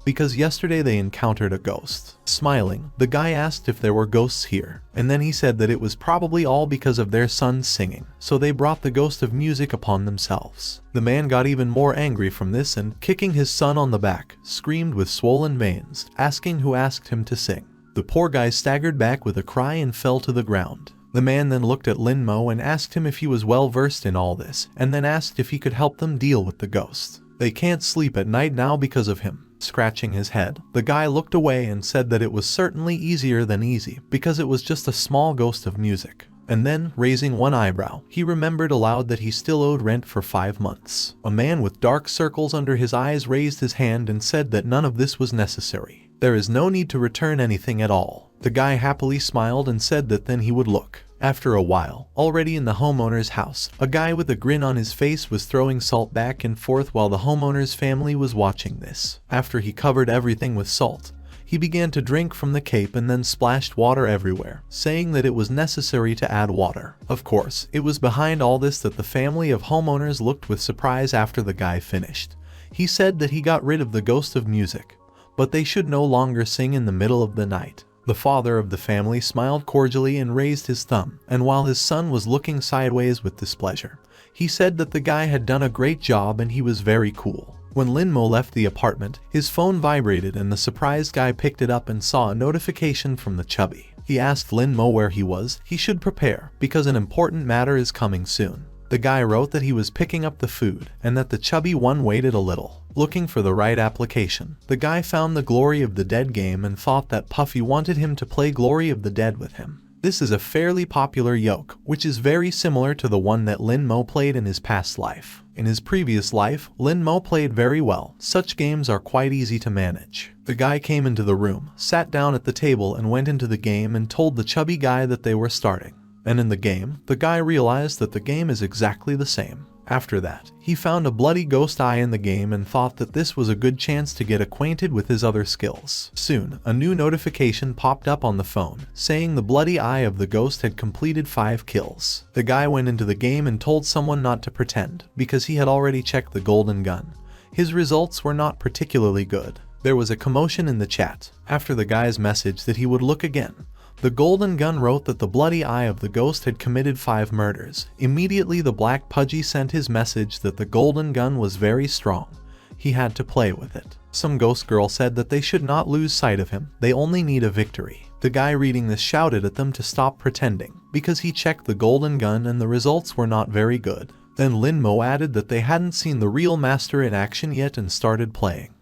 because yesterday they encountered a ghost. Smiling, the guy asked if there were ghosts here, and then he said that it was probably all because of their son's singing, so they brought the ghost of music upon themselves. The man got even more angry from this and, kicking his son on the back, screamed with swollen veins, asking who asked him to sing. The poor guy staggered back with a cry and fell to the ground. The man then looked at Lin Mo and asked him if he was well versed in all this, and then asked if he could help them deal with the ghost. They can't sleep at night now because of him. Scratching his head, the guy looked away and said that it was certainly easier than easy, because it was just a small ghost of music. And then, raising one eyebrow, he remembered aloud that he still owed rent for 5 months. A man with dark circles under his eyes raised his hand and said that none of this was necessary. There is no need to return anything at all. The guy happily smiled and said that then he would look. After a while, already in the homeowner's house, a guy with a grin on his face was throwing salt back and forth while the homeowner's family was watching this. After he covered everything with salt, he began to drink from the cape and then splashed water everywhere, saying that it was necessary to add water. Of course, it was behind all this that the family of homeowners looked with surprise after the guy finished. He said that he got rid of the ghost of music, but they should no longer sing in the middle of the night. The father of the family smiled cordially and raised his thumb, and while his son was looking sideways with displeasure, he said that the guy had done a great job and he was very cool. When Lin Mo left the apartment, his phone vibrated and the surprised guy picked it up and saw a notification from the chubby. He asked Lin Mo where he was. He should prepare, because an important matter is coming soon. The guy wrote that he was picking up the food, and that the chubby one waited a little. Looking for the right application, the guy found the Glory of the Dead game and thought that Puffy wanted him to play Glory of the Dead with him. This is a fairly popular yoke, which is very similar to the one that Lin Mo played in his past life. In his previous life, Lin Mo played very well. Such games are quite easy to manage. The guy came into the room, sat down at the table and went into the game and told the chubby guy that they were starting. And in the game, the guy realized that the game is exactly the same. After that, he found a bloody ghost eye in the game and thought that this was a good chance to get acquainted with his other skills. Soon, a new notification popped up on the phone, saying the bloody eye of the ghost had completed 5 kills. The guy went into the game and told someone not to pretend, because he had already checked the golden gun. His results were not particularly good. There was a commotion in the chat, after the guy's message that he would look again. The golden gun wrote that the bloody eye of the ghost had committed 5 murders. Immediately the black pudgy sent his message that the golden gun was very strong. He had to play with it. Some ghost girl said that they should not lose sight of him, they only need a victory. The guy reading this shouted at them to stop pretending, because he checked the golden gun and the results were not very good. Then Lin Mo added that they hadn't seen the real master in action yet and started playing.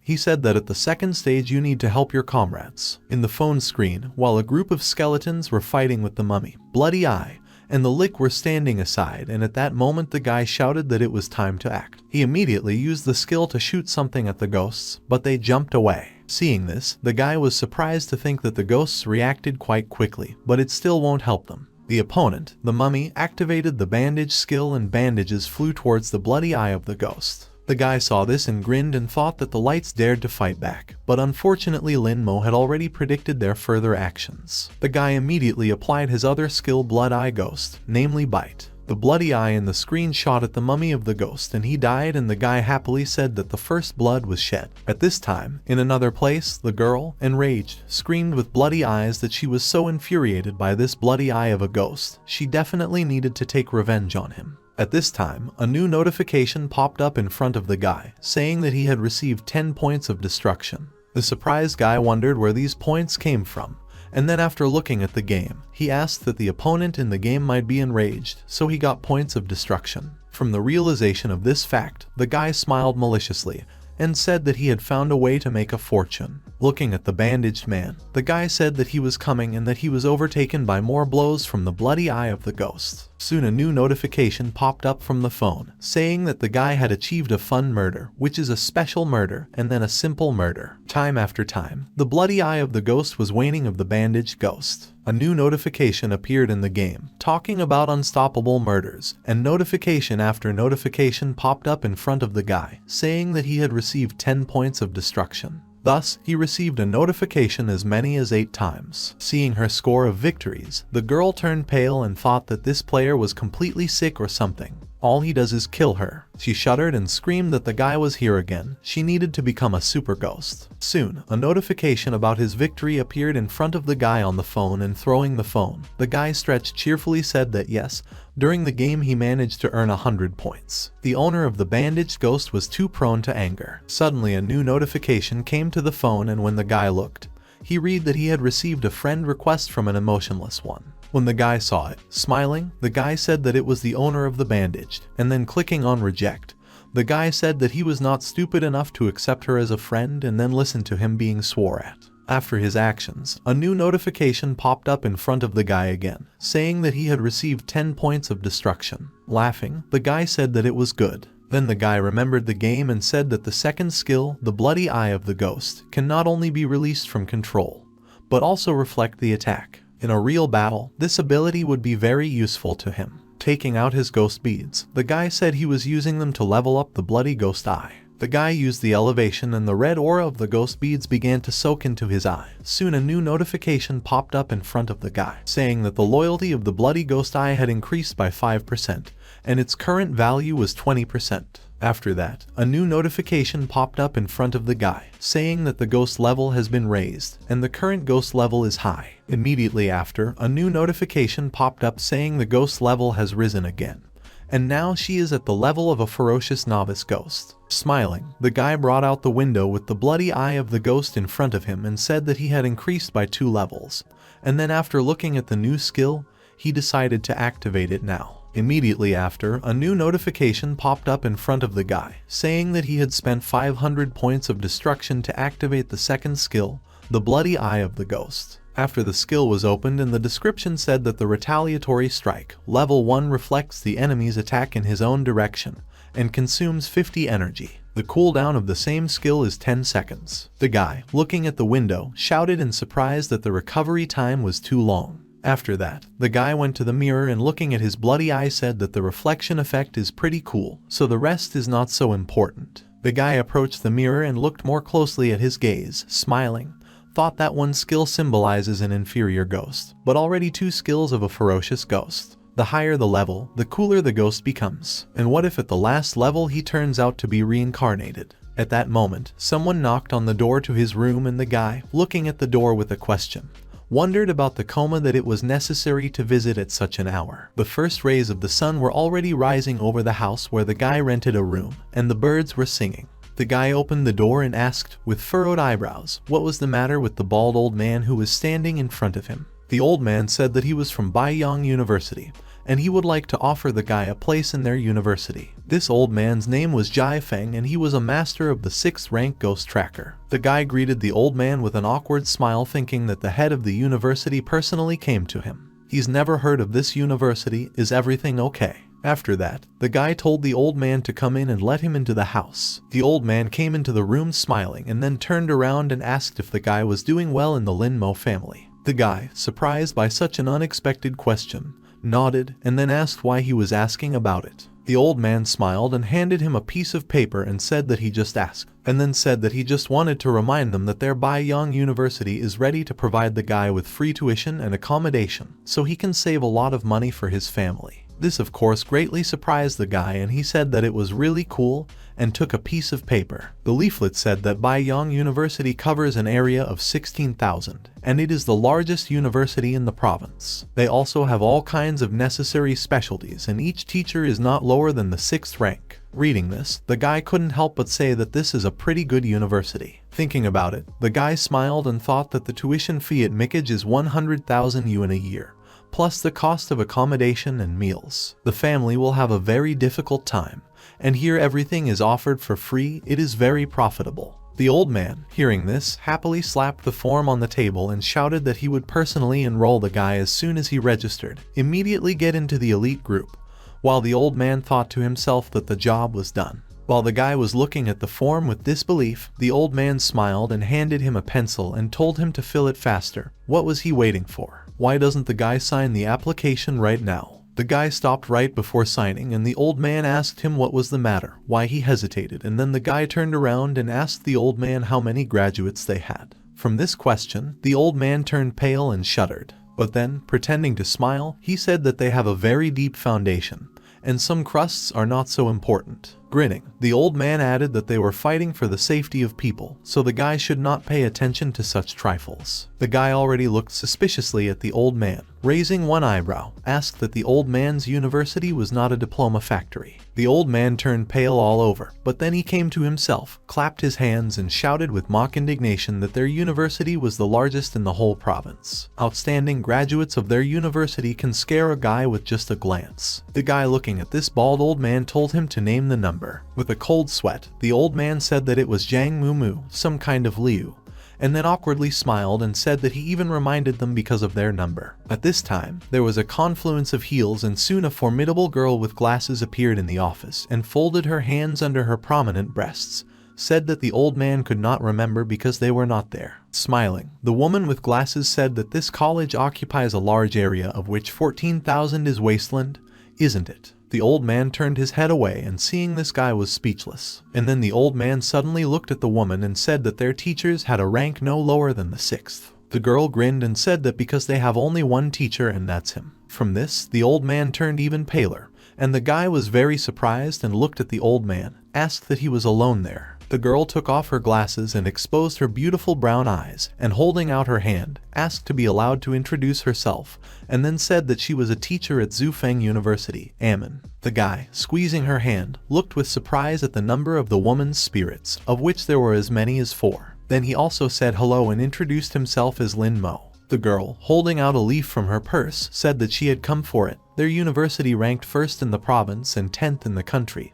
He said that at the second stage you need to help your comrades. In the phone screen, while a group of skeletons were fighting with the mummy, Bloody Eye, and the Lick were standing aside, and at that moment the guy shouted that it was time to act. He immediately used the skill to shoot something at the ghosts, but they jumped away. Seeing this, the guy was surprised to think that the ghosts reacted quite quickly, but it still won't help them. The opponent, the mummy, activated the bandage skill and bandages flew towards the bloody eye of the ghost. The guy saw this and grinned and thought that the lights dared to fight back, but unfortunately Lin Mo had already predicted their further actions. The guy immediately applied his other skill Blood Eye Ghost, namely Bite. The bloody eye in the screen shot at the mummy of the ghost and he died, and the guy happily said that the first blood was shed. At this time, in another place, the girl, enraged, screamed with bloody eyes that she was so infuriated by this bloody eye of a ghost, she definitely needed to take revenge on him. At this time, a new notification popped up in front of the guy, saying that he had received 10 points of destruction. The surprised guy wondered where these points came from, and then after looking at the game, he asked that the opponent in the game might be enraged, so he got points of destruction. From the realization of this fact, the guy smiled maliciously, and said that he had found a way to make a fortune. Looking at the bandaged man, the guy said that he was coming and that he was overtaken by more blows from the bloody eye of the ghost. Soon a new notification popped up from the phone, saying that the guy had achieved a fun murder, which is a special murder and then a simple murder. Time after time, the bloody eye of the ghost was waning of the bandaged ghost. A new notification appeared in the game, talking about unstoppable murders, and notification after notification popped up in front of the guy, saying that he had received 10 points of destruction. Thus, he received a notification as many as 8 times. Seeing her score of victories, the girl turned pale and thought that this player was completely sick or something. All he does is kill her. She shuddered and screamed that the guy was here again. She needed to become a super ghost. Soon, a notification about his victory appeared in front of the guy on the phone, and throwing the phone, the guy stretched cheerfully said that yes, during the game he managed to earn 100 points. The owner of the bandaged ghost was too prone to anger. Suddenly a new notification came to the phone, and when the guy looked, he read that he had received a friend request from an emotionless one. When the guy saw it, smiling, the guy said that it was the owner of the bandaged, and then clicking on reject, the guy said that he was not stupid enough to accept her as a friend and then listened to him being swore at. After his actions, a new notification popped up in front of the guy again, saying that he had received 10 points of destruction. Laughing, the guy said that it was good. Then the guy remembered the game and said that the second skill, the bloody eye of the ghost, can not only be released from control, but also reflect the attack. In a real battle, this ability would be very useful to him. Taking out his ghost beads, the guy said he was using them to level up the bloody ghost eye. The guy used the elevation and the red aura of the ghost beads began to soak into his eye. Soon a new notification popped up in front of the guy, saying that the loyalty of the bloody ghost eye had increased by 5%, and its current value was 20%. After that, a new notification popped up in front of the guy, saying that the ghost level has been raised, and the current ghost level is high. Immediately after, a new notification popped up saying the ghost level has risen again, and now she is at the level of a ferocious novice ghost. Smiling, the guy brought out the window with the bloody eye of the ghost in front of him and said that he had increased by 2 levels, and then after looking at the new skill, he decided to activate it now. Immediately after, a new notification popped up in front of the guy, saying that he had spent 500 points of destruction to activate the second skill, the bloody eye of the ghost. After the skill was opened and the description said that the retaliatory strike, level 1, reflects the enemy's attack in his own direction and consumes 50 energy. The cooldown of the same skill is 10 seconds. The guy, looking at the window, shouted in surprise that the recovery time was too long. After that, the guy went to the mirror and looking at his bloody eye said that the reflection effect is pretty cool, so the rest is not so important. The guy approached the mirror and looked more closely at his gaze, smiling, thought that one skill symbolizes an inferior ghost, but already 2 skills of a ferocious ghost. The higher the level, the cooler the ghost becomes. And what if at the last level he turns out to be reincarnated? At that moment, someone knocked on the door to his room and the guy, looking at the door with a question, wondered about the coma that it was necessary to visit at such an hour. The first rays of the sun were already rising over the house where the guy rented a room, and the birds were singing. The guy opened the door and asked, with furrowed eyebrows, what was the matter with the bald old man who was standing in front of him. The old man said that he was from Baiyang University, and he would like to offer the guy a place in their university. This old man's name was Jai Feng and he was a master of the 6th rank ghost tracker. The guy greeted the old man with an awkward smile thinking that the head of the university personally came to him. He's never heard of this university, is everything okay? After that, the guy told the old man to come in and let him into the house. The old man came into the room smiling and then turned around and asked if the guy was doing well in the Lin Mo family. The guy, surprised by such an unexpected question, nodded and then asked why he was asking about it. The old man smiled and handed him a piece of paper and said that he just asked, and then said that he just wanted to remind them that their Baiyang University is ready to provide the guy with free tuition and accommodation, so he can save a lot of money for his family. This of course greatly surprised the guy and he said that it was really cool and took a piece of paper. The leaflet said that Baiyang University covers an area of 16,000 and it is the largest university in the province. They also have all kinds of necessary specialties and each teacher is not lower than the 6th rank. Reading this, the guy couldn't help but say that this is a pretty good university. Thinking about it, the guy smiled and thought that the tuition fee at Mikage is 100,000 yuan a year, plus the cost of accommodation and meals. The family will have a very difficult time, and here everything is offered for free. It is very profitable. The old man, hearing this, happily slapped the form on the table and shouted that he would personally enroll the guy as soon as he registered, immediately get into the elite group, while the old man thought to himself that the job was done. While the guy was looking at the form with disbelief, the old man smiled and handed him a pencil and told him to fill it faster. What was he waiting for? Why doesn't the guy sign the application right now? The guy stopped right before signing and the old man asked him what was the matter, why he hesitated, and then the guy turned around and asked the old man how many graduates they had. From this question, the old man turned pale and shuddered. But then, pretending to smile, he said that they have a very deep foundation, and some crusts are not so important. Grinning, the old man added that they were fighting for the safety of people, so the guy should not pay attention to such trifles. The guy already looked suspiciously at the old man, raising one eyebrow, asked that the old man's university was not a diploma factory. The old man turned pale all over, but then he came to himself, clapped his hands and shouted with mock indignation that their university was the largest in the whole province. Outstanding graduates of their university can scare a guy with just a glance. The guy looking at this bald old man told him to name the number. With a cold sweat, the old man said that it was Jiang Mu, some kind of Liu, and then awkwardly smiled and said that he even reminded them because of their number. At this time, there was a confluence of heels and soon a formidable girl with glasses appeared in the office and folded her hands under her prominent breasts, said that the old man could not remember because they were not there. Smiling, the woman with glasses said that this college occupies a large area of which 14,000 is wasteland, isn't it? The old man turned his head away and seeing this guy was speechless. And then the old man suddenly looked at the woman and said that their teachers had a rank no lower than the 6th. The girl grinned and said that because they have only one teacher and that's him. From this, the old man turned even paler, and the guy was very surprised and looked at the old man, asked that he was alone there. The girl took off her glasses and exposed her beautiful brown eyes, and holding out her hand, asked to be allowed to introduce herself, and then said that she was a teacher at Zufeng University, Ammon. The guy, squeezing her hand, looked with surprise at the number of the woman's spirits, of which there were as many as 4. Then he also said hello and introduced himself as Lin Mo. The girl, holding out a leaf from her purse, said that she had come for it. Their university ranked 1st in the province and 10th in the country,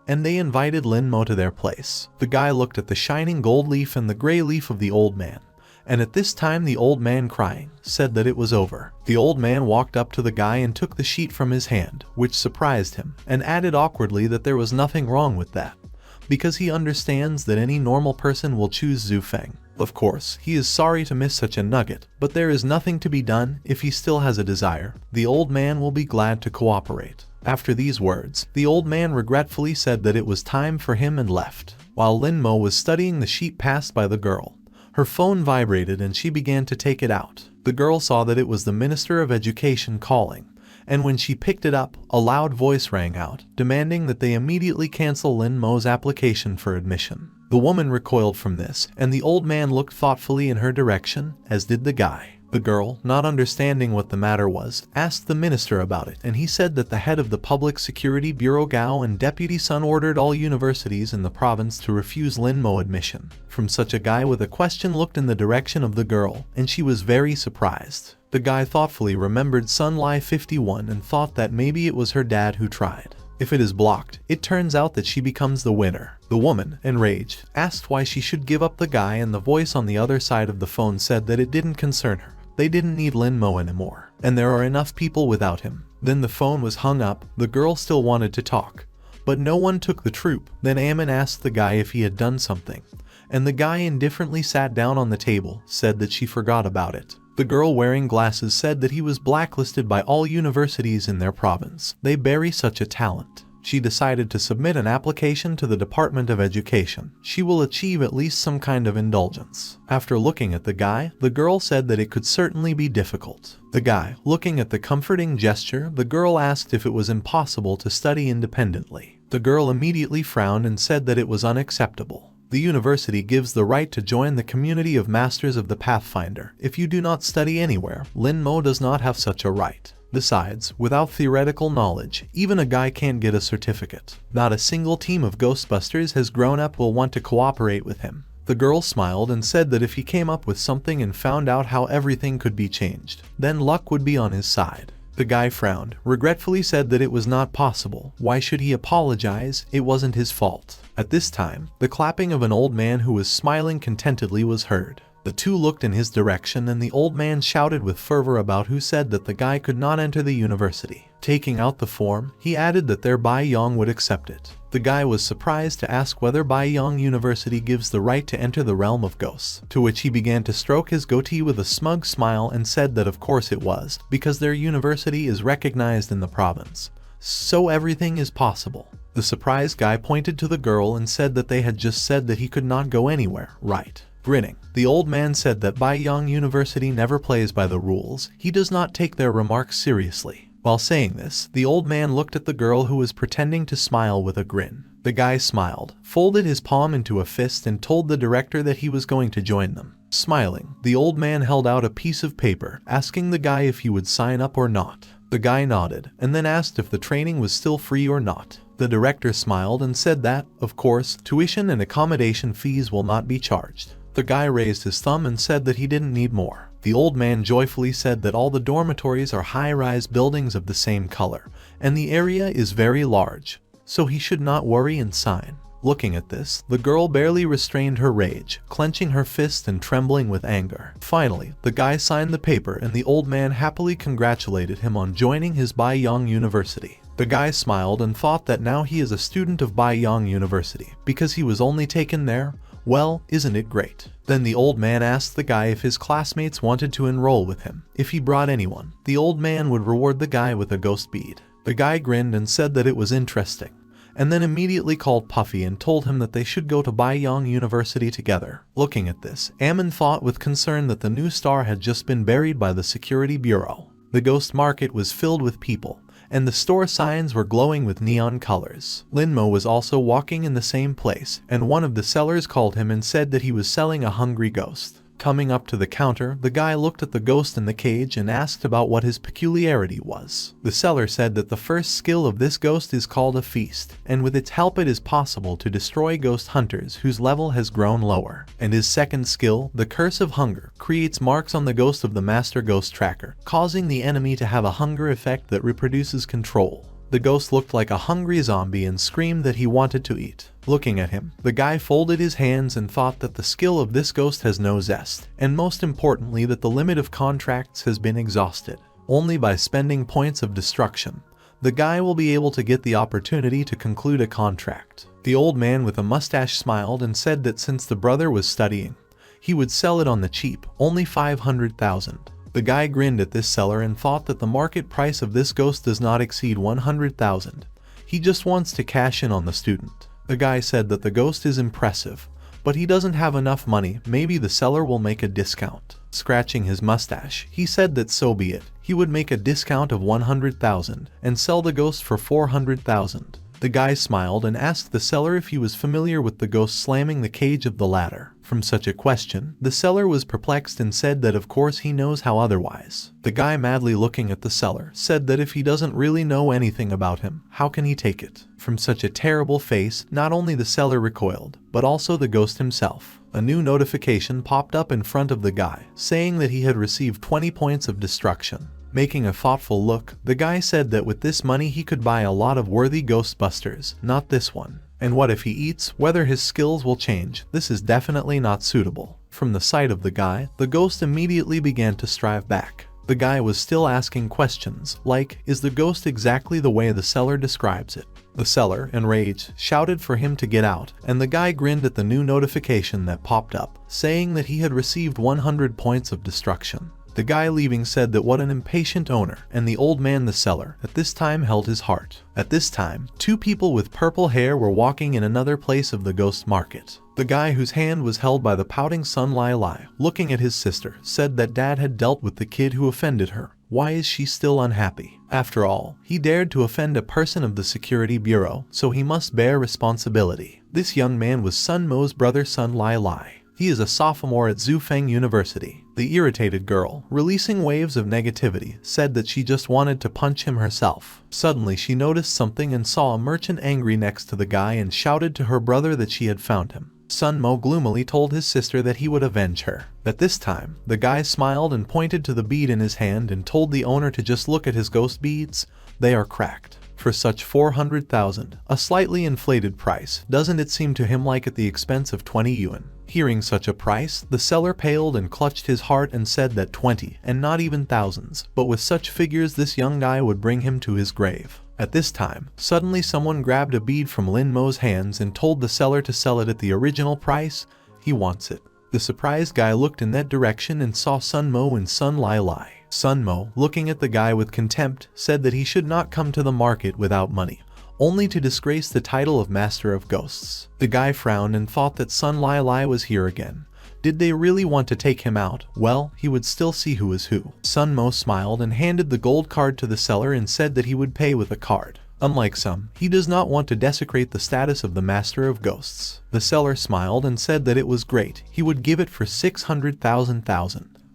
and they invited Lin Mo to their place. The guy looked at the shining gold leaf and the gray leaf of the old man, And at this time the old man, crying, said that it was over. The old man walked up to the guy and took the sheet from his hand, which surprised him, and added awkwardly that there was nothing wrong with that, because he understands that any normal person will choose Zhu Feng. Of course, he is sorry to miss such a nugget, but there is nothing to be done. If he still has a desire, the old man will be glad to cooperate. After these words, the old man regretfully said that it was time for him and left. While Lin Mo was studying the sheet passed by the girl, her phone vibrated and she began to take it out. The girl saw that it was the Minister of Education calling, and when she picked it up, a loud voice rang out, demanding that they immediately cancel Lin Mo's application for admission. The woman recoiled from this, and the old man looked thoughtfully in her direction, as did the guy. The girl, not understanding what the matter was, asked the minister about it, and he said that the head of the Public Security Bureau Gao and Deputy Sun ordered all universities in the province to refuse Lin Mo admission. From such a guy with a question looked in the direction of the girl, and she was very surprised. The guy thoughtfully remembered Sun Lai 51 and thought that maybe it was her dad who tried. If it is blocked, it turns out that she becomes the winner. The woman, enraged, asked why she should give up the guy, and the voice on the other side of the phone said that it didn't concern her. They didn't need Lin Mo anymore, and there are enough people without him. Then the phone was hung up. The girl still wanted to talk, but no one took the troop. Then Ammon asked the guy if he had done something, and the guy indifferently sat down on the table, said that she forgot about it. The girl wearing glasses said that he was blacklisted by all universities in their province. They bury such a talent. She decided to submit an application to the Department of Education. She will achieve at least some kind of indulgence. After looking at the guy, the girl said that it could certainly be difficult. The guy, looking at the comforting gesture, the girl asked if it was impossible to study independently. The girl immediately frowned and said that it was unacceptable. The university gives the right to join the community of Masters of the Pathfinder. If you do not study anywhere, Lin Mo does not have such a right. Besides, without theoretical knowledge, even a guy can't get a certificate. Not a single team of Ghostbusters has grown up will want to cooperate with him. The girl smiled and said that if he came up with something and found out how everything could be changed, then luck would be on his side. The guy frowned, regretfully said that it was not possible. Why should he apologize? It wasn't his fault. At this time, the clapping of an old man who was smiling contentedly was heard. The two looked in his direction, and the old man shouted with fervor about who said that the guy could not enter the university. Taking out the form, he added that their Bai Yong would accept it. The guy was surprised to ask whether Bai Yong University gives the right to enter the realm of ghosts, to which he began to stroke his goatee with a smug smile and said that of course it was, because their university is recognized in the province. So everything is possible. The surprised guy pointed to the girl and said that they had just said that he could not go anywhere, right? Grinning, the old man said that Bai Yong University never plays by the rules. He does not take their remarks seriously. While saying this, the old man looked at the girl who was pretending to smile with a grin. The guy smiled, folded his palm into a fist, and told the director that he was going to join them. Smiling, the old man held out a piece of paper, asking the guy if he would sign up or not. The guy nodded, and then asked if the training was still free or not. The director smiled and said that, of course, tuition and accommodation fees will not be charged. The guy raised his thumb and said that he didn't need more. The old man joyfully said that all the dormitories are high-rise buildings of the same color, and the area is very large, so he should not worry and sign. Looking at this, the girl barely restrained her rage, clenching her fist and trembling with anger. Finally, the guy signed the paper, and the old man happily congratulated him on joining his Bai Yong University. The guy smiled and thought that now he is a student of Bai Yong University, because he was only taken there. Well, isn't it great? Then the old man asked the guy if his classmates wanted to enroll with him. If he brought anyone, the old man would reward the guy with a ghost bead. The guy grinned and said that it was interesting, and then immediately called Puffy and told him that they should go to Bai Yong University together. Looking at this, Ammon thought with concern that the new star had just been buried by the security bureau. The ghost market was filled with people, and the store signs were glowing with neon colors. Lin Mo was also walking in the same place, and one of the sellers called him and said that he was selling a hungry ghost. Coming up to the counter, the guy looked at the ghost in the cage and asked about what his peculiarity was. The seller said that the first skill of this ghost is called a feast, and with its help it is possible to destroy ghost hunters whose level has grown lower. And his second skill, the curse of hunger, creates marks on the ghost of the master ghost tracker, causing the enemy to have a hunger effect that reproduces control. The ghost looked like a hungry zombie and screamed that he wanted to eat. Looking at him, the guy folded his hands and thought that the skill of this ghost has no zest, and most importantly that the limit of contracts has been exhausted. Only by spending points of destruction, the guy will be able to get the opportunity to conclude a contract. The old man with a mustache smiled and said that since the brother was studying, he would sell it on the cheap, only 500,000. The guy grinned at this seller and thought that the market price of this ghost does not exceed 100,000. He just wants to cash in on the student. The guy said that the ghost is impressive, but he doesn't have enough money. Maybe the seller will make a discount. Scratching his mustache, he said that so be it. He would make a discount of 100,000 and sell the ghost for 400,000. The guy smiled and asked the seller if he was familiar with the ghost slamming the cage of the ladder. From such a question, the seller was perplexed and said that of course he knows how otherwise. The guy, madly looking at the seller, said that if he doesn't really know anything about him, how can he take it? From such a terrible face, not only the seller recoiled, but also the ghost himself. A new notification popped up in front of the guy, saying that he had received 20 points of destruction. Making a thoughtful look, the guy said that with this money he could buy a lot of worthy ghostbusters, not this one. And what if he eats? Whether his skills will change, this is definitely not suitable. From the sight of the guy, the ghost immediately began to strive back. The guy was still asking questions, like, is the ghost exactly the way the seller describes it? The seller, enraged, shouted for him to get out, and the guy grinned at the new notification that popped up, saying that he had received 100 points of destruction. The guy leaving said that what an impatient owner, and the old man, the seller, at this time held his heart. At this time, two people with purple hair were walking in another place of the ghost market. The guy whose hand was held by the pouting son Lai Lai, looking at his sister, said that dad had dealt with the kid who offended her. Why is she still unhappy? After all, he dared to offend a person of the security bureau, so he must bear responsibility. This young man was Sun Mo's brother, Sun Lai Lai. He is a sophomore at Zufeng University. The irritated girl, releasing waves of negativity, said that she just wanted to punch him herself. Suddenly she noticed something and saw a merchant angry next to the guy and shouted to her brother that she had found him. Sun Mo gloomily told his sister that he would avenge her. At this time, the guy smiled and pointed to the bead in his hand and told the owner to just look at his ghost beads. They are cracked. For such 400,000, a slightly inflated price, doesn't it seem to him like at the expense of 20 yuan? Hearing such a price, the seller paled and clutched his heart and said that 20, and not even thousands, but with such figures this young guy would bring him to his grave. At this time, suddenly someone grabbed a bead from Lin Mo's hands and told the seller to sell it at the original price. He wants it. The surprised guy looked in that direction and saw Sun Mo and Sun Lai Lai. Sun Mo, looking at the guy with contempt, said that he should not come to the market without money, only to disgrace the title of Master of Ghosts. The guy frowned and thought that Sun Lai Lai was here again. Did they really want to take him out? Well, he would still see who is who. Sun Mo smiled and handed the gold card to the seller and said that he would pay with a card. Unlike some, he does not want to desecrate the status of the Master of Ghosts. The seller smiled and said that it was great. He would give it for 600,000.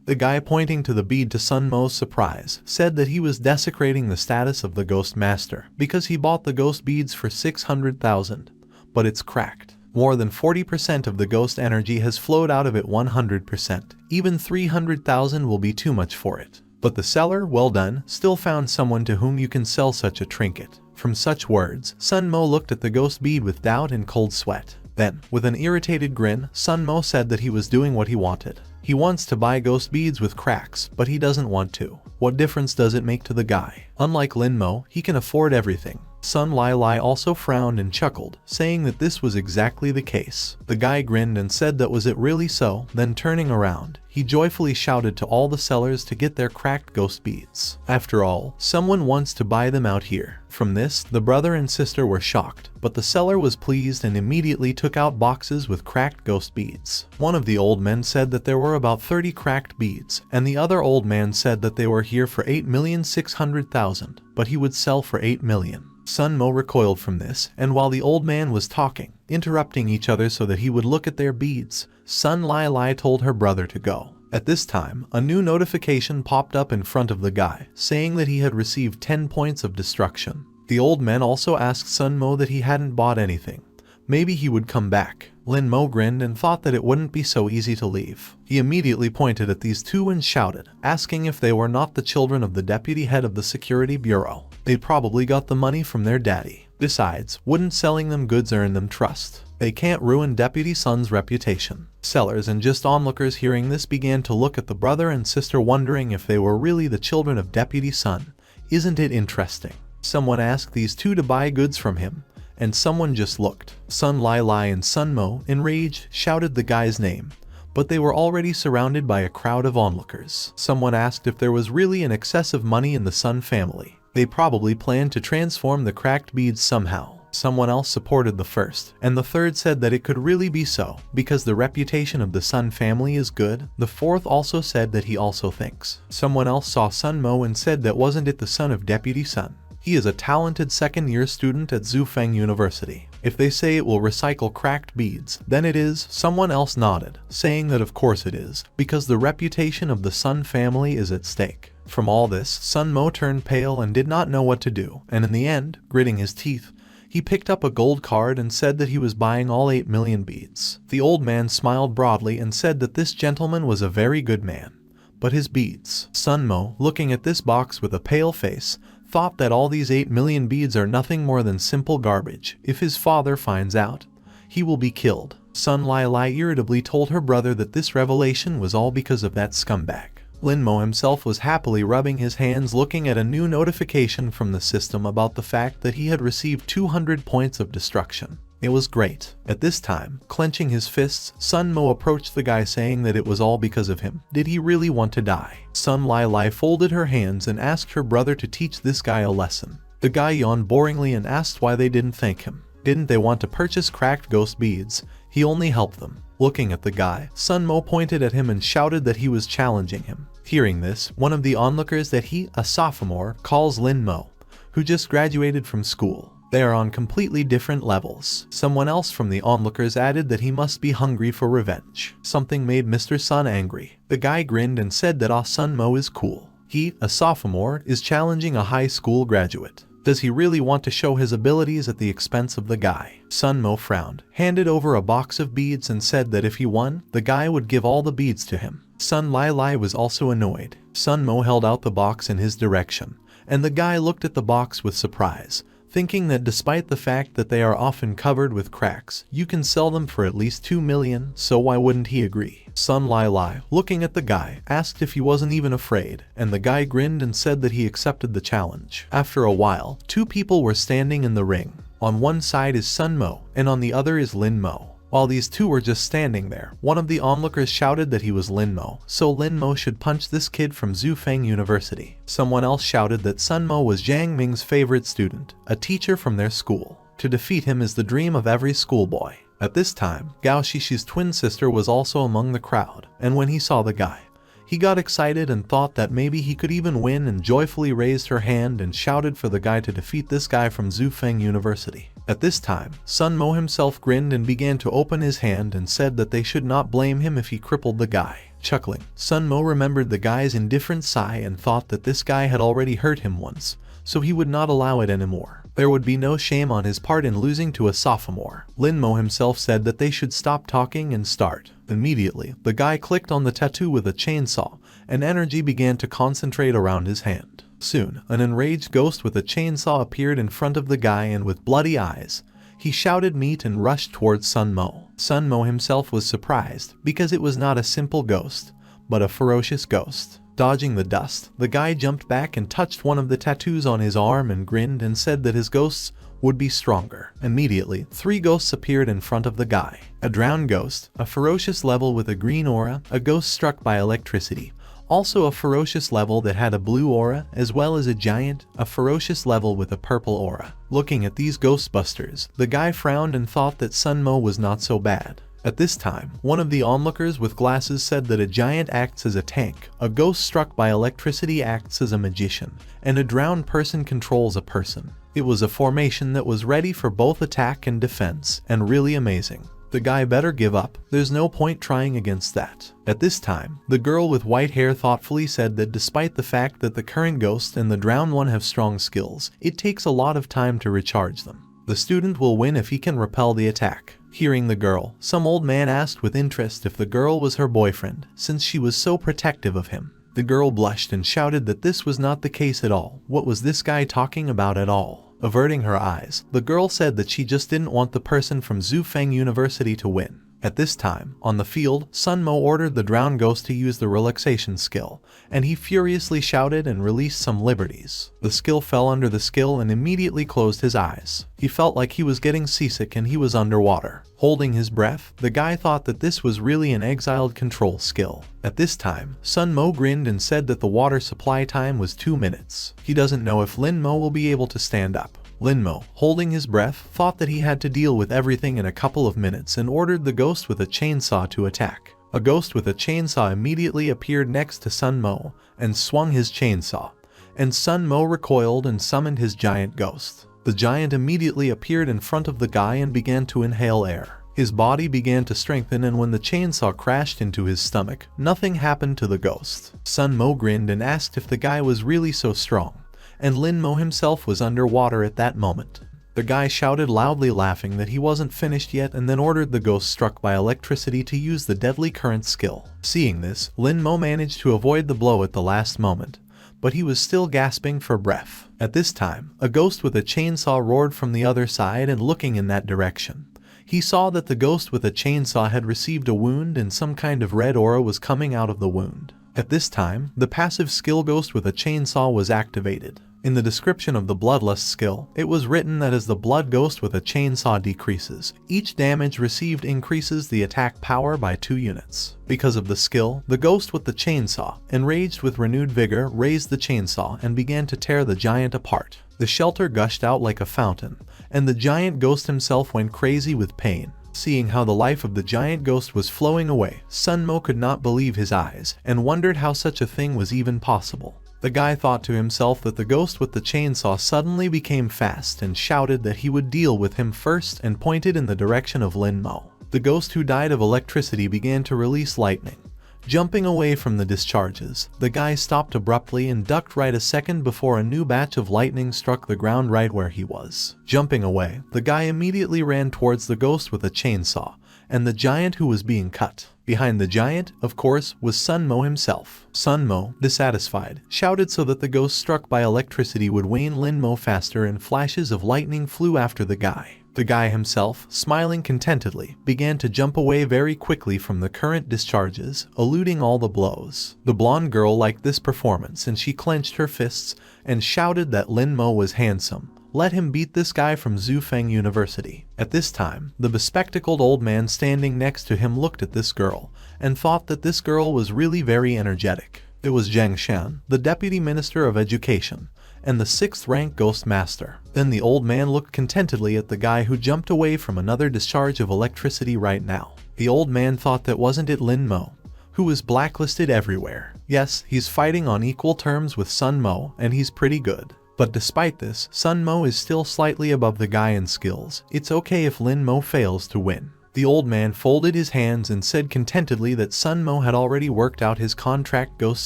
The guy, pointing to the bead to Sun Mo's surprise, said that he was desecrating the status of the Ghost Master because he bought the ghost beads for 600,000. But it's cracked. More than 40% of the ghost energy has flowed out of it 100%. Even 300,000 will be too much for it. But the seller, well done, still found someone to whom you can sell such a trinket. From such words, Sun Mo looked at the ghost bead with doubt and cold sweat. Then, with an irritated grin, Sun Mo said that he was doing what he wanted. He wants to buy ghost beads with cracks, but he doesn't want to. What difference does it make to the guy? Unlike Lin Mo, he can afford everything. Sun Lai Lai also frowned and chuckled, saying that this was exactly the case. The guy grinned and said that was it really so, then turning around, he joyfully shouted to all the sellers to get their cracked ghost beads. After all, someone wants to buy them out here. From this, the brother and sister were shocked, but the seller was pleased and immediately took out boxes with cracked ghost beads. One of the old men said that there were about 30 cracked beads, and the other old man said that they were here for 8,600,000, but he would sell for 8 million. Sun Mo recoiled from this, and while the old man was talking, interrupting each other so that he would look at their beads, Sun Lai Lai told her brother to go. At this time, a new notification popped up in front of the guy, saying that he had received 10 points of destruction. The old man also asked Sun Mo that he hadn't bought anything. Maybe he would come back. Lin Mo grinned and thought that it wouldn't be so easy to leave. He immediately pointed at these two and shouted, asking if they were not the children of the deputy head of the security bureau. They probably got the money from their daddy. Besides, wouldn't selling them goods earn them trust? They can't ruin Deputy Sun's reputation. Sellers and just onlookers hearing this began to look at the brother and sister, wondering if they were really the children of Deputy Sun. Isn't it interesting? Someone asked these two to buy goods from him, and someone just looked. Sun Lai Lai and Sun Mo, enraged, shouted the guy's name, but they were already surrounded by a crowd of onlookers. Someone asked if there was really an excess of money in the Sun family. They probably planned to transform the cracked beads somehow. Someone else supported the first, and the third said that it could really be so, because the reputation of the Sun family is good. The fourth also said that he also thinks. Someone else saw Sun Mo and said that wasn't it the son of Deputy Sun? He is a talented second-year student at Zufeng University. If they say it will recycle cracked beads, then it is. Someone else nodded, saying that of course it is, because the reputation of the Sun family is at stake. From all this, Sun Mo turned pale and did not know what to do, and in the end, gritting his teeth, he picked up a gold card and said that he was buying all 8 million beads. The old man smiled broadly and said that this gentleman was a very good man. But his beads. Sun Mo, looking at this box with a pale face, thought that all these 8 million beads are nothing more than simple garbage. If his father finds out, he will be killed. Sun Lai Lai irritably told her brother that this revelation was all because of that scumbag. Lin Mo himself was happily rubbing his hands, looking at a new notification from the system about the fact that he had received 200 points of destruction. It was great. At this time, clenching his fists, Sun Mo approached the guy, saying that it was all because of him. Did he really want to die? Sun Lai Lai folded her hands and asked her brother to teach this guy a lesson. The guy yawned boringly and asked why they didn't thank him. Didn't they want to purchase cracked ghost beads? He only helped them. Looking at the guy, Sun Mo pointed at him and shouted that he was challenging him. Hearing this, one of the onlookers that he, a sophomore, calls Lin Mo, who just graduated from school. They are on completely different levels. Someone else from the onlookers added that he must be hungry for revenge. Something made Mr. Sun angry. The guy grinned and said that Sun Mo is cool. He, a sophomore, is challenging a high school graduate. Does he really want to show his abilities at the expense of the guy? Sun Mo frowned, handed over a box of beads and said that if he won, the guy would give all the beads to him. Sun Lai Lai was also annoyed. Sun Mo held out the box in his direction, and the guy looked at the box with surprise, thinking that despite the fact that they are often covered with cracks, you can sell them for at least 2 million, so why wouldn't he agree? Sun Lai Lai, looking at the guy, asked if he wasn't even afraid, and the guy grinned and said that he accepted the challenge. After a while, 2 people were standing in the ring. On one side is Sun Mo, and on the other is Lin Mo. While these two were just standing there, one of the onlookers shouted that he was Lin Mo, so Lin Mo should punch this kid from Zufeng University. Someone else shouted that Sun Mo was Jiang Ming's favorite student, a teacher from their school. To defeat him is the dream of every schoolboy. At this time, Gao Shishi's twin sister was also among the crowd, and when he saw the guy, he got excited and thought that maybe he could even win, and joyfully raised her hand and shouted for the guy to defeat this guy from Zufeng University. At this time, Sun Mo himself grinned and began to open his hand and said that they should not blame him if he crippled the guy. Chuckling, Sun Mo remembered the guy's indifferent sigh and thought that this guy had already hurt him once, so he would not allow it anymore. There would be no shame on his part in losing to a sophomore. Lin Mo himself said that they should stop talking and start. Immediately, the guy clicked on the tattoo with a chainsaw, and energy began to concentrate around his hand. Soon, an enraged ghost with a chainsaw appeared in front of the guy, and with bloody eyes, he shouted meat and rushed towards Sun Mo. Sun Mo himself was surprised, because it was not a simple ghost, but a ferocious ghost. Dodging the dust, the guy jumped back and touched one of the tattoos on his arm and grinned and said that his ghosts would be stronger. Immediately, 3 ghosts appeared in front of the guy. A drowned ghost, a ferocious level with a green aura, a ghost struck by electricity, also a ferocious level that had a blue aura, as well as a giant, a ferocious level with a purple aura. Looking at these ghostbusters, the guy frowned and thought that Sun Mo was not so bad. At this time, one of the onlookers with glasses said that a giant acts as a tank, a ghost struck by electricity acts as a magician, and a drowned person controls a person. It was a formation that was ready for both attack and defense, and really amazing. The guy better give up, there's no point trying against that. At this time, the girl with white hair thoughtfully said that despite the fact that the current ghost and the drowned one have strong skills, it takes a lot of time to recharge them. The student will win if he can repel the attack. Hearing the girl, some old man asked with interest if the girl was her boyfriend, since she was so protective of him. The girl blushed and shouted that this was not the case at all. What was this guy talking about at all? Averting her eyes, the girl said that she just didn't want the person from Zufeng University to win. At this time, on the field, Sun Mo ordered the drowned ghost to use the relaxation skill, and he furiously shouted and released some liberties. The skill fell under the skill and immediately closed his eyes. He felt like he was getting seasick and he was underwater. Holding his breath, the guy thought that this was really an exiled control skill. At this time, Sun Mo grinned and said that the water supply time was 2 minutes. He doesn't know if Lin Mo will be able to stand up. Lin Mo, holding his breath, thought that he had to deal with everything in a couple of minutes and ordered the ghost with a chainsaw to attack. A ghost with a chainsaw immediately appeared next to Sun Mo and swung his chainsaw, and Sun Mo recoiled and summoned his giant ghost. The giant immediately appeared in front of the guy and began to inhale air. His body began to strengthen, and when the chainsaw crashed into his stomach, nothing happened to the ghost. Sun Mo grinned and asked if the guy was really so strong, and Lin Mo himself was underwater at that moment. The guy shouted loudly, laughing that he wasn't finished yet, and then ordered the ghost struck by electricity to use the deadly current skill. Seeing this, Lin Mo managed to avoid the blow at the last moment, but he was still gasping for breath. At this time, a ghost with a chainsaw roared from the other side, and looking in that direction, he saw that the ghost with a chainsaw had received a wound and some kind of red aura was coming out of the wound. At this time, the passive skill ghost with a chainsaw was activated. In the description of the Bloodlust skill, it was written that as the blood ghost with a chainsaw decreases, each damage received increases the attack power by 2 units. Because of the skill, the ghost with the chainsaw, enraged with renewed vigor, raised the chainsaw and began to tear the giant apart. The shelter gushed out like a fountain, and the giant ghost himself went crazy with pain. Seeing how the life of the giant ghost was flowing away, Sun Mo could not believe his eyes and wondered how such a thing was even possible. The guy thought to himself that the ghost with the chainsaw suddenly became fast and shouted that he would deal with him first and pointed in the direction of Lin Mo. The ghost who died of electricity began to release lightning. Jumping away from the discharges, the guy stopped abruptly and ducked right a second before a new batch of lightning struck the ground right where he was. Jumping away, the guy immediately ran towards the ghost with a chainsaw and the giant who was being cut. Behind the giant, of course, was Sun Mo himself. Sun Mo, dissatisfied, shouted so that the ghost struck by electricity would wane Lin Mo faster, and flashes of lightning flew after the guy. The guy himself, smiling contentedly, began to jump away very quickly from the current discharges, eluding all the blows. The blonde girl liked this performance and she clenched her fists and shouted that Lin Mo was handsome. Let him beat this guy from Zufeng University. At this time, the bespectacled old man standing next to him looked at this girl and thought that this girl was really very energetic. It was Zhang Shan, the Deputy Minister of Education, and the 6th rank Ghost Master. Then the old man looked contentedly at the guy who jumped away from another discharge of electricity right now. The old man thought that wasn't it Lin Mo, who was blacklisted everywhere. Yes, he's fighting on equal terms with Sun Mo, and he's pretty good. But despite this, Sun Mo is still slightly above the guy in skills. It's okay if Lin Mo fails to win. The old man folded his hands and said contentedly that Sun Mo had already worked out his contract ghost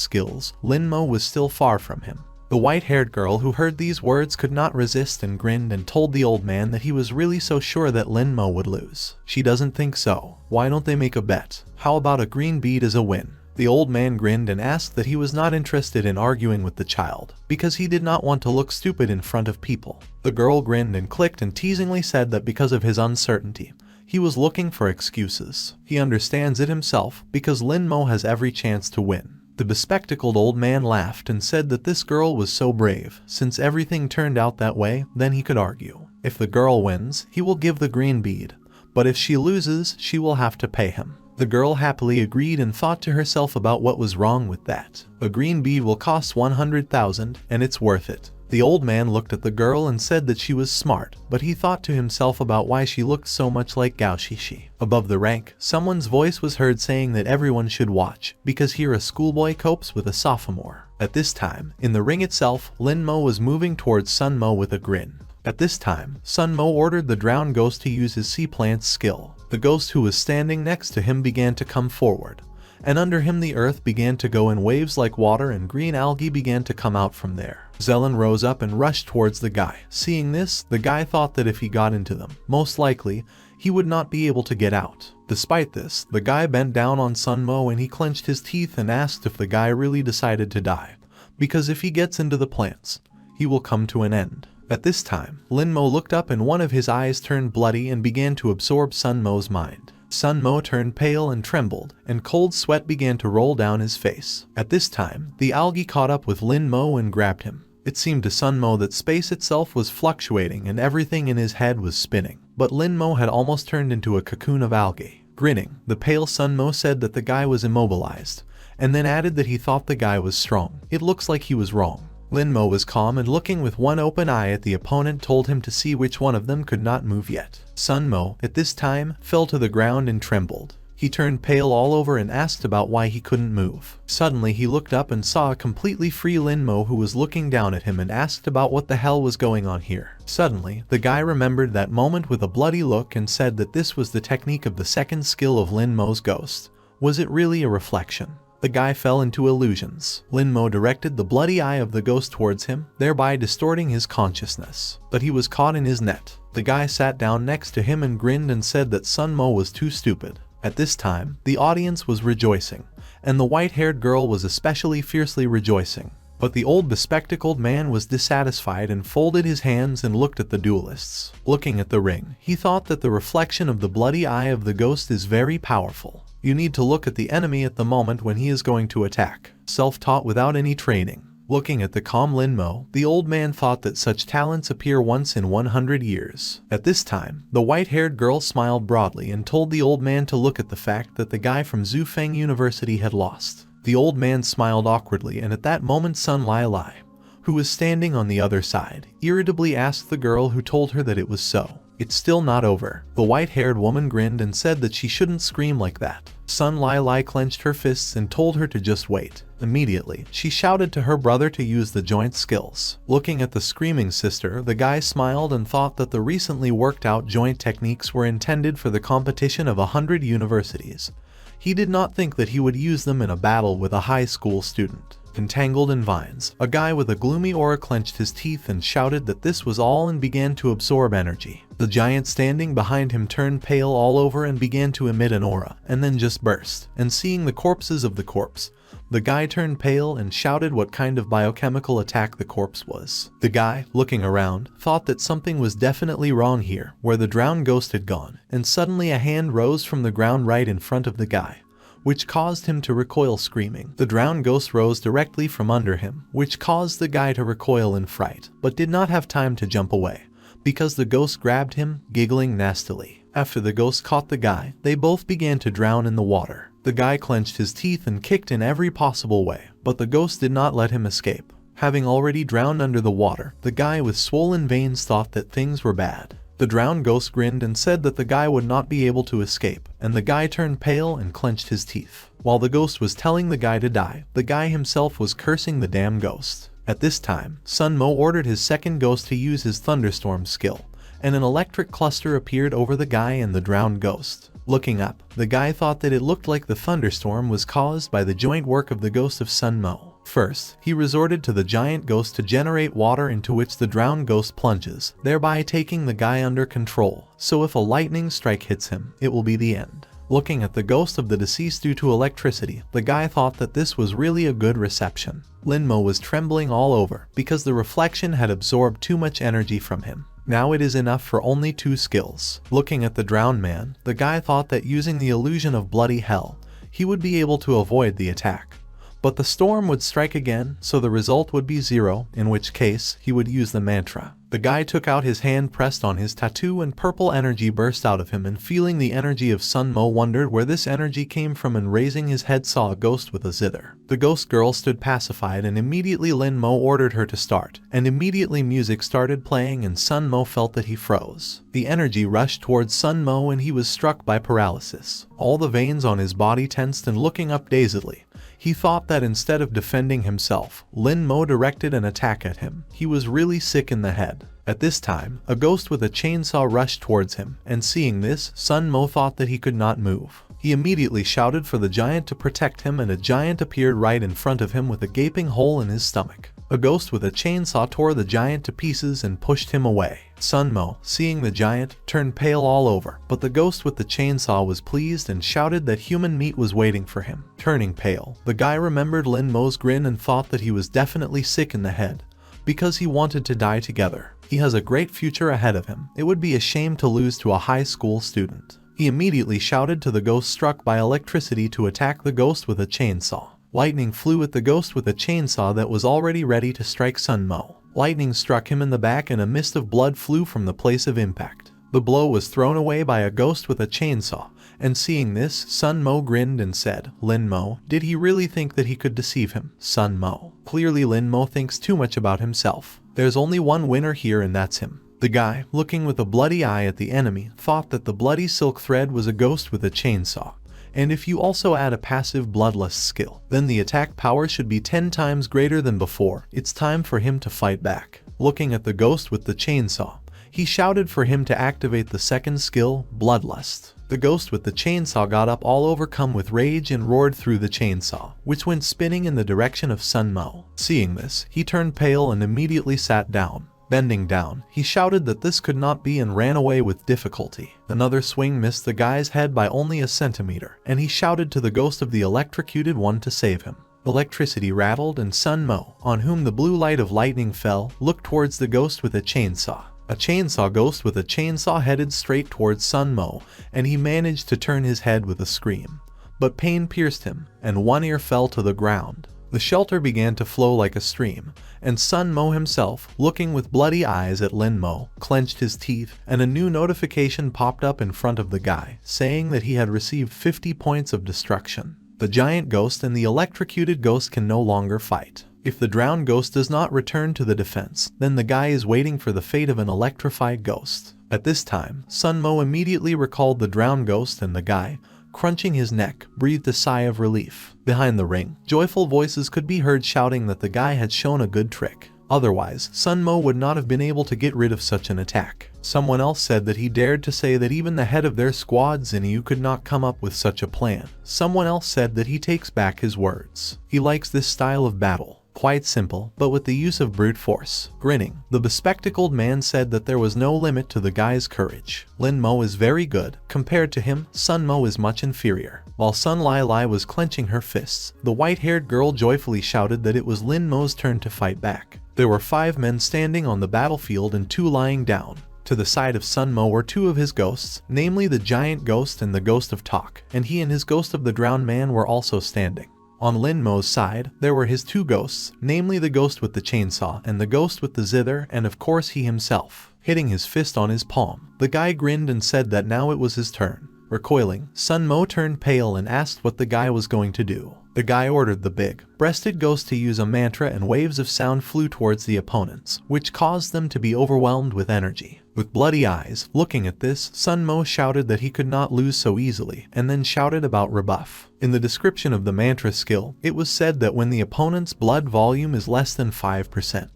skills. Lin Mo was still far from him. The white-haired girl who heard these words could not resist and grinned and told the old man that he was really so sure that Lin Mo would lose. She doesn't think so. Why don't they make a bet? How about a green bead as a win? The old man grinned and asked that he was not interested in arguing with the child, because he did not want to look stupid in front of people. The girl grinned and clicked and teasingly said that because of his uncertainty, he was looking for excuses. He understands it himself, because Lin Mo has every chance to win. The bespectacled old man laughed and said that this girl was so brave. Since everything turned out that way, then he could argue. If the girl wins, he will give the green bead, but if she loses, she will have to pay him. The girl happily agreed and thought to herself about what was wrong with that. A green bead will cost 100,000 and it's worth it. The old man looked at the girl and said that she was smart, but he thought to himself about why she looked so much like Gao Shishi. Above the rank, someone's voice was heard saying that everyone should watch, because here a schoolboy copes with a sophomore. At this time, in the ring itself, Lin Mo was moving towards Sun Mo with a grin. At this time, Sun Mo ordered the drowned ghost to use his sea plant skill. The ghost who was standing next to him began to come forward, and under him the earth began to go in waves like water and green algae began to come out from there. Zelen rose up and rushed towards the guy. Seeing this, the guy thought that if he got into them, most likely, he would not be able to get out. Despite this, the guy bent down on Sun Mo and he clenched his teeth and asked if the guy really decided to die, because if he gets into the plants, he will come to an end. At this time, Lin Mo looked up and one of his eyes turned bloody and began to absorb Sun Mo's mind. Sun Mo turned pale and trembled, and cold sweat began to roll down his face. At this time, the algae caught up with Lin Mo and grabbed him. It seemed to Sun Mo that space itself was fluctuating and everything in his head was spinning. But Lin Mo had almost turned into a cocoon of algae. Grinning, the pale Sun Mo said that the guy was immobilized, and then added that he thought the guy was strong. It looks like he was wrong. Lin Mo was calm and looking with one open eye at the opponent told him to see which one of them could not move yet. Sun Mo, at this time, fell to the ground and trembled. He turned pale all over and asked about why he couldn't move. Suddenly he looked up and saw a completely free Lin Mo who was looking down at him and asked about what the hell was going on here. Suddenly, the guy remembered that moment with a bloody look and said that this was the technique of the second skill of Lin Mo's ghost. Was it really a reflection? The guy fell into illusions. Lin Mo directed the bloody eye of the ghost towards him, thereby distorting his consciousness. But he was caught in his net. The guy sat down next to him and grinned and said that Sun Mo was too stupid. At this time, the audience was rejoicing, and the white-haired girl was especially fiercely rejoicing. But the old bespectacled man was dissatisfied and folded his hands and looked at the duelists. Looking at the ring, he thought that the reflection of the bloody eye of the ghost is very powerful. You need to look at the enemy at the moment when he is going to attack. Self-taught without any training. Looking at the calm Lin Mo, the old man thought that such talents appear once in 100 years. At this time, the white-haired girl smiled broadly and told the old man to look at the fact that the guy from Zufeng University had lost. The old man smiled awkwardly, and at that moment Sun Lai Lai, who was standing on the other side, irritably asked the girl who told her that it was so. It's still not over. The white-haired woman grinned and said that she shouldn't scream like that. Sun Lai Lai clenched her fists and told her to just wait. Immediately, she shouted to her brother to use the joint skills. Looking at the screaming sister, the guy smiled and thought that the recently worked out joint techniques were intended for the competition of 100 universities. He did not think that he would use them in a battle with a high school student. Entangled in vines, a guy with a gloomy aura clenched his teeth and shouted that this was all and began to absorb energy. The giant standing behind him turned pale all over and began to emit an aura, and then just burst. And seeing the corpses of the corpse, the guy turned pale and shouted what kind of biochemical attack the corpse was. The guy, looking around, thought that something was definitely wrong here, where the drowned ghost had gone, and suddenly a hand rose from the ground right in front of the guy, which caused him to recoil screaming. The drowned ghost rose directly from under him, which caused the guy to recoil in fright, but did not have time to jump away, because the ghost grabbed him, giggling nastily. After the ghost caught the guy, they both began to drown in the water. The guy clenched his teeth and kicked in every possible way, but the ghost did not let him escape. Having already drowned under the water, the guy with swollen veins thought that things were bad. The drowned ghost grinned and said that the guy would not be able to escape, and the guy turned pale and clenched his teeth. While the ghost was telling the guy to die, the guy himself was cursing the damn ghost. At this time, Sun Mo ordered his second ghost to use his thunderstorm skill, and an electric cluster appeared over the guy and the drowned ghost. Looking up, the guy thought that it looked like the thunderstorm was caused by the joint work of the ghost of Sun Mo. First, he resorted to the giant ghost to generate water into which the drowned ghost plunges, thereby taking the guy under control, so if a lightning strike hits him, it will be the end. Looking at the ghost of the deceased due to electricity, the guy thought that this was really a good reception. Lin Mo was trembling all over, because the reflection had absorbed too much energy from him. Now it is enough for only 2 skills. Looking at the drowned man, the guy thought that using the illusion of bloody hell, he would be able to avoid the attack. But the storm would strike again, so the result would be 0, in which case, he would use the mantra. The guy took out his hand, pressed on his tattoo, and purple energy burst out of him, and feeling the energy of Sun Mo wondered where this energy came from, and raising his head saw a ghost with a zither. The ghost girl stood pacified, and immediately Lin Mo ordered her to start, and immediately music started playing and Sun Mo felt that he froze. The energy rushed towards Sun Mo and he was struck by paralysis. All the veins on his body tensed, and looking up dazedly, he thought that instead of defending himself, Lin Mo directed an attack at him. He was really sick in the head. At this time, a ghost with a chainsaw rushed towards him, and seeing this, Sun Mo thought that he could not move. He immediately shouted for the giant to protect him, and a giant appeared right in front of him with a gaping hole in his stomach. A ghost with a chainsaw tore the giant to pieces and pushed him away. Sun Mo, seeing the giant, turned pale all over, but the ghost with the chainsaw was pleased and shouted that human meat was waiting for him. Turning pale, the guy remembered Lin Mo's grin and thought that he was definitely sick in the head, because he wanted to die together. He has a great future ahead of him. It would be a shame to lose to a high school student. He immediately shouted to the ghost struck by electricity to attack the ghost with a chainsaw. Lightning flew at the ghost with a chainsaw that was already ready to strike Sun Mo. Lightning struck him in the back and a mist of blood flew from the place of impact. The blow was thrown away by a ghost with a chainsaw, and seeing this, Sun Mo grinned and said, "Lin Mo, did he really think that he could deceive him?" Sun Mo. Clearly Lin Mo thinks too much about himself. There's only one winner here and that's him. The guy, looking with a bloody eye at the enemy, thought that the bloody silk thread was a ghost with a chainsaw. And if you also add a passive bloodlust skill, then the attack power should be 10 times greater than before. It's time for him to fight back. Looking at the ghost with the chainsaw, he shouted for him to activate the second skill, Bloodlust. The ghost with the chainsaw got up all overcome with rage and roared through the chainsaw, which went spinning in the direction of Sun Mo. Seeing this, he turned pale and immediately sat down. Bending down, he shouted that this could not be and ran away with difficulty. Another swing missed the guy's head by only a centimeter, and he shouted to the ghost of the electrocuted one to save him. Electricity rattled and Sun Mo, on whom the blue light of lightning fell, looked towards the ghost with a chainsaw. A chainsaw ghost with a chainsaw headed straight towards Sun Mo, and he managed to turn his head with a scream. But pain pierced him, and one ear fell to the ground. The shelter began to flow like a stream, and Sun Mo himself, looking with bloody eyes at Lin Mo, clenched his teeth, and a new notification popped up in front of the guy, saying that he had received 50 points of destruction. The giant ghost and the electrocuted ghost can no longer fight. If the drowned ghost does not return to the defense, then the guy is waiting for the fate of an electrified ghost. At this time, Sun Mo immediately recalled the drowned ghost and the guy, crunching his neck, breathed a sigh of relief. Behind the ring, joyful voices could be heard shouting that the guy had shown a good trick. Otherwise, Sun Mo would not have been able to get rid of such an attack. Someone else said that he dared to say that even the head of their squad Zinyu could not come up with such a plan. Someone else said that he takes back his words. He likes this style of battle. Quite simple, but with the use of brute force. Grinning, the bespectacled man said that there was no limit to the guy's courage. Lin Mo is very good. Compared to him, Sun Mo is much inferior. While Sun Lai Lai was clenching her fists, the white-haired girl joyfully shouted that it was Lin Mo's turn to fight back. There were 5 men standing on the battlefield and 2 lying down. To the side of Sun Mo were 2 of his ghosts, namely the giant ghost and the ghost of Talk, and he and his ghost of the drowned man were also standing. On Lin Mo's side, there were his 2 ghosts, namely the ghost with the chainsaw and the ghost with the zither, and of course he himself. Hitting his fist on his palm, the guy grinned and said that now it was his turn. Recoiling, Sun Mo turned pale and asked what the guy was going to do. The guy ordered the big-breasted ghost to use a mantra, and waves of sound flew towards the opponents, which caused them to be overwhelmed with energy. With bloody eyes, looking at this, Sun Mo shouted that he could not lose so easily, and then shouted about rebuff. In the description of the mantra skill, it was said that when the opponent's blood volume is less than 5%,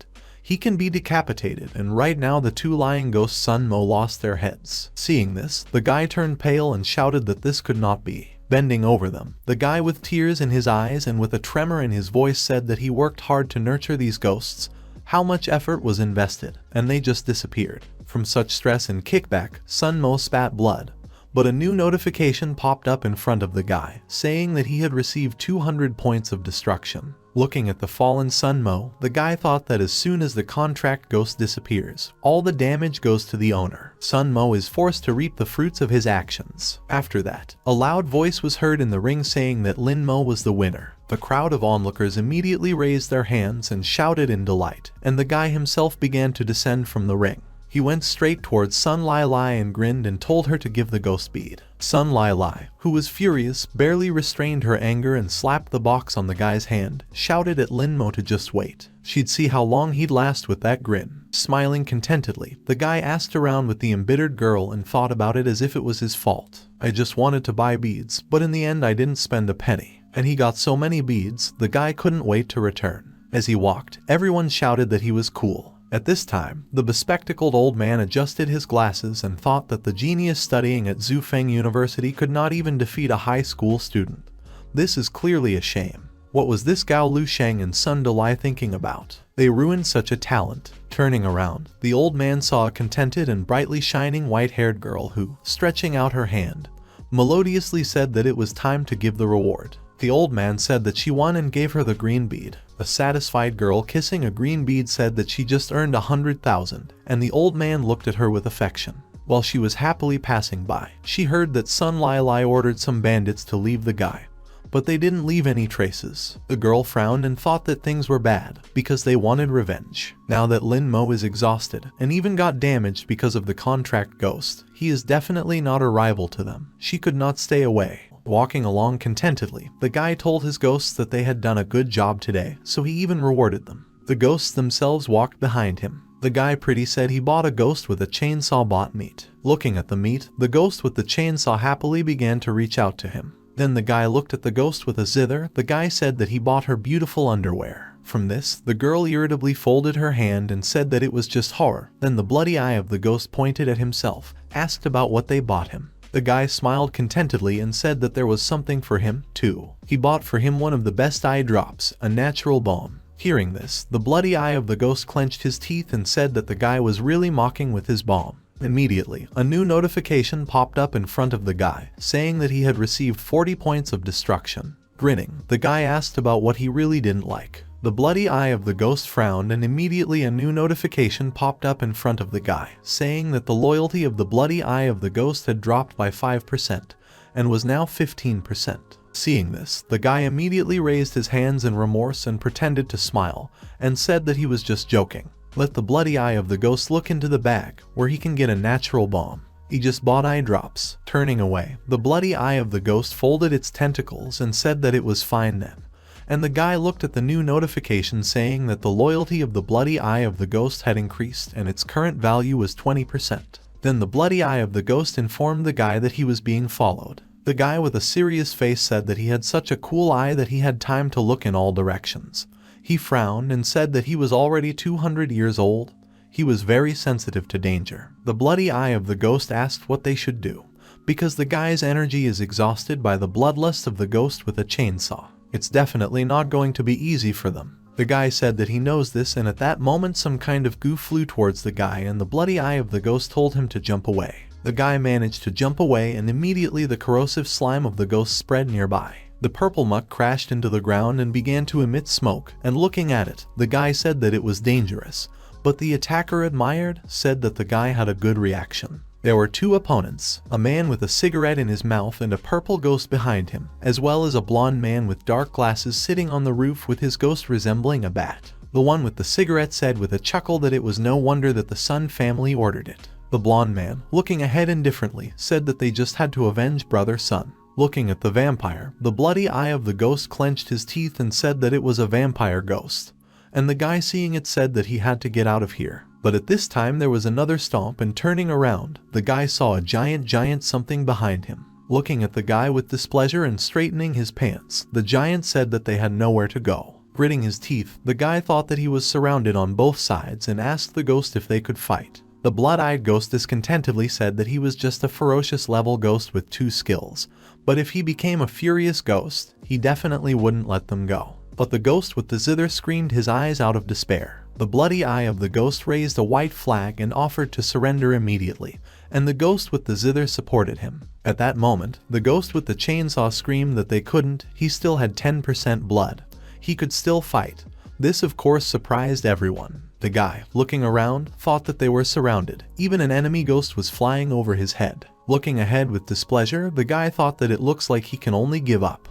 he can be decapitated, and right now the 2 lying ghosts Sun Mo lost their heads. Seeing this, the guy turned pale and shouted that this could not be. Bending over them, the guy with tears in his eyes and with a tremor in his voice said that he worked hard to nurture these ghosts, how much effort was invested, and they just disappeared. From such stress and kickback, Sun Mo spat blood. But a new notification popped up in front of the guy, saying that he had received 200 points of destruction. Looking at the fallen Sun Mo, the guy thought that as soon as the contract ghost disappears, all the damage goes to the owner. Sun Mo is forced to reap the fruits of his actions. After that, a loud voice was heard in the ring saying that Lin Mo was the winner. The crowd of onlookers immediately raised their hands and shouted in delight, and the guy himself began to descend from the ring. He went straight towards Sun Lai Lai and grinned and told her to give the ghost bead. Sun Lai Lai, who was furious, barely restrained her anger and slapped the box on the guy's hand, shouted at Lin Mo to just wait. She'd see how long he'd last with that grin. Smiling contentedly, the guy asked around with the embittered girl and thought about it as if it was his fault. I just wanted to buy beads, but in the end I didn't spend a penny. And he got so many beads, the guy couldn't wait to return. As he walked, everyone shouted that he was cool. At this time, the bespectacled old man adjusted his glasses and thought that the genius studying at Zufeng University could not even defeat a high school student. This is clearly a shame. What was this Gao Lu Sheng and Sun Delai thinking about? They ruined such a talent. Turning around, the old man saw a contented and brightly shining white-haired girl who, stretching out her hand, melodiously said that it was time to give the reward. The old man said that she won and gave her the green bead. A satisfied girl kissing a green bead said that she just earned 100,000, and the old man looked at her with affection. While she was happily passing by, she heard that Sun Lai Lai ordered some bandits to leave the guy, but they didn't leave any traces. The girl frowned and thought that things were bad because they wanted revenge. Now that Lin Mo is exhausted and even got damaged because of the contract ghost, he is definitely not a rival to them. She could not stay away. Walking along contentedly, the guy told his ghosts that they had done a good job today, so he even rewarded them. The ghosts themselves walked behind him. The guy pretty said he bought a ghost with a chainsaw bought meat. Looking at the meat, the ghost with the chainsaw happily began to reach out to him. Then the guy looked at the ghost with a zither. The guy said that he bought her beautiful underwear. From this, the girl irritably folded her hand and said that it was just horror. Then the bloody eye of the ghost pointed at himself, asked about what they bought him. The guy smiled contentedly and said that there was something for him, too. He bought for him one of the best eye drops, a natural balm. Hearing this, the bloody eye of the ghost clenched his teeth and said that the guy was really mocking with his balm. Immediately, a new notification popped up in front of the guy, saying that he had received 40 points of destruction. Grinning, the guy asked about what he really didn't like. The bloody eye of the ghost frowned, and immediately a new notification popped up in front of the guy, saying that the loyalty of the bloody eye of the ghost had dropped by 5% and was now 15%. Seeing this, the guy immediately raised his hands in remorse and pretended to smile, and said that he was just joking. Let the bloody eye of the ghost look into the bag, where he can get a natural balm. He just bought eye drops. Turning away, the bloody eye of the ghost folded its tentacles and said that it was fine then. And the guy looked at the new notification saying that the loyalty of the bloody eye of the ghost had increased and its current value was 20%. Then the bloody eye of the ghost informed the guy that he was being followed. The guy with a serious face said that he had such a cool eye that he had time to look in all directions. He frowned and said that he was already 200 years old. He was very sensitive to danger. The bloody eye of the ghost asked what they should do, because the guy's energy is exhausted by the bloodlust of the ghost with a chainsaw. It's definitely not going to be easy for them. The guy said that he knows this, and at that moment some kind of goo flew towards the guy and the bloody eye of the ghost told him to jump away. The guy managed to jump away and immediately the corrosive slime of the ghost spread nearby. The purple muck crashed into the ground and began to emit smoke, and looking at it, the guy said that it was dangerous, but the attacker admired, said that the guy had a good reaction. There were two opponents, a man with a cigarette in his mouth and a purple ghost behind him, as well as a blonde man with dark glasses sitting on the roof with his ghost resembling a bat. The one with the cigarette said with a chuckle that it was no wonder that the Sun family ordered it. The blonde man, looking ahead indifferently, said that they just had to avenge brother Sun. Looking at the vampire, the bloody eye of the ghost clenched his teeth and said that it was a vampire ghost. And the guy seeing it said that he had to get out of here. But at this time there was another stomp, and turning around, the guy saw a giant something behind him. Looking at the guy with displeasure and straightening his pants, the giant said that they had nowhere to go. Gritting his teeth, the guy thought that he was surrounded on both sides and asked the ghost if they could fight. The blood-eyed ghost discontentedly said that he was just a ferocious level ghost with 2 skills, but if he became a furious ghost, he definitely wouldn't let them go. But the ghost with the zither screamed his eyes out of despair. The bloody eye of the ghost raised a white flag and offered to surrender immediately, and the ghost with the zither supported him. At that moment, the ghost with the chainsaw screamed that they couldn't. He still had 10% blood. He could still fight. This of course surprised everyone. The guy, looking around, thought that they were surrounded. Even an enemy ghost was flying over his head. Looking ahead with displeasure, the guy thought that it looks like he can only give up.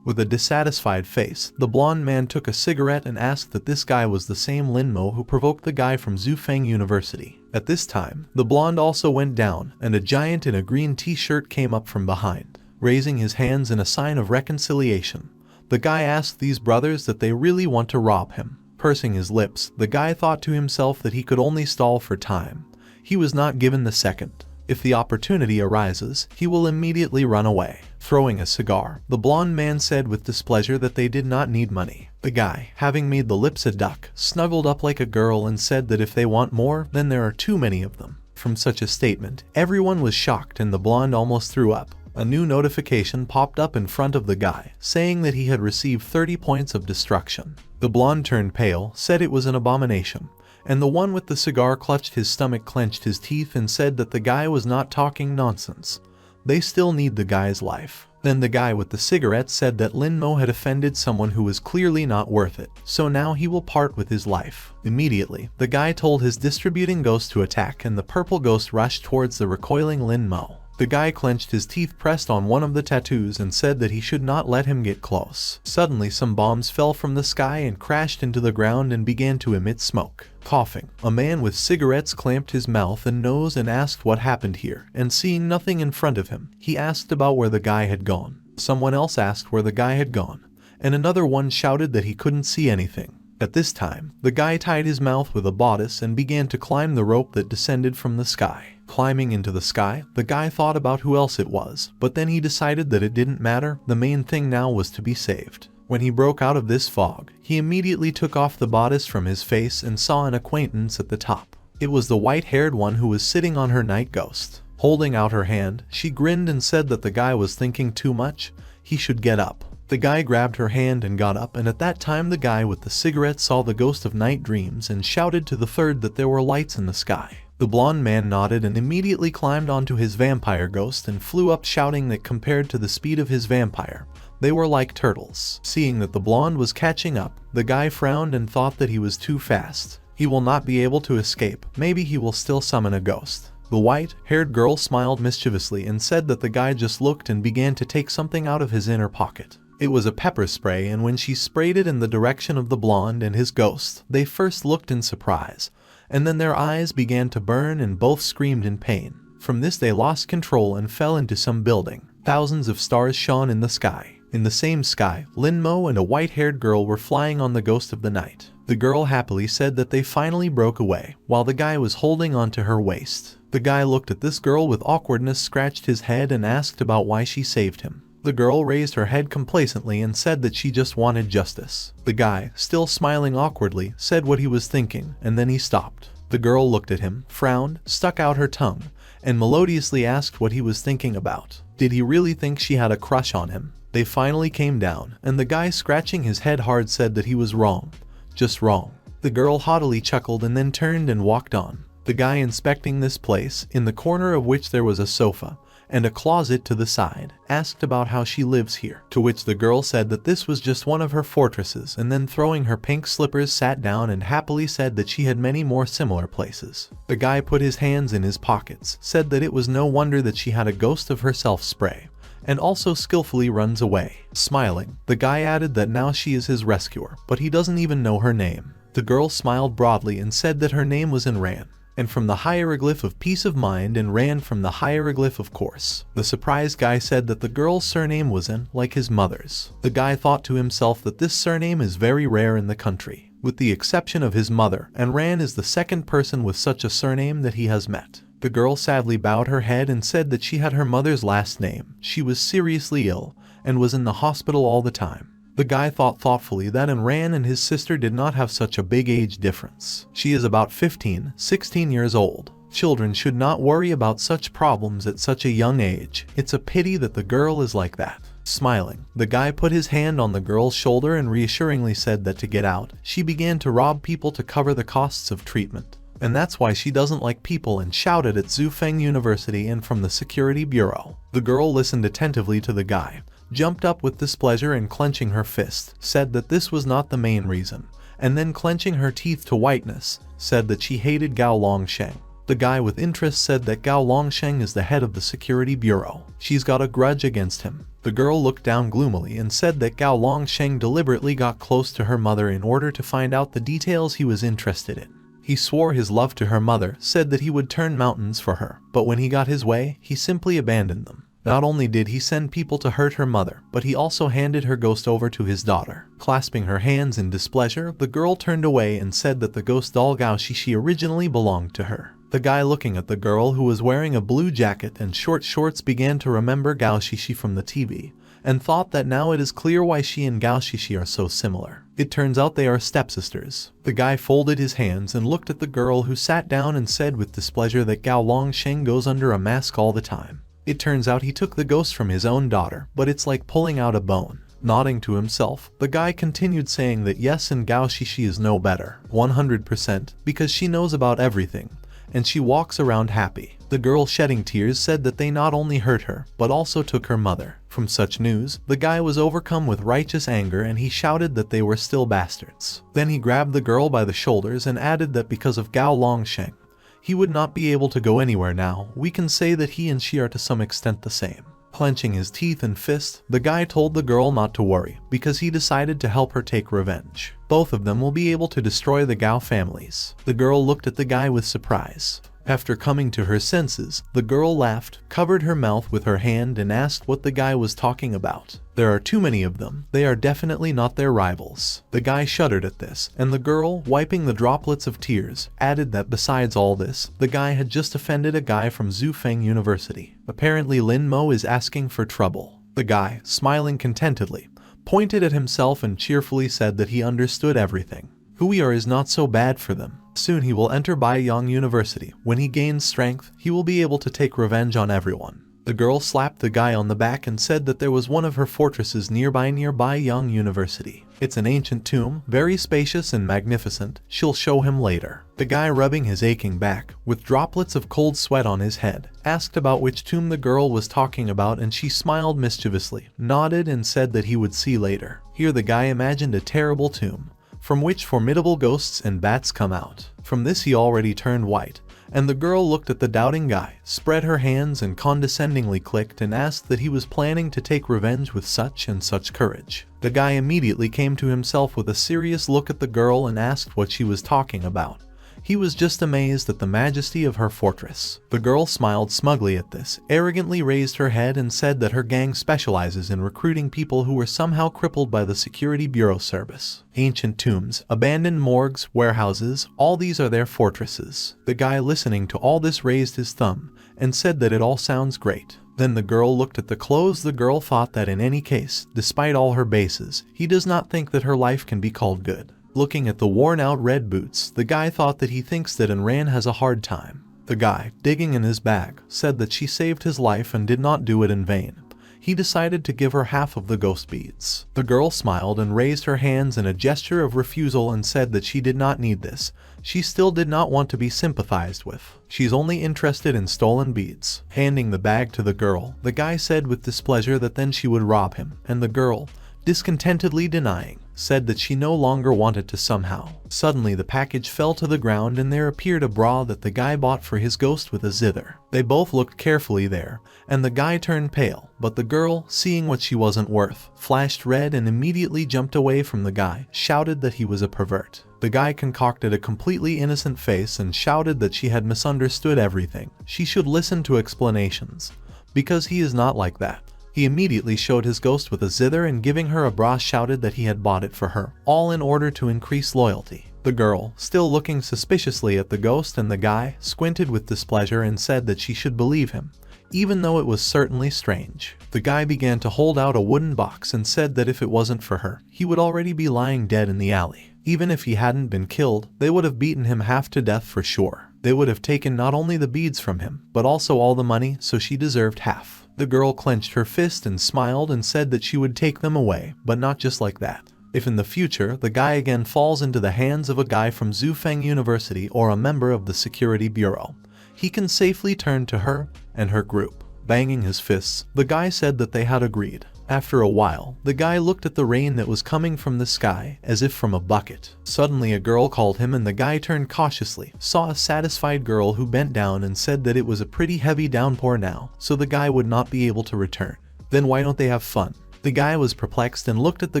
With a dissatisfied face, the blonde man took a cigarette and asked that this guy was the same Lin Mo who provoked the guy from Zufeng University. At this time, the blonde also went down, and a giant in a green t-shirt came up from behind. Raising his hands in a sign of reconciliation, the guy asked these brothers that they really want to rob him. Pursing his lips, the guy thought to himself that he could only stall for time. He was not given the second. If the opportunity arises, he will immediately run away. Throwing a cigar, the blonde man said with displeasure that they did not need money. The guy, having made the lips a duck, snuggled up like a girl and said that if they want more, then there are too many of them. From such a statement, everyone was shocked and the blonde almost threw up. A new notification popped up in front of the guy, saying that he had received 30 points of destruction. The blonde turned pale, said it was an abomination, and the one with the cigar clutched his stomach, clenched his teeth, and said that the guy was not talking nonsense. They still need the guy's life. Then the guy with the cigarette said that Lin Mo had offended someone who was clearly not worth it, so now he will part with his life. Immediately, the guy told his distributing ghost to attack, and the purple ghost rushed towards the recoiling Lin Mo. The guy clenched his teeth, pressed on one of the tattoos, and said that he should not let him get close. Suddenly, some bombs fell from the sky and crashed into the ground and began to emit smoke. Coughing, a man with cigarettes clamped his mouth and nose and asked what happened here, and seeing nothing in front of him, he asked about where the guy had gone. Someone else asked where the guy had gone, and another one shouted that he couldn't see anything. At this time, the guy tied his mouth with a bodice and began to climb the rope that descended from the sky. Climbing into the sky, the guy thought about who else it was, but then he decided that it didn't matter. The main thing now was to be saved. When he broke out of this fog, he immediately took off the bodice from his face and saw an acquaintance at the top. It was the white-haired one who was sitting on her night ghost. Holding out her hand, she grinned and said that the guy was thinking too much. He should get up. The guy grabbed her hand and got up, and at that time the guy with the cigarette saw the ghost of night dreams and shouted to the third that there were lights in the sky. The blonde man nodded and immediately climbed onto his vampire ghost and flew up, shouting that compared to the speed of his vampire, they were like turtles. Seeing that the blonde was catching up, the guy frowned and thought that he was too fast. He will not be able to escape. Maybe he will still summon a ghost. The white-haired girl smiled mischievously and said that the guy just looked and began to take something out of his inner pocket. It was a pepper spray, and when she sprayed it in the direction of the blonde and his ghost, they first looked in surprise, and then their eyes began to burn and both screamed in pain. From this they lost control and fell into some building. Thousands of stars shone in the sky. In the same sky, Lin Mo and a white-haired girl were flying on the ghost of the night. The girl happily said that they finally broke away, while the guy was holding onto her waist. The guy looked at this girl with awkwardness, scratched his head, and asked about why she saved him. The girl raised her head complacently and said that she just wanted justice. The guy, still smiling awkwardly, said what he was thinking, and then he stopped. The girl looked at him, frowned, stuck out her tongue, and melodiously asked what he was thinking about. Did he really think she had a crush on him? They finally came down, and the guy, scratching his head hard, said that he was wrong. Just wrong. The girl haughtily chuckled and then turned and walked on. The guy, inspecting this place, in the corner of which there was a sofa and a closet to the side, asked about how she lives here, to which the girl said that this was just one of her fortresses, and then throwing her pink slippers sat down and happily said that she had many more similar places. The guy put his hands in his pockets, said that it was no wonder that she had a ghost of herself spray, and also skillfully runs away. Smiling, the guy added that now she is his rescuer, but he doesn't even know her name. The girl smiled broadly and said that her name was Ran, and from the hieroglyph of peace of mind, and ran from the hieroglyph of course. The surprised guy said that the girl's surname was An, like his mother's. The guy thought to himself that this surname is very rare in the country. With the exception of his mother, and Ran is the second person with such a surname that he has met. The girl sadly bowed her head and said that she had her mother's last name. She was seriously ill, and was in the hospital all the time. The guy thought thoughtfully that Ran and his sister did not have such a big age difference. She is about 15, 16 years old. Children should not worry about such problems at such a young age. It's a pity that the girl is like that. Smiling, the guy put his hand on the girl's shoulder and reassuringly said that to get out, she began to rob people to cover the costs of treatment. And that's why she doesn't like people, and shouted at Zufeng University and from the security bureau. The girl listened attentively to the guy, jumped up with displeasure, and clenching her fist, said that this was not the main reason, and then clenching her teeth to whiteness, said that she hated Gao Longsheng. The guy with interest said that Gao Longsheng is the head of the security bureau. She's got a grudge against him. The girl looked down gloomily and said that Gao Longsheng deliberately got close to her mother in order to find out the details he was interested in. He swore his love to her mother, said that he would turn mountains for her, but when he got his way, he simply abandoned them. Not only did he send people to hurt her mother, but he also handed her ghost over to his daughter. Clasping her hands in displeasure, the girl turned away and said that the ghost doll Gao Shishi originally belonged to her. The guy, looking at the girl who was wearing a blue jacket and short shorts, began to remember Gao Shishi from the TV, and thought that now it is clear why she and Gao Shishi are so similar. It turns out they are stepsisters. The guy folded his hands and looked at the girl, who sat down and said with displeasure that Gao Longsheng goes under a mask all the time. It turns out he took the ghost from his own daughter, but it's like pulling out a bone. Nodding to himself, the guy continued saying that yes, and Gao Shishi is no better, 100%, because she knows about everything, and she walks around happy. The girl shedding tears said that they not only hurt her, but also took her mother. From such news, the guy was overcome with righteous anger and he shouted that they were still bastards. Then he grabbed the girl by the shoulders and added that because of Gao Longsheng, he would not be able to go anywhere now. We can say that he and she are to some extent the same. Clenching his teeth and fist, the guy told the girl not to worry, because he decided to help her take revenge. Both of them will be able to destroy the Gao families. The girl looked at the guy with surprise. After coming to her senses, the girl laughed, covered her mouth with her hand and asked what the guy was talking about. There are too many of them, they are definitely not their rivals. The guy shuddered at this, and the girl, wiping the droplets of tears, added that besides all this, the guy had just offended a guy from Zufeng University. Apparently Lin Mo is asking for trouble. The guy, smiling contentedly, pointed at himself and cheerfully said that he understood everything. Who we are is not so bad for them. Soon he will enter Baiyang University. When he gains strength, he will be able to take revenge on everyone. The girl slapped the guy on the back and said that there was one of her fortresses near Baiyang University. It's an ancient tomb, very spacious and magnificent. She'll show him later. The guy, rubbing his aching back, with droplets of cold sweat on his head, asked about which tomb the girl was talking about, and she smiled mischievously, nodded and said that he would see later. Here the guy imagined a terrible tomb, from which formidable ghosts and bats come out. From this he already turned white, and the girl looked at the doubting guy, spread her hands and condescendingly clicked and asked that he was planning to take revenge with such and such courage. The guy immediately came to himself with a serious look at the girl and asked what she was talking about. He was just amazed at the majesty of her fortress. The girl smiled smugly at this, arrogantly raised her head and said that her gang specializes in recruiting people who were somehow crippled by the Security Bureau service. Ancient tombs, abandoned morgues, warehouses, all these are their fortresses. The guy, listening to all this, raised his thumb and said that it all sounds great. Then the girl looked at the clothes. The girl thought that in any case, despite all her bases, he does not think that her life can be called good. Looking at the worn-out red boots, the guy thought that he thinks that Enran has a hard time. The guy, digging in his bag, said that she saved his life and did not do it in vain. He decided to give her half of the ghost beads. The girl smiled and raised her hands in a gesture of refusal and said that she did not need this. She still did not want to be sympathized with. She's only interested in stolen beads. Handing the bag to the girl, the guy said with displeasure that then she would rob him, and the girl, discontentedly denying, said that she no longer wanted to somehow. Suddenly the package fell to the ground and there appeared a bra that the guy bought for his ghost with a zither. They both looked carefully there, and the guy turned pale, but the girl, seeing what she wasn't worth, flashed red and immediately jumped away from the guy, shouted that he was a pervert. The guy concocted a completely innocent face and shouted that she had misunderstood everything. She should listen to explanations, because he is not like that. He immediately showed his ghost with a zither and giving her a bra shouted that he had bought it for her, all in order to increase loyalty. The girl, still looking suspiciously at the ghost and the guy, squinted with displeasure and said that she should believe him, even though it was certainly strange. The guy began to hold out a wooden box and said that if it wasn't for her, he would already be lying dead in the alley. Even if he hadn't been killed, they would have beaten him half to death for sure. They would have taken not only the beads from him, but also all the money, so she deserved half. The girl clenched her fist and smiled and said that she would take them away, but not just like that. If in the future the guy again falls into the hands of a guy from Zufeng University or a member of the Security Bureau, he can safely turn to her and her group. Banging his fists, the guy said that they had agreed. After a while, the guy looked at the rain that was coming from the sky, as if from a bucket. Suddenly a girl called him and the guy turned cautiously, saw a satisfied girl who bent down and said that it was a pretty heavy downpour now, so the guy would not be able to return. Then why don't they have fun? The guy was perplexed and looked at the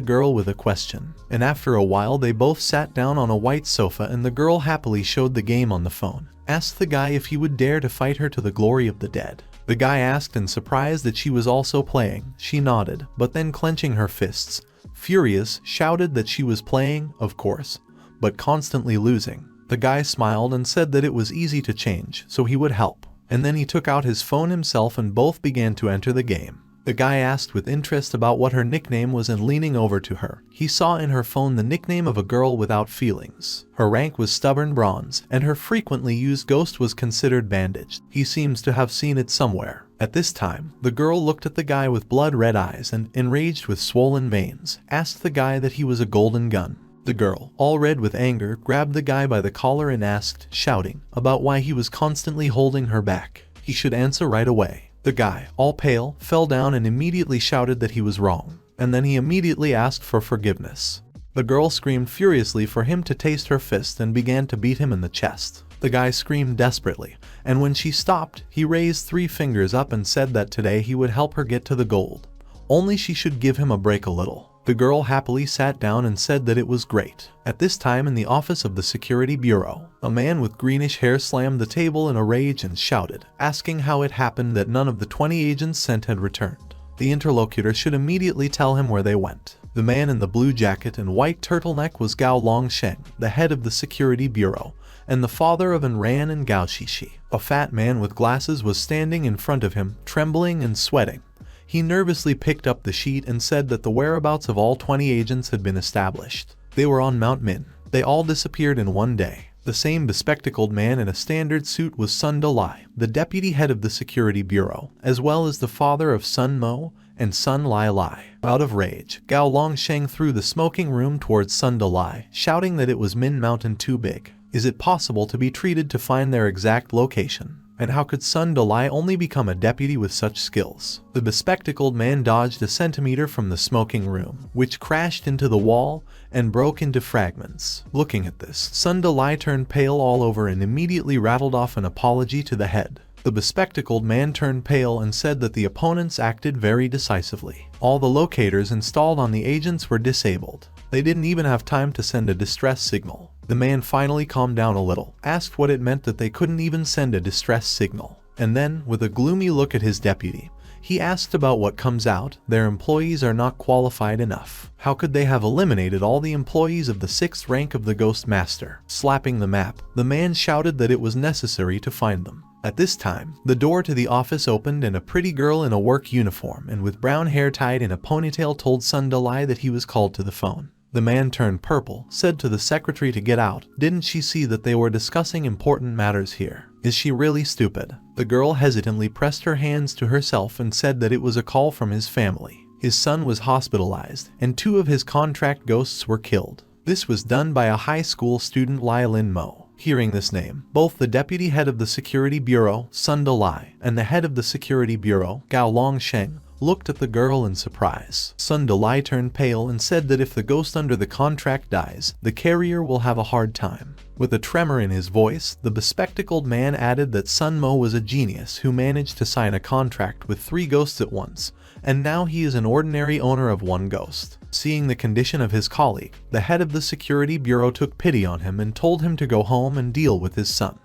girl with a question. And after a while they both sat down on a white sofa and the girl happily showed the game on the phone. Asked the guy if he would dare to fight her to the glory of the dead. The guy asked in surprise that she was also playing. She nodded, but then clenching her fists, furious, shouted that she was playing, of course, but constantly losing. The guy smiled and said that it was easy to change, so he would help. And then he took out his phone himself and both began to enter the game. The guy asked with interest about what her nickname was and leaning over to her, he saw in her phone the nickname of a girl without feelings. Her rank was stubborn bronze, and her frequently used ghost was considered bandaged. He seems to have seen it somewhere. At this time, the girl looked at the guy with blood-red eyes and, enraged with swollen veins, asked the guy that he was a golden gun. The girl, all red with anger, grabbed the guy by the collar and asked, shouting, about why he was constantly holding her back. He should answer right away. The guy, all pale, fell down and immediately shouted that he was wrong, and then he immediately asked for forgiveness. The girl screamed furiously for him to taste her fist and began to beat him in the chest. The guy screamed desperately, and when she stopped, he raised 3 fingers up and said that today he would help her get to the gold. Only she should give him a break a little. The girl happily sat down and said that it was great. At this time in the office of the security bureau, a man with greenish hair slammed the table in a rage and shouted, asking how it happened that none of the 20 agents sent had returned. The interlocutor should immediately tell him where they went. The man in the blue jacket and white turtleneck was Gao Longsheng, the head of the security bureau, and the father of Enran and Gao Shishi. A fat man with glasses was standing in front of him, trembling and sweating. He nervously picked up the sheet and said that the whereabouts of all 20 agents had been established. They were on Mount Min. They all disappeared in one day. The same bespectacled man in a standard suit was Sun Dalai, the deputy head of the security bureau, as well as the father of Sun Mo and Sun Lai Lai. Out of rage, Gao Longsheng threw the smoking room towards Sun Dalai, shouting that it was Min Mountain too big. Is it possible to be treated to find their exact location? And how could Sun Dalai only become a deputy with such skills? The bespectacled man dodged a centimeter from the smoking room, which crashed into the wall and broke into fragments. Looking at this, Sun Dalai turned pale all over and immediately rattled off an apology to the head. The bespectacled man turned pale and said that the opponents acted very decisively. All the locators installed on the agents were disabled. They didn't even have time to send a distress signal. The man finally calmed down a little, asked what it meant that they couldn't even send a distress signal, and then, with a gloomy look at his deputy, he asked about what comes out. Their employees are not qualified enough. How could they have eliminated all the employees of the 6th rank of the Ghost Master? Slapping the map, the man shouted that it was necessary to find them. At this time, the door to the office opened and a pretty girl in a work uniform and with brown hair tied in a ponytail told Sun Dalai that he was called to the phone. The man turned purple, said to the secretary to get out. Didn't she see that they were discussing important matters here? Is she really stupid? The girl hesitantly pressed her hands to herself and said that it was a call from his family. His son was hospitalized, and 2 of his contract ghosts were killed. This was done by a high school student, Lin Mo. Hearing this name, both the deputy head of the security bureau, Sun Dalai, and the head of the security bureau, Gao Longsheng, looked at the girl in surprise. Sun Dalai turned pale and said that if the ghost under the contract dies, the carrier will have a hard time. With a tremor in his voice, the bespectacled man added that Sun Mo was a genius who managed to sign a contract with 3 ghosts at once, and now he is an ordinary owner of 1 ghost. Seeing the condition of his colleague, the head of the security bureau took pity on him and told him to go home and deal with his son.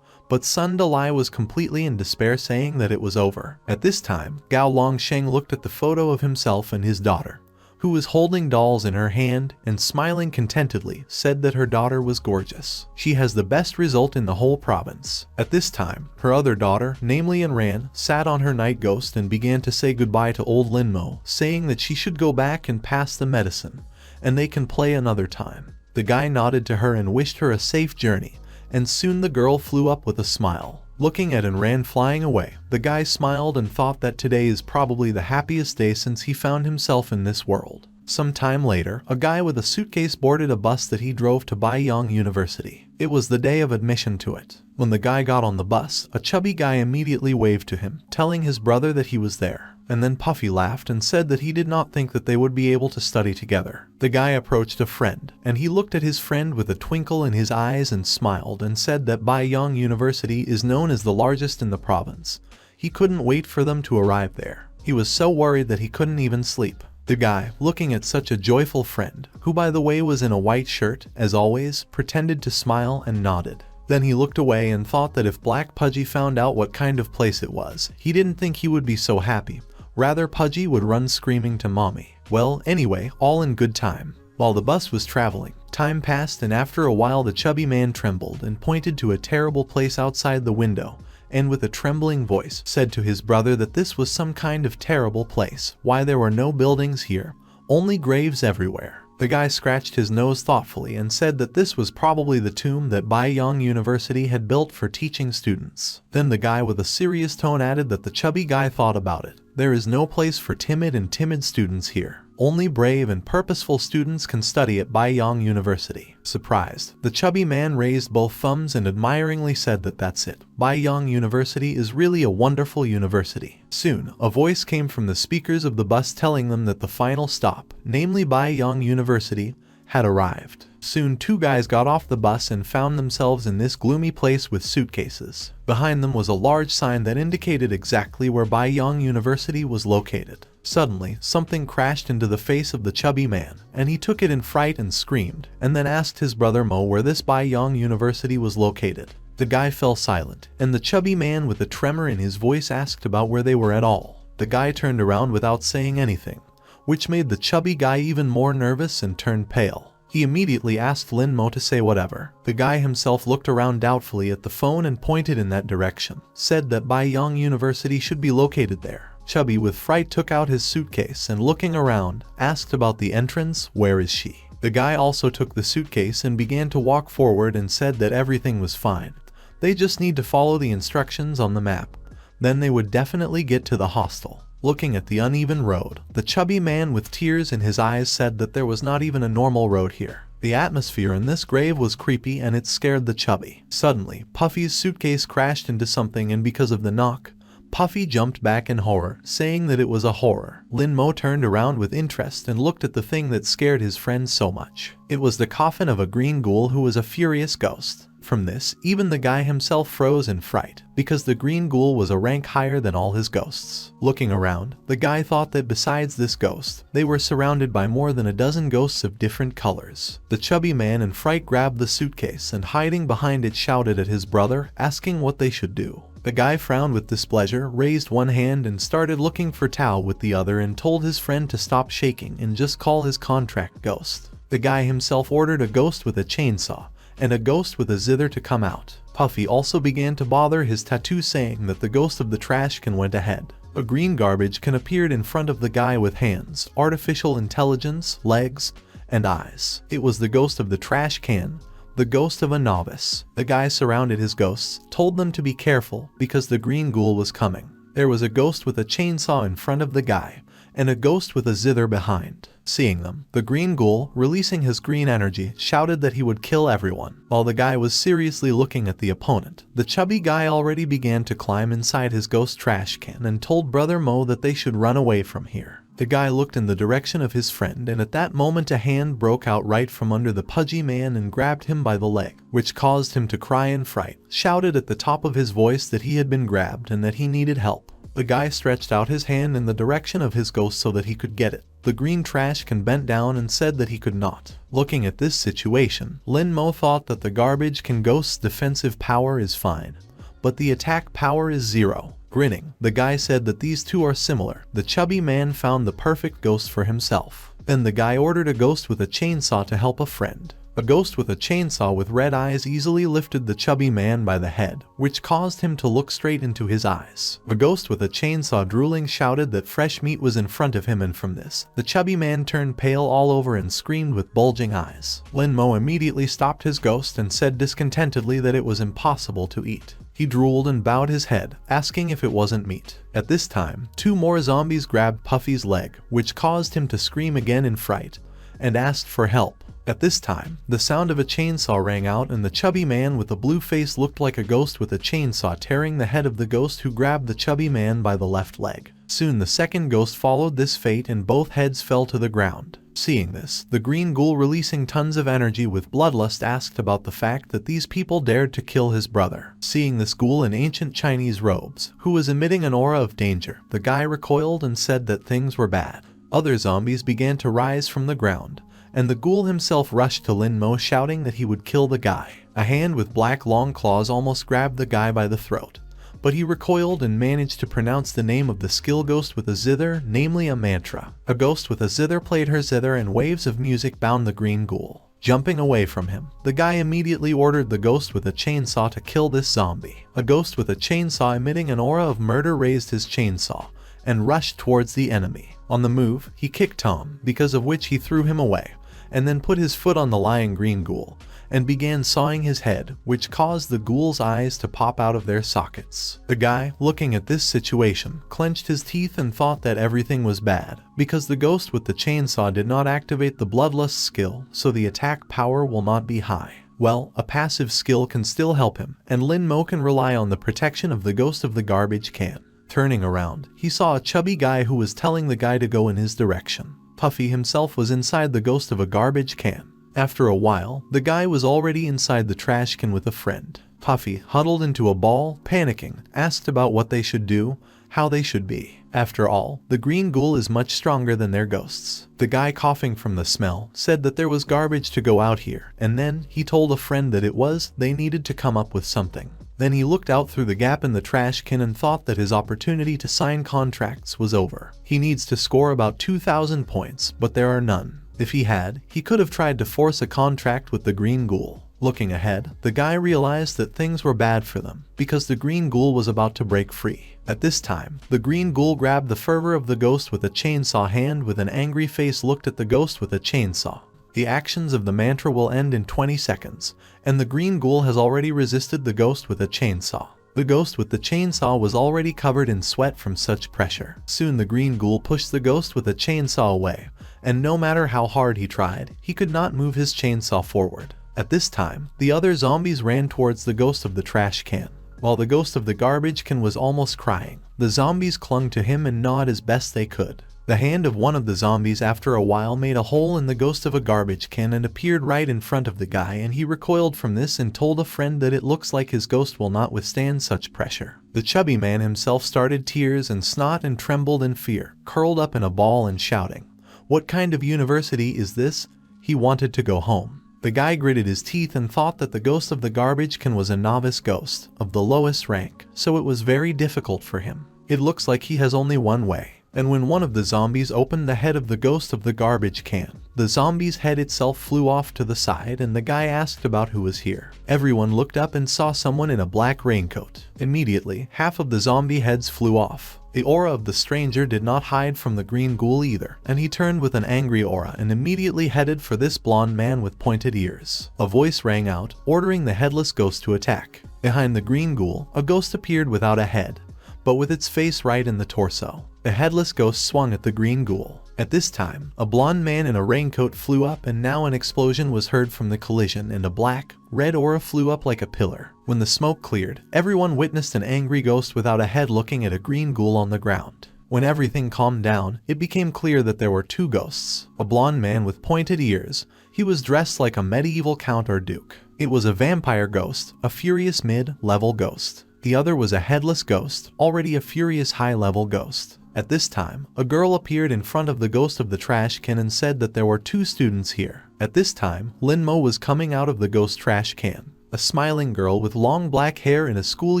But Sun Dalai was completely in despair, saying that it was over. At this time, Gao Longsheng looked at the photo of himself and his daughter, who was holding dolls in her hand and smiling contentedly, said that her daughter was gorgeous. She has the best result in the whole province. At this time, her other daughter, namely Enran, sat on her night ghost and began to say goodbye to old Lin Mo, saying that she should go back and pass the medicine, and they can play another time. The guy nodded to her and wished her a safe journey, and soon the girl flew up with a smile. Looking at Enran flying away, the guy smiled and thought that today is probably the happiest day since he found himself in this world. Some time later, a guy with a suitcase boarded a bus that he drove to Baiyang University. It was the day of admission to it. When the guy got on the bus, a chubby guy immediately waved to him, telling his brother that he was there. And then Puffy laughed and said that he did not think that they would be able to study together. The guy approached a friend, and he looked at his friend with a twinkle in his eyes and smiled and said that Baiyang University is known as the largest in the province. He couldn't wait for them to arrive there. He was so worried that he couldn't even sleep. The guy, looking at such a joyful friend, who by the way was in a white shirt, as always, pretended to smile and nodded. Then he looked away and thought that if Black Pudgy found out what kind of place it was, he didn't think he would be so happy. Rather, Pudgy would run screaming to mommy. Well, anyway, all in good time. While the bus was traveling, time passed, and after a while the chubby man trembled and pointed to a terrible place outside the window, and with a trembling voice said to his brother that this was some kind of terrible place. Why, there were no buildings here, only graves everywhere. The guy scratched his nose thoughtfully and said that this was probably the tomb that Baiyang University had built for teaching students. Then the guy with a serious tone added that the chubby guy thought about it. There is no place for timid students here. Only brave and purposeful students can study at Baiyang University. Surprised, the chubby man raised both thumbs and admiringly said that that's it. Baiyang University is really a wonderful university. Soon, a voice came from the speakers of the bus telling them that the final stop, namely Baiyang University, had arrived. Soon 2 guys got off the bus and found themselves in this gloomy place with suitcases. Behind them was a large sign that indicated exactly where Baiyang University was located. Suddenly, something crashed into the face of the chubby man, and he took it in fright and screamed, and then asked his brother Mo where this Baiyang University was located. The guy fell silent, and the chubby man with a tremor in his voice asked about where they were at all. The guy turned around without saying anything, which made the chubby guy even more nervous and turned pale. He immediately asked Lin Mo to say whatever. The guy himself looked around doubtfully at the phone and pointed in that direction, said that Baiyang University should be located there. Chubby with fright took out his suitcase and looking around, asked about the entrance, where is she? The guy also took the suitcase and began to walk forward and said that everything was fine. They just need to follow the instructions on the map. Then they would definitely get to the hostel. Looking at the uneven road, the chubby man with tears in his eyes said that there was not even a normal road here. The atmosphere in this grave was creepy and it scared the chubby. Suddenly, Puffy's suitcase crashed into something and because of the knock, Puffy jumped back in horror, saying that it was a horror. Lin Mo turned around with interest and looked at the thing that scared his friend so much. It was the coffin of a green ghoul who was a furious ghost. From this, even the guy himself froze in fright, because the green ghoul was a rank higher than all his ghosts. Looking around, the guy thought that besides this ghost, they were surrounded by more than a dozen ghosts of different colors. The chubby man in fright grabbed the suitcase and hiding behind it shouted at his brother, asking what they should do. The guy frowned with displeasure, raised one hand and started looking for Tao with the other and told his friend to stop shaking and just call his contract ghost. The guy himself ordered a ghost with a chainsaw and a ghost with a zither to come out. Puffy also began to bother his tattoo saying that the ghost of the trash can went ahead. A green garbage can appeared in front of the guy with hands, artificial intelligence, legs, and eyes. It was the ghost of the trash can, the ghost of a novice. The guy surrounded his ghosts, told them to be careful because the green ghoul was coming. There was a ghost with a chainsaw in front of the guy, and a ghost with a zither behind. Seeing them, the green ghoul, releasing his green energy, shouted that he would kill everyone. While the guy was seriously looking at the opponent, the chubby guy already began to climb inside his ghost trash can and told Brother Mo that they should run away from here. The guy looked in the direction of his friend and at that moment a hand broke out right from under the pudgy man and grabbed him by the leg, which caused him to cry in fright, shouted at the top of his voice that he had been grabbed and that he needed help. The guy stretched out his hand in the direction of his ghost so that he could get it. The green trash can bent down and said that he could not. Looking at this situation, Lin Mo thought that the garbage can ghost's defensive power is fine, but the attack power is 0. Grinning, the guy said that these two are similar. The chubby man found the perfect ghost for himself. Then the guy ordered a ghost with a chainsaw to help a friend. A ghost with a chainsaw with red eyes easily lifted the chubby man by the head, which caused him to look straight into his eyes. A ghost with a chainsaw drooling shouted that fresh meat was in front of him, and from this, the chubby man turned pale all over and screamed with bulging eyes. Lin Mo immediately stopped his ghost and said discontentedly that it was impossible to eat. He drooled and bowed his head, asking if it wasn't meat. At this time, 2 more zombies grabbed Puffy's leg, which caused him to scream again in fright, and asked for help. At this time, the sound of a chainsaw rang out and the chubby man with the blue face looked like a ghost with a chainsaw tearing the head of the ghost who grabbed the chubby man by the left leg. Soon the second ghost followed this fate and both heads fell to the ground. Seeing this, the green ghoul releasing tons of energy with bloodlust asked about the fact that these people dared to kill his brother. Seeing this ghoul in ancient Chinese robes, who was emitting an aura of danger, the guy recoiled and said that things were bad. Other zombies began to rise from the ground, and the ghoul himself rushed to Lin Mo shouting that he would kill the guy. A hand with black long claws almost grabbed the guy by the throat, but he recoiled and managed to pronounce the name of the skill ghost with a zither, namely a mantra. A ghost with a zither played her zither and waves of music bound the green ghoul. Jumping away from him, the guy immediately ordered the ghost with a chainsaw to kill this zombie. A ghost with a chainsaw emitting an aura of murder raised his chainsaw and rushed towards the enemy. On the move, he kicked Tom, because of which he threw him away, and then put his foot on the lying green ghoul, and began sawing his head, which caused the ghoul's eyes to pop out of their sockets. The guy, looking at this situation, clenched his teeth and thought that everything was bad, because the ghost with the chainsaw did not activate the bloodlust skill, so the attack power will not be high. Well, a passive skill can still help him, and Lin Mo can rely on the protection of the ghost of the garbage can. Turning around, he saw a chubby guy who was telling the guy to go in his direction. Puffy himself was inside the ghost of a garbage can. After a while, the guy was already inside the trash can with a friend. Puffy, huddled into a ball, panicking, asked about what they should do, how they should be. After all, the green ghoul is much stronger than their ghosts. The guy, coughing from the smell, said that there was garbage to go out here, and then he told a friend that they needed to come up with something. Then he looked out through the gap in the trash can and thought that his opportunity to sign contracts was over. He needs to score about 2,000 points, but there are none. If he had, he could have tried to force a contract with the green ghoul. Looking ahead, the guy realized that things were bad for them, because the green ghoul was about to break free. At this time, the green ghoul grabbed the fervor of the ghost with a chainsaw hand. With an angry face, looked at the ghost with a chainsaw. The actions of the mantra will end in 20 seconds, and the green ghoul has already resisted the ghost with a chainsaw. The ghost with the chainsaw was already covered in sweat from such pressure. Soon the green ghoul pushed the ghost with a chainsaw away, and no matter how hard he tried, he could not move his chainsaw forward. At this time, the other zombies ran towards the ghost of the trash can. While the ghost of the garbage can was almost crying, the zombies clung to him and gnawed as best they could. The hand of one of the zombies after a while made a hole in the ghost of a garbage can and appeared right in front of the guy, and he recoiled from this and told a friend that it looks like his ghost will not withstand such pressure. The chubby man himself started tears and snot and trembled in fear, curled up in a ball and shouting, "What kind of university is this?" He wanted to go home. The guy gritted his teeth and thought that the ghost of the garbage can was a novice ghost, of the lowest rank, so it was very difficult for him. It looks like he has only one way. And when one of the zombies opened the head of the ghost of the garbage can, the zombie's head itself flew off to the side, and the guy asked about who was here. Everyone looked up and saw someone in a black raincoat. Immediately, half of the zombie heads flew off. The aura of the stranger did not hide from the green ghoul either, and he turned with an angry aura and immediately headed for this blonde man with pointed ears. A voice rang out, ordering the headless ghost to attack. Behind the green ghoul, a ghost appeared without a head, but with its face right in the torso. The headless ghost swung at the green ghoul. At this time, a blonde man in a raincoat flew up, and now an explosion was heard from the collision, and a black, red aura flew up like a pillar. When the smoke cleared, everyone witnessed an angry ghost without a head looking at a green ghoul on the ground. When everything calmed down, it became clear that there were two ghosts. A blonde man with pointed ears. He was dressed like a medieval count or duke. It was a vampire ghost, a furious mid-level ghost. The other was a headless ghost, already a furious high-level ghost. At this time, a girl appeared in front of the ghost of the trash can and said that there were two students here. At this time, Lin Mo was coming out of the ghost trash can. A smiling girl with long black hair in a school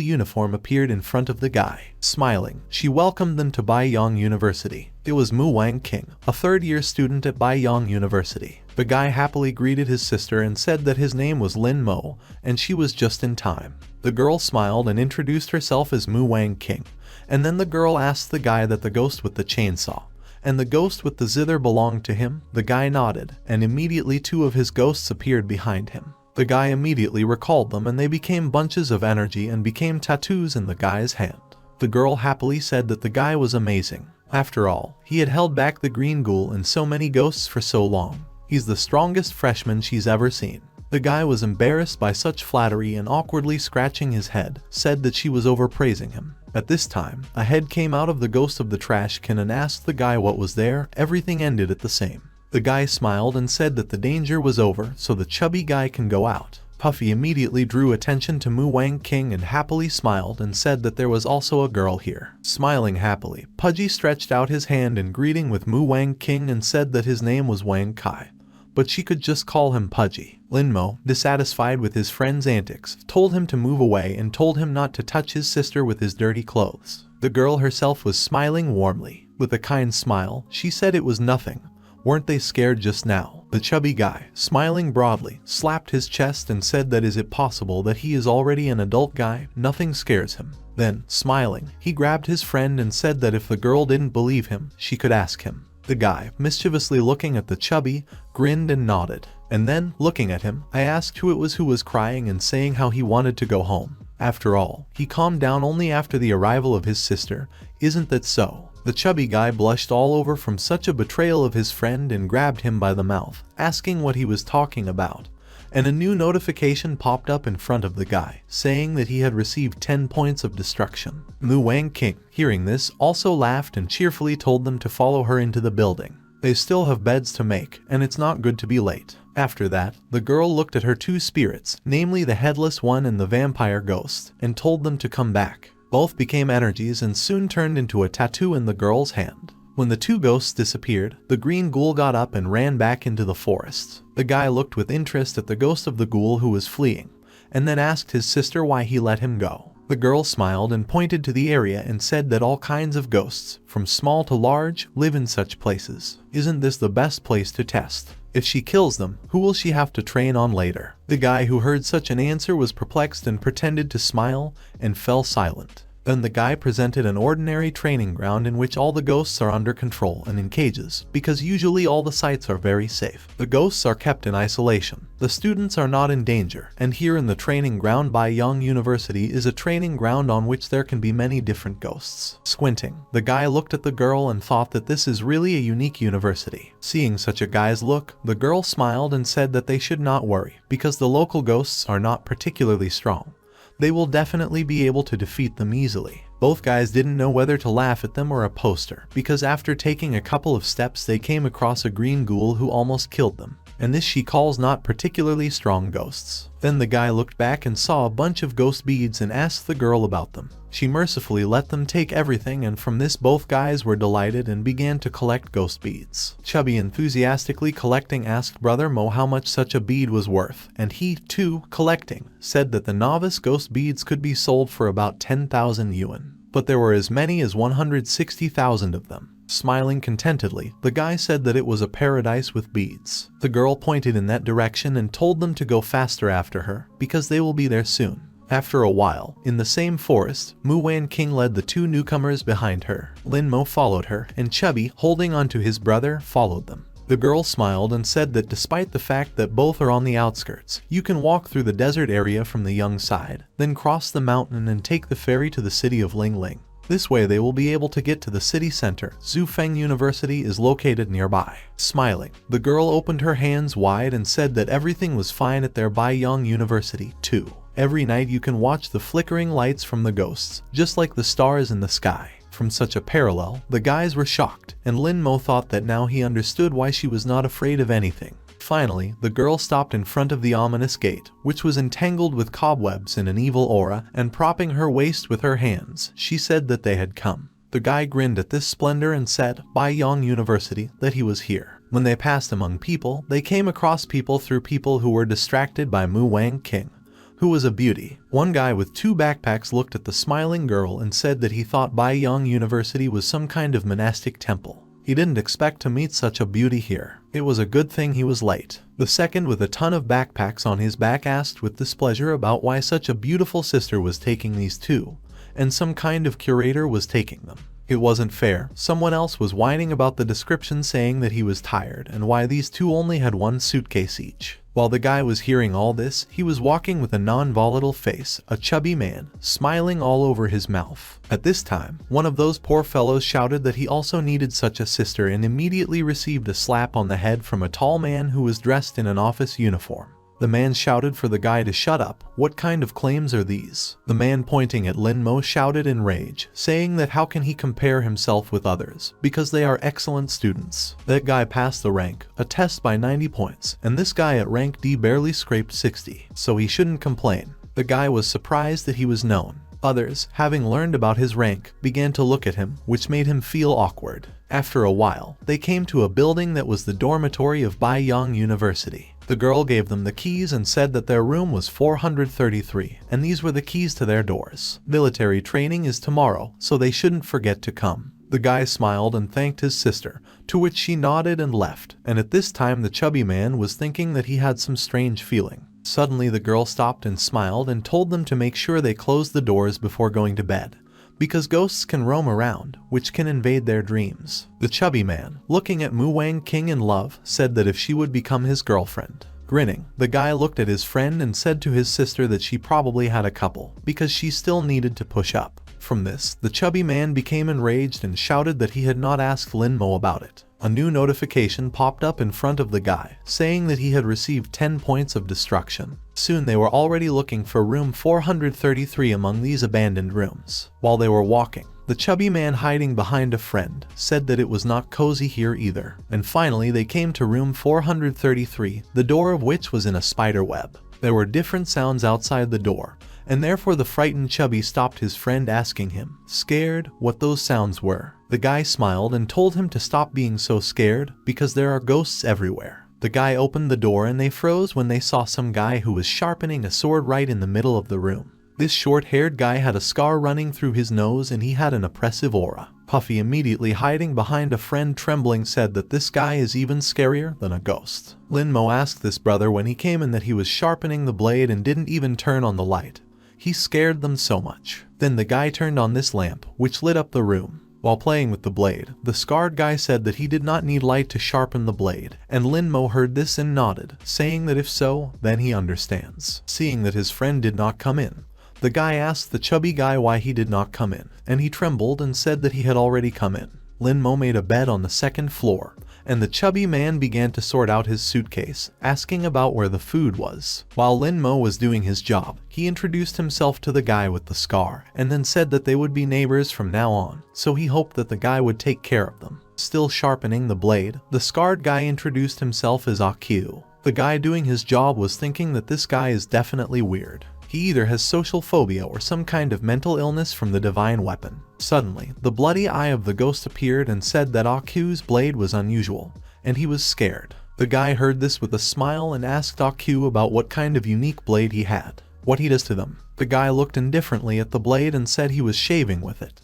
uniform appeared in front of the guy. Smiling, she welcomed them to Baiyang University. It was Mu Wang King, a third-year student at Baiyang University. The guy happily greeted his sister and said that his name was Lin Mo, and she was just in time. The girl smiled and introduced herself as Mu Wang King, and then the girl asked the guy that the ghost with the chainsaw and the ghost with the zither belonged to him. The guy nodded, and immediately two of his ghosts appeared behind him. The guy immediately recalled them, and they became bunches of energy and became tattoos in the guy's hand. The girl happily said that the guy was amazing. After all, he had held back the green ghoul and so many ghosts for so long. He's the strongest freshman she's ever seen. The guy was embarrassed by such flattery and awkwardly scratching his head, said that she was overpraising him. At this time, a head came out of the ghost of the trash can and asked the guy what was there. Everything ended at the same. The guy smiled and said that the danger was over, so the chubby guy can go out. Puffy immediately drew attention to Mu Wang King and happily smiled and said that there was also a girl here. Smiling happily, Pudgy stretched out his hand in greeting with Mu Wang King and said that his name was Wang Kai, but she could just call him Pudgy. Lin Mo, dissatisfied with his friend's antics, told him to move away and told him not to touch his sister with his dirty clothes. The girl herself was smiling warmly. With a kind smile, she said it was nothing. Weren't they scared just now? The chubby guy, smiling broadly, slapped his chest and said that is it possible that he is already an adult guy? Nothing scares him. Then, smiling, he grabbed his friend and said that if the girl didn't believe him, she could ask him. The guy, mischievously looking at the chubby, grinned and nodded. And then, looking at him, I asked who it was who was crying and saying how he wanted to go home. After all, he calmed down only after the arrival of his sister. Isn't that so? The chubby guy blushed all over from such a betrayal of his friend and grabbed him by the mouth, asking what he was talking about. And a new notification popped up in front of the guy, saying that he had received 10 points of destruction. Mu Wang King, hearing this, also laughed and cheerfully told them to follow her into the building. They still have beds to make, and it's not good to be late. After that, the girl looked at her two spirits, namely the headless one and the vampire ghost, and told them to come back. Both became energies and soon turned into a tattoo in the girl's hand. When the two ghosts disappeared, the green ghoul got up and ran back into the forest. The guy looked with interest at the ghost of the ghoul who was fleeing, and then asked his sister why he let him go. The girl smiled and pointed to the area and said that all kinds of ghosts, from small to large, live in such places. Isn't this the best place to test? If she kills them, who will she have to train on later? The guy who heard such an answer was perplexed and pretended to smile and fell silent. Then the guy presented an ordinary training ground in which all the ghosts are under control and in cages, because usually all the sites are very safe. The ghosts are kept in isolation. The students are not in danger, and here in the training ground by Young University is a training ground on which there can be many different ghosts. Squinting, the guy looked at the girl and thought that this is really a unique university. Seeing such a guy's look, the girl smiled and said that they should not worry, because the local ghosts are not particularly strong. They will definitely be able to defeat them easily. Both guys didn't know whether to laugh at them or a poster, because after taking a couple of steps they came across a green ghoul who almost killed them. And this she calls not particularly strong ghosts. Then the guy looked back and saw a bunch of ghost beads and asked the girl about them. She mercifully let them take everything, and from this both guys were delighted and began to collect ghost beads. Chubby, enthusiastically collecting, asked Brother Mo how much such a bead was worth, and he, too, collecting, said that the novice ghost beads could be sold for about 10,000 yuan. But there were as many as 160,000 of them. Smiling contentedly, the guy said that it was a paradise with beads. The girl pointed in that direction and told them to go faster after her, because they will be there soon. After a while, in the same forest, Mu Wan King led the two newcomers behind her. Lin Mo followed her, and Chubby, holding onto his brother, followed them. The girl smiled and said that despite the fact that both are on the outskirts, you can walk through the desert area from the Young side, then cross the mountain and take the ferry to the city of Ling Ling. This way they will be able to get to the city center. Zufeng University is located nearby. Smiling, the girl opened her hands wide and said that everything was fine at their Baiyang University, too. Every night you can watch the flickering lights from the ghosts, just like the stars in the sky. From such a parallel, the guys were shocked, and Lin Mo thought that now he understood why she was not afraid of anything. Finally, the girl stopped in front of the ominous gate, which was entangled with cobwebs in an evil aura, and propping her waist with her hands, she said that they had come. The guy grinned at this splendor and said, Baiyang University, that he was here. When they passed among people, they came across people through people who were distracted by Mu Wang King, who was a beauty. One guy with two backpacks looked at the smiling girl and said that he thought Baiyang University was some kind of monastic temple. He didn't expect to meet such a beauty here. It was a good thing he was late. The second with a ton of backpacks on his back asked with displeasure about why such a beautiful sister was taking these two, and some kind of curator was taking them. It wasn't fair. Someone else was whining about the description, saying that he was tired and why these two only had one suitcase each. While the guy was hearing all this, he was walking with a non-volatile face, a chubby man, smiling all over his mouth. At this time, one of those poor fellows shouted that he also needed such a sister and immediately received a slap on the head from a tall man who was dressed in an office uniform. The man shouted for the guy to shut up. What kind of claims are these? The man pointing at Lin Mo shouted in rage, saying that how can he compare himself with others, because they are excellent students. That guy passed the rank, a test by 90 points, and this guy at rank D barely scraped 60, so he shouldn't complain. The guy was surprised that he was known. Others, having learned about his rank, began to look at him, which made him feel awkward. After a while, they came to a building that was the dormitory of Baiyang University. The girl gave them the keys and said that their room was 433, and these were the keys to their doors. Military training is tomorrow, so they shouldn't forget to come. The guy smiled and thanked his sister, to which she nodded and left, and at this time the chubby man was thinking that he had some strange feeling. Suddenly the girl stopped and smiled and told them to make sure they closed the doors before going to bed. because ghosts can roam around, which can invade their dreams. The chubby man, looking at Mu Wang King in love, said that if she would become his girlfriend. Grinning, the guy looked at his friend and said to his sister that she probably had a couple, because she still needed to push up. From this, the chubby man became enraged and shouted that he had not asked Lin Mo about it. A new notification popped up in front of the guy, saying that he had received 10 points of destruction. Soon they were already looking for room 433 among these abandoned rooms. While they were walking, the chubby man hiding behind a friend said that it was not cozy here either. And finally they came to room 433, the door of which was in a spider web. There were different sounds outside the door, and therefore the frightened chubby stopped his friend, asking him, scared, what those sounds were. The guy smiled and told him to stop being so scared, because there are ghosts everywhere. The guy opened the door and they froze when they saw some guy who was sharpening a sword right in the middle of the room. This short-haired guy had a scar running through his nose and he had an oppressive aura. Puffy, immediately hiding behind a friend trembling, said that this guy is even scarier than a ghost. Lin Mo asked this brother when he came in that he was sharpening the blade and didn't even turn on the light. He scared them so much. Then the guy turned on this lamp, which lit up the room. While playing with the blade, the scarred guy said that he did not need light to sharpen the blade, and Lin Mo heard this and nodded, saying that if so, then he understands. Seeing that his friend did not come in, the guy asked the chubby guy why he did not come in, and he trembled and said that he had already come in. Lin Mo made a bed on the second floor, and the chubby man began to sort out his suitcase, asking about where the food was. While Lin Mo was doing his job, he introduced himself to the guy with the scar, and then said that they would be neighbors from now on, so he hoped that the guy would take care of them. Still sharpening the blade, the scarred guy introduced himself as AQ. The guy doing his job was thinking that this guy is definitely weird. He either has social phobia or some kind of mental illness from the divine weapon. Suddenly, the bloody eye of the ghost appeared and said that Aku's blade was unusual, and he was scared. The guy heard this with a smile and asked Aku about what kind of unique blade he had. What he does to them. The guy looked indifferently at the blade and said he was shaving with it.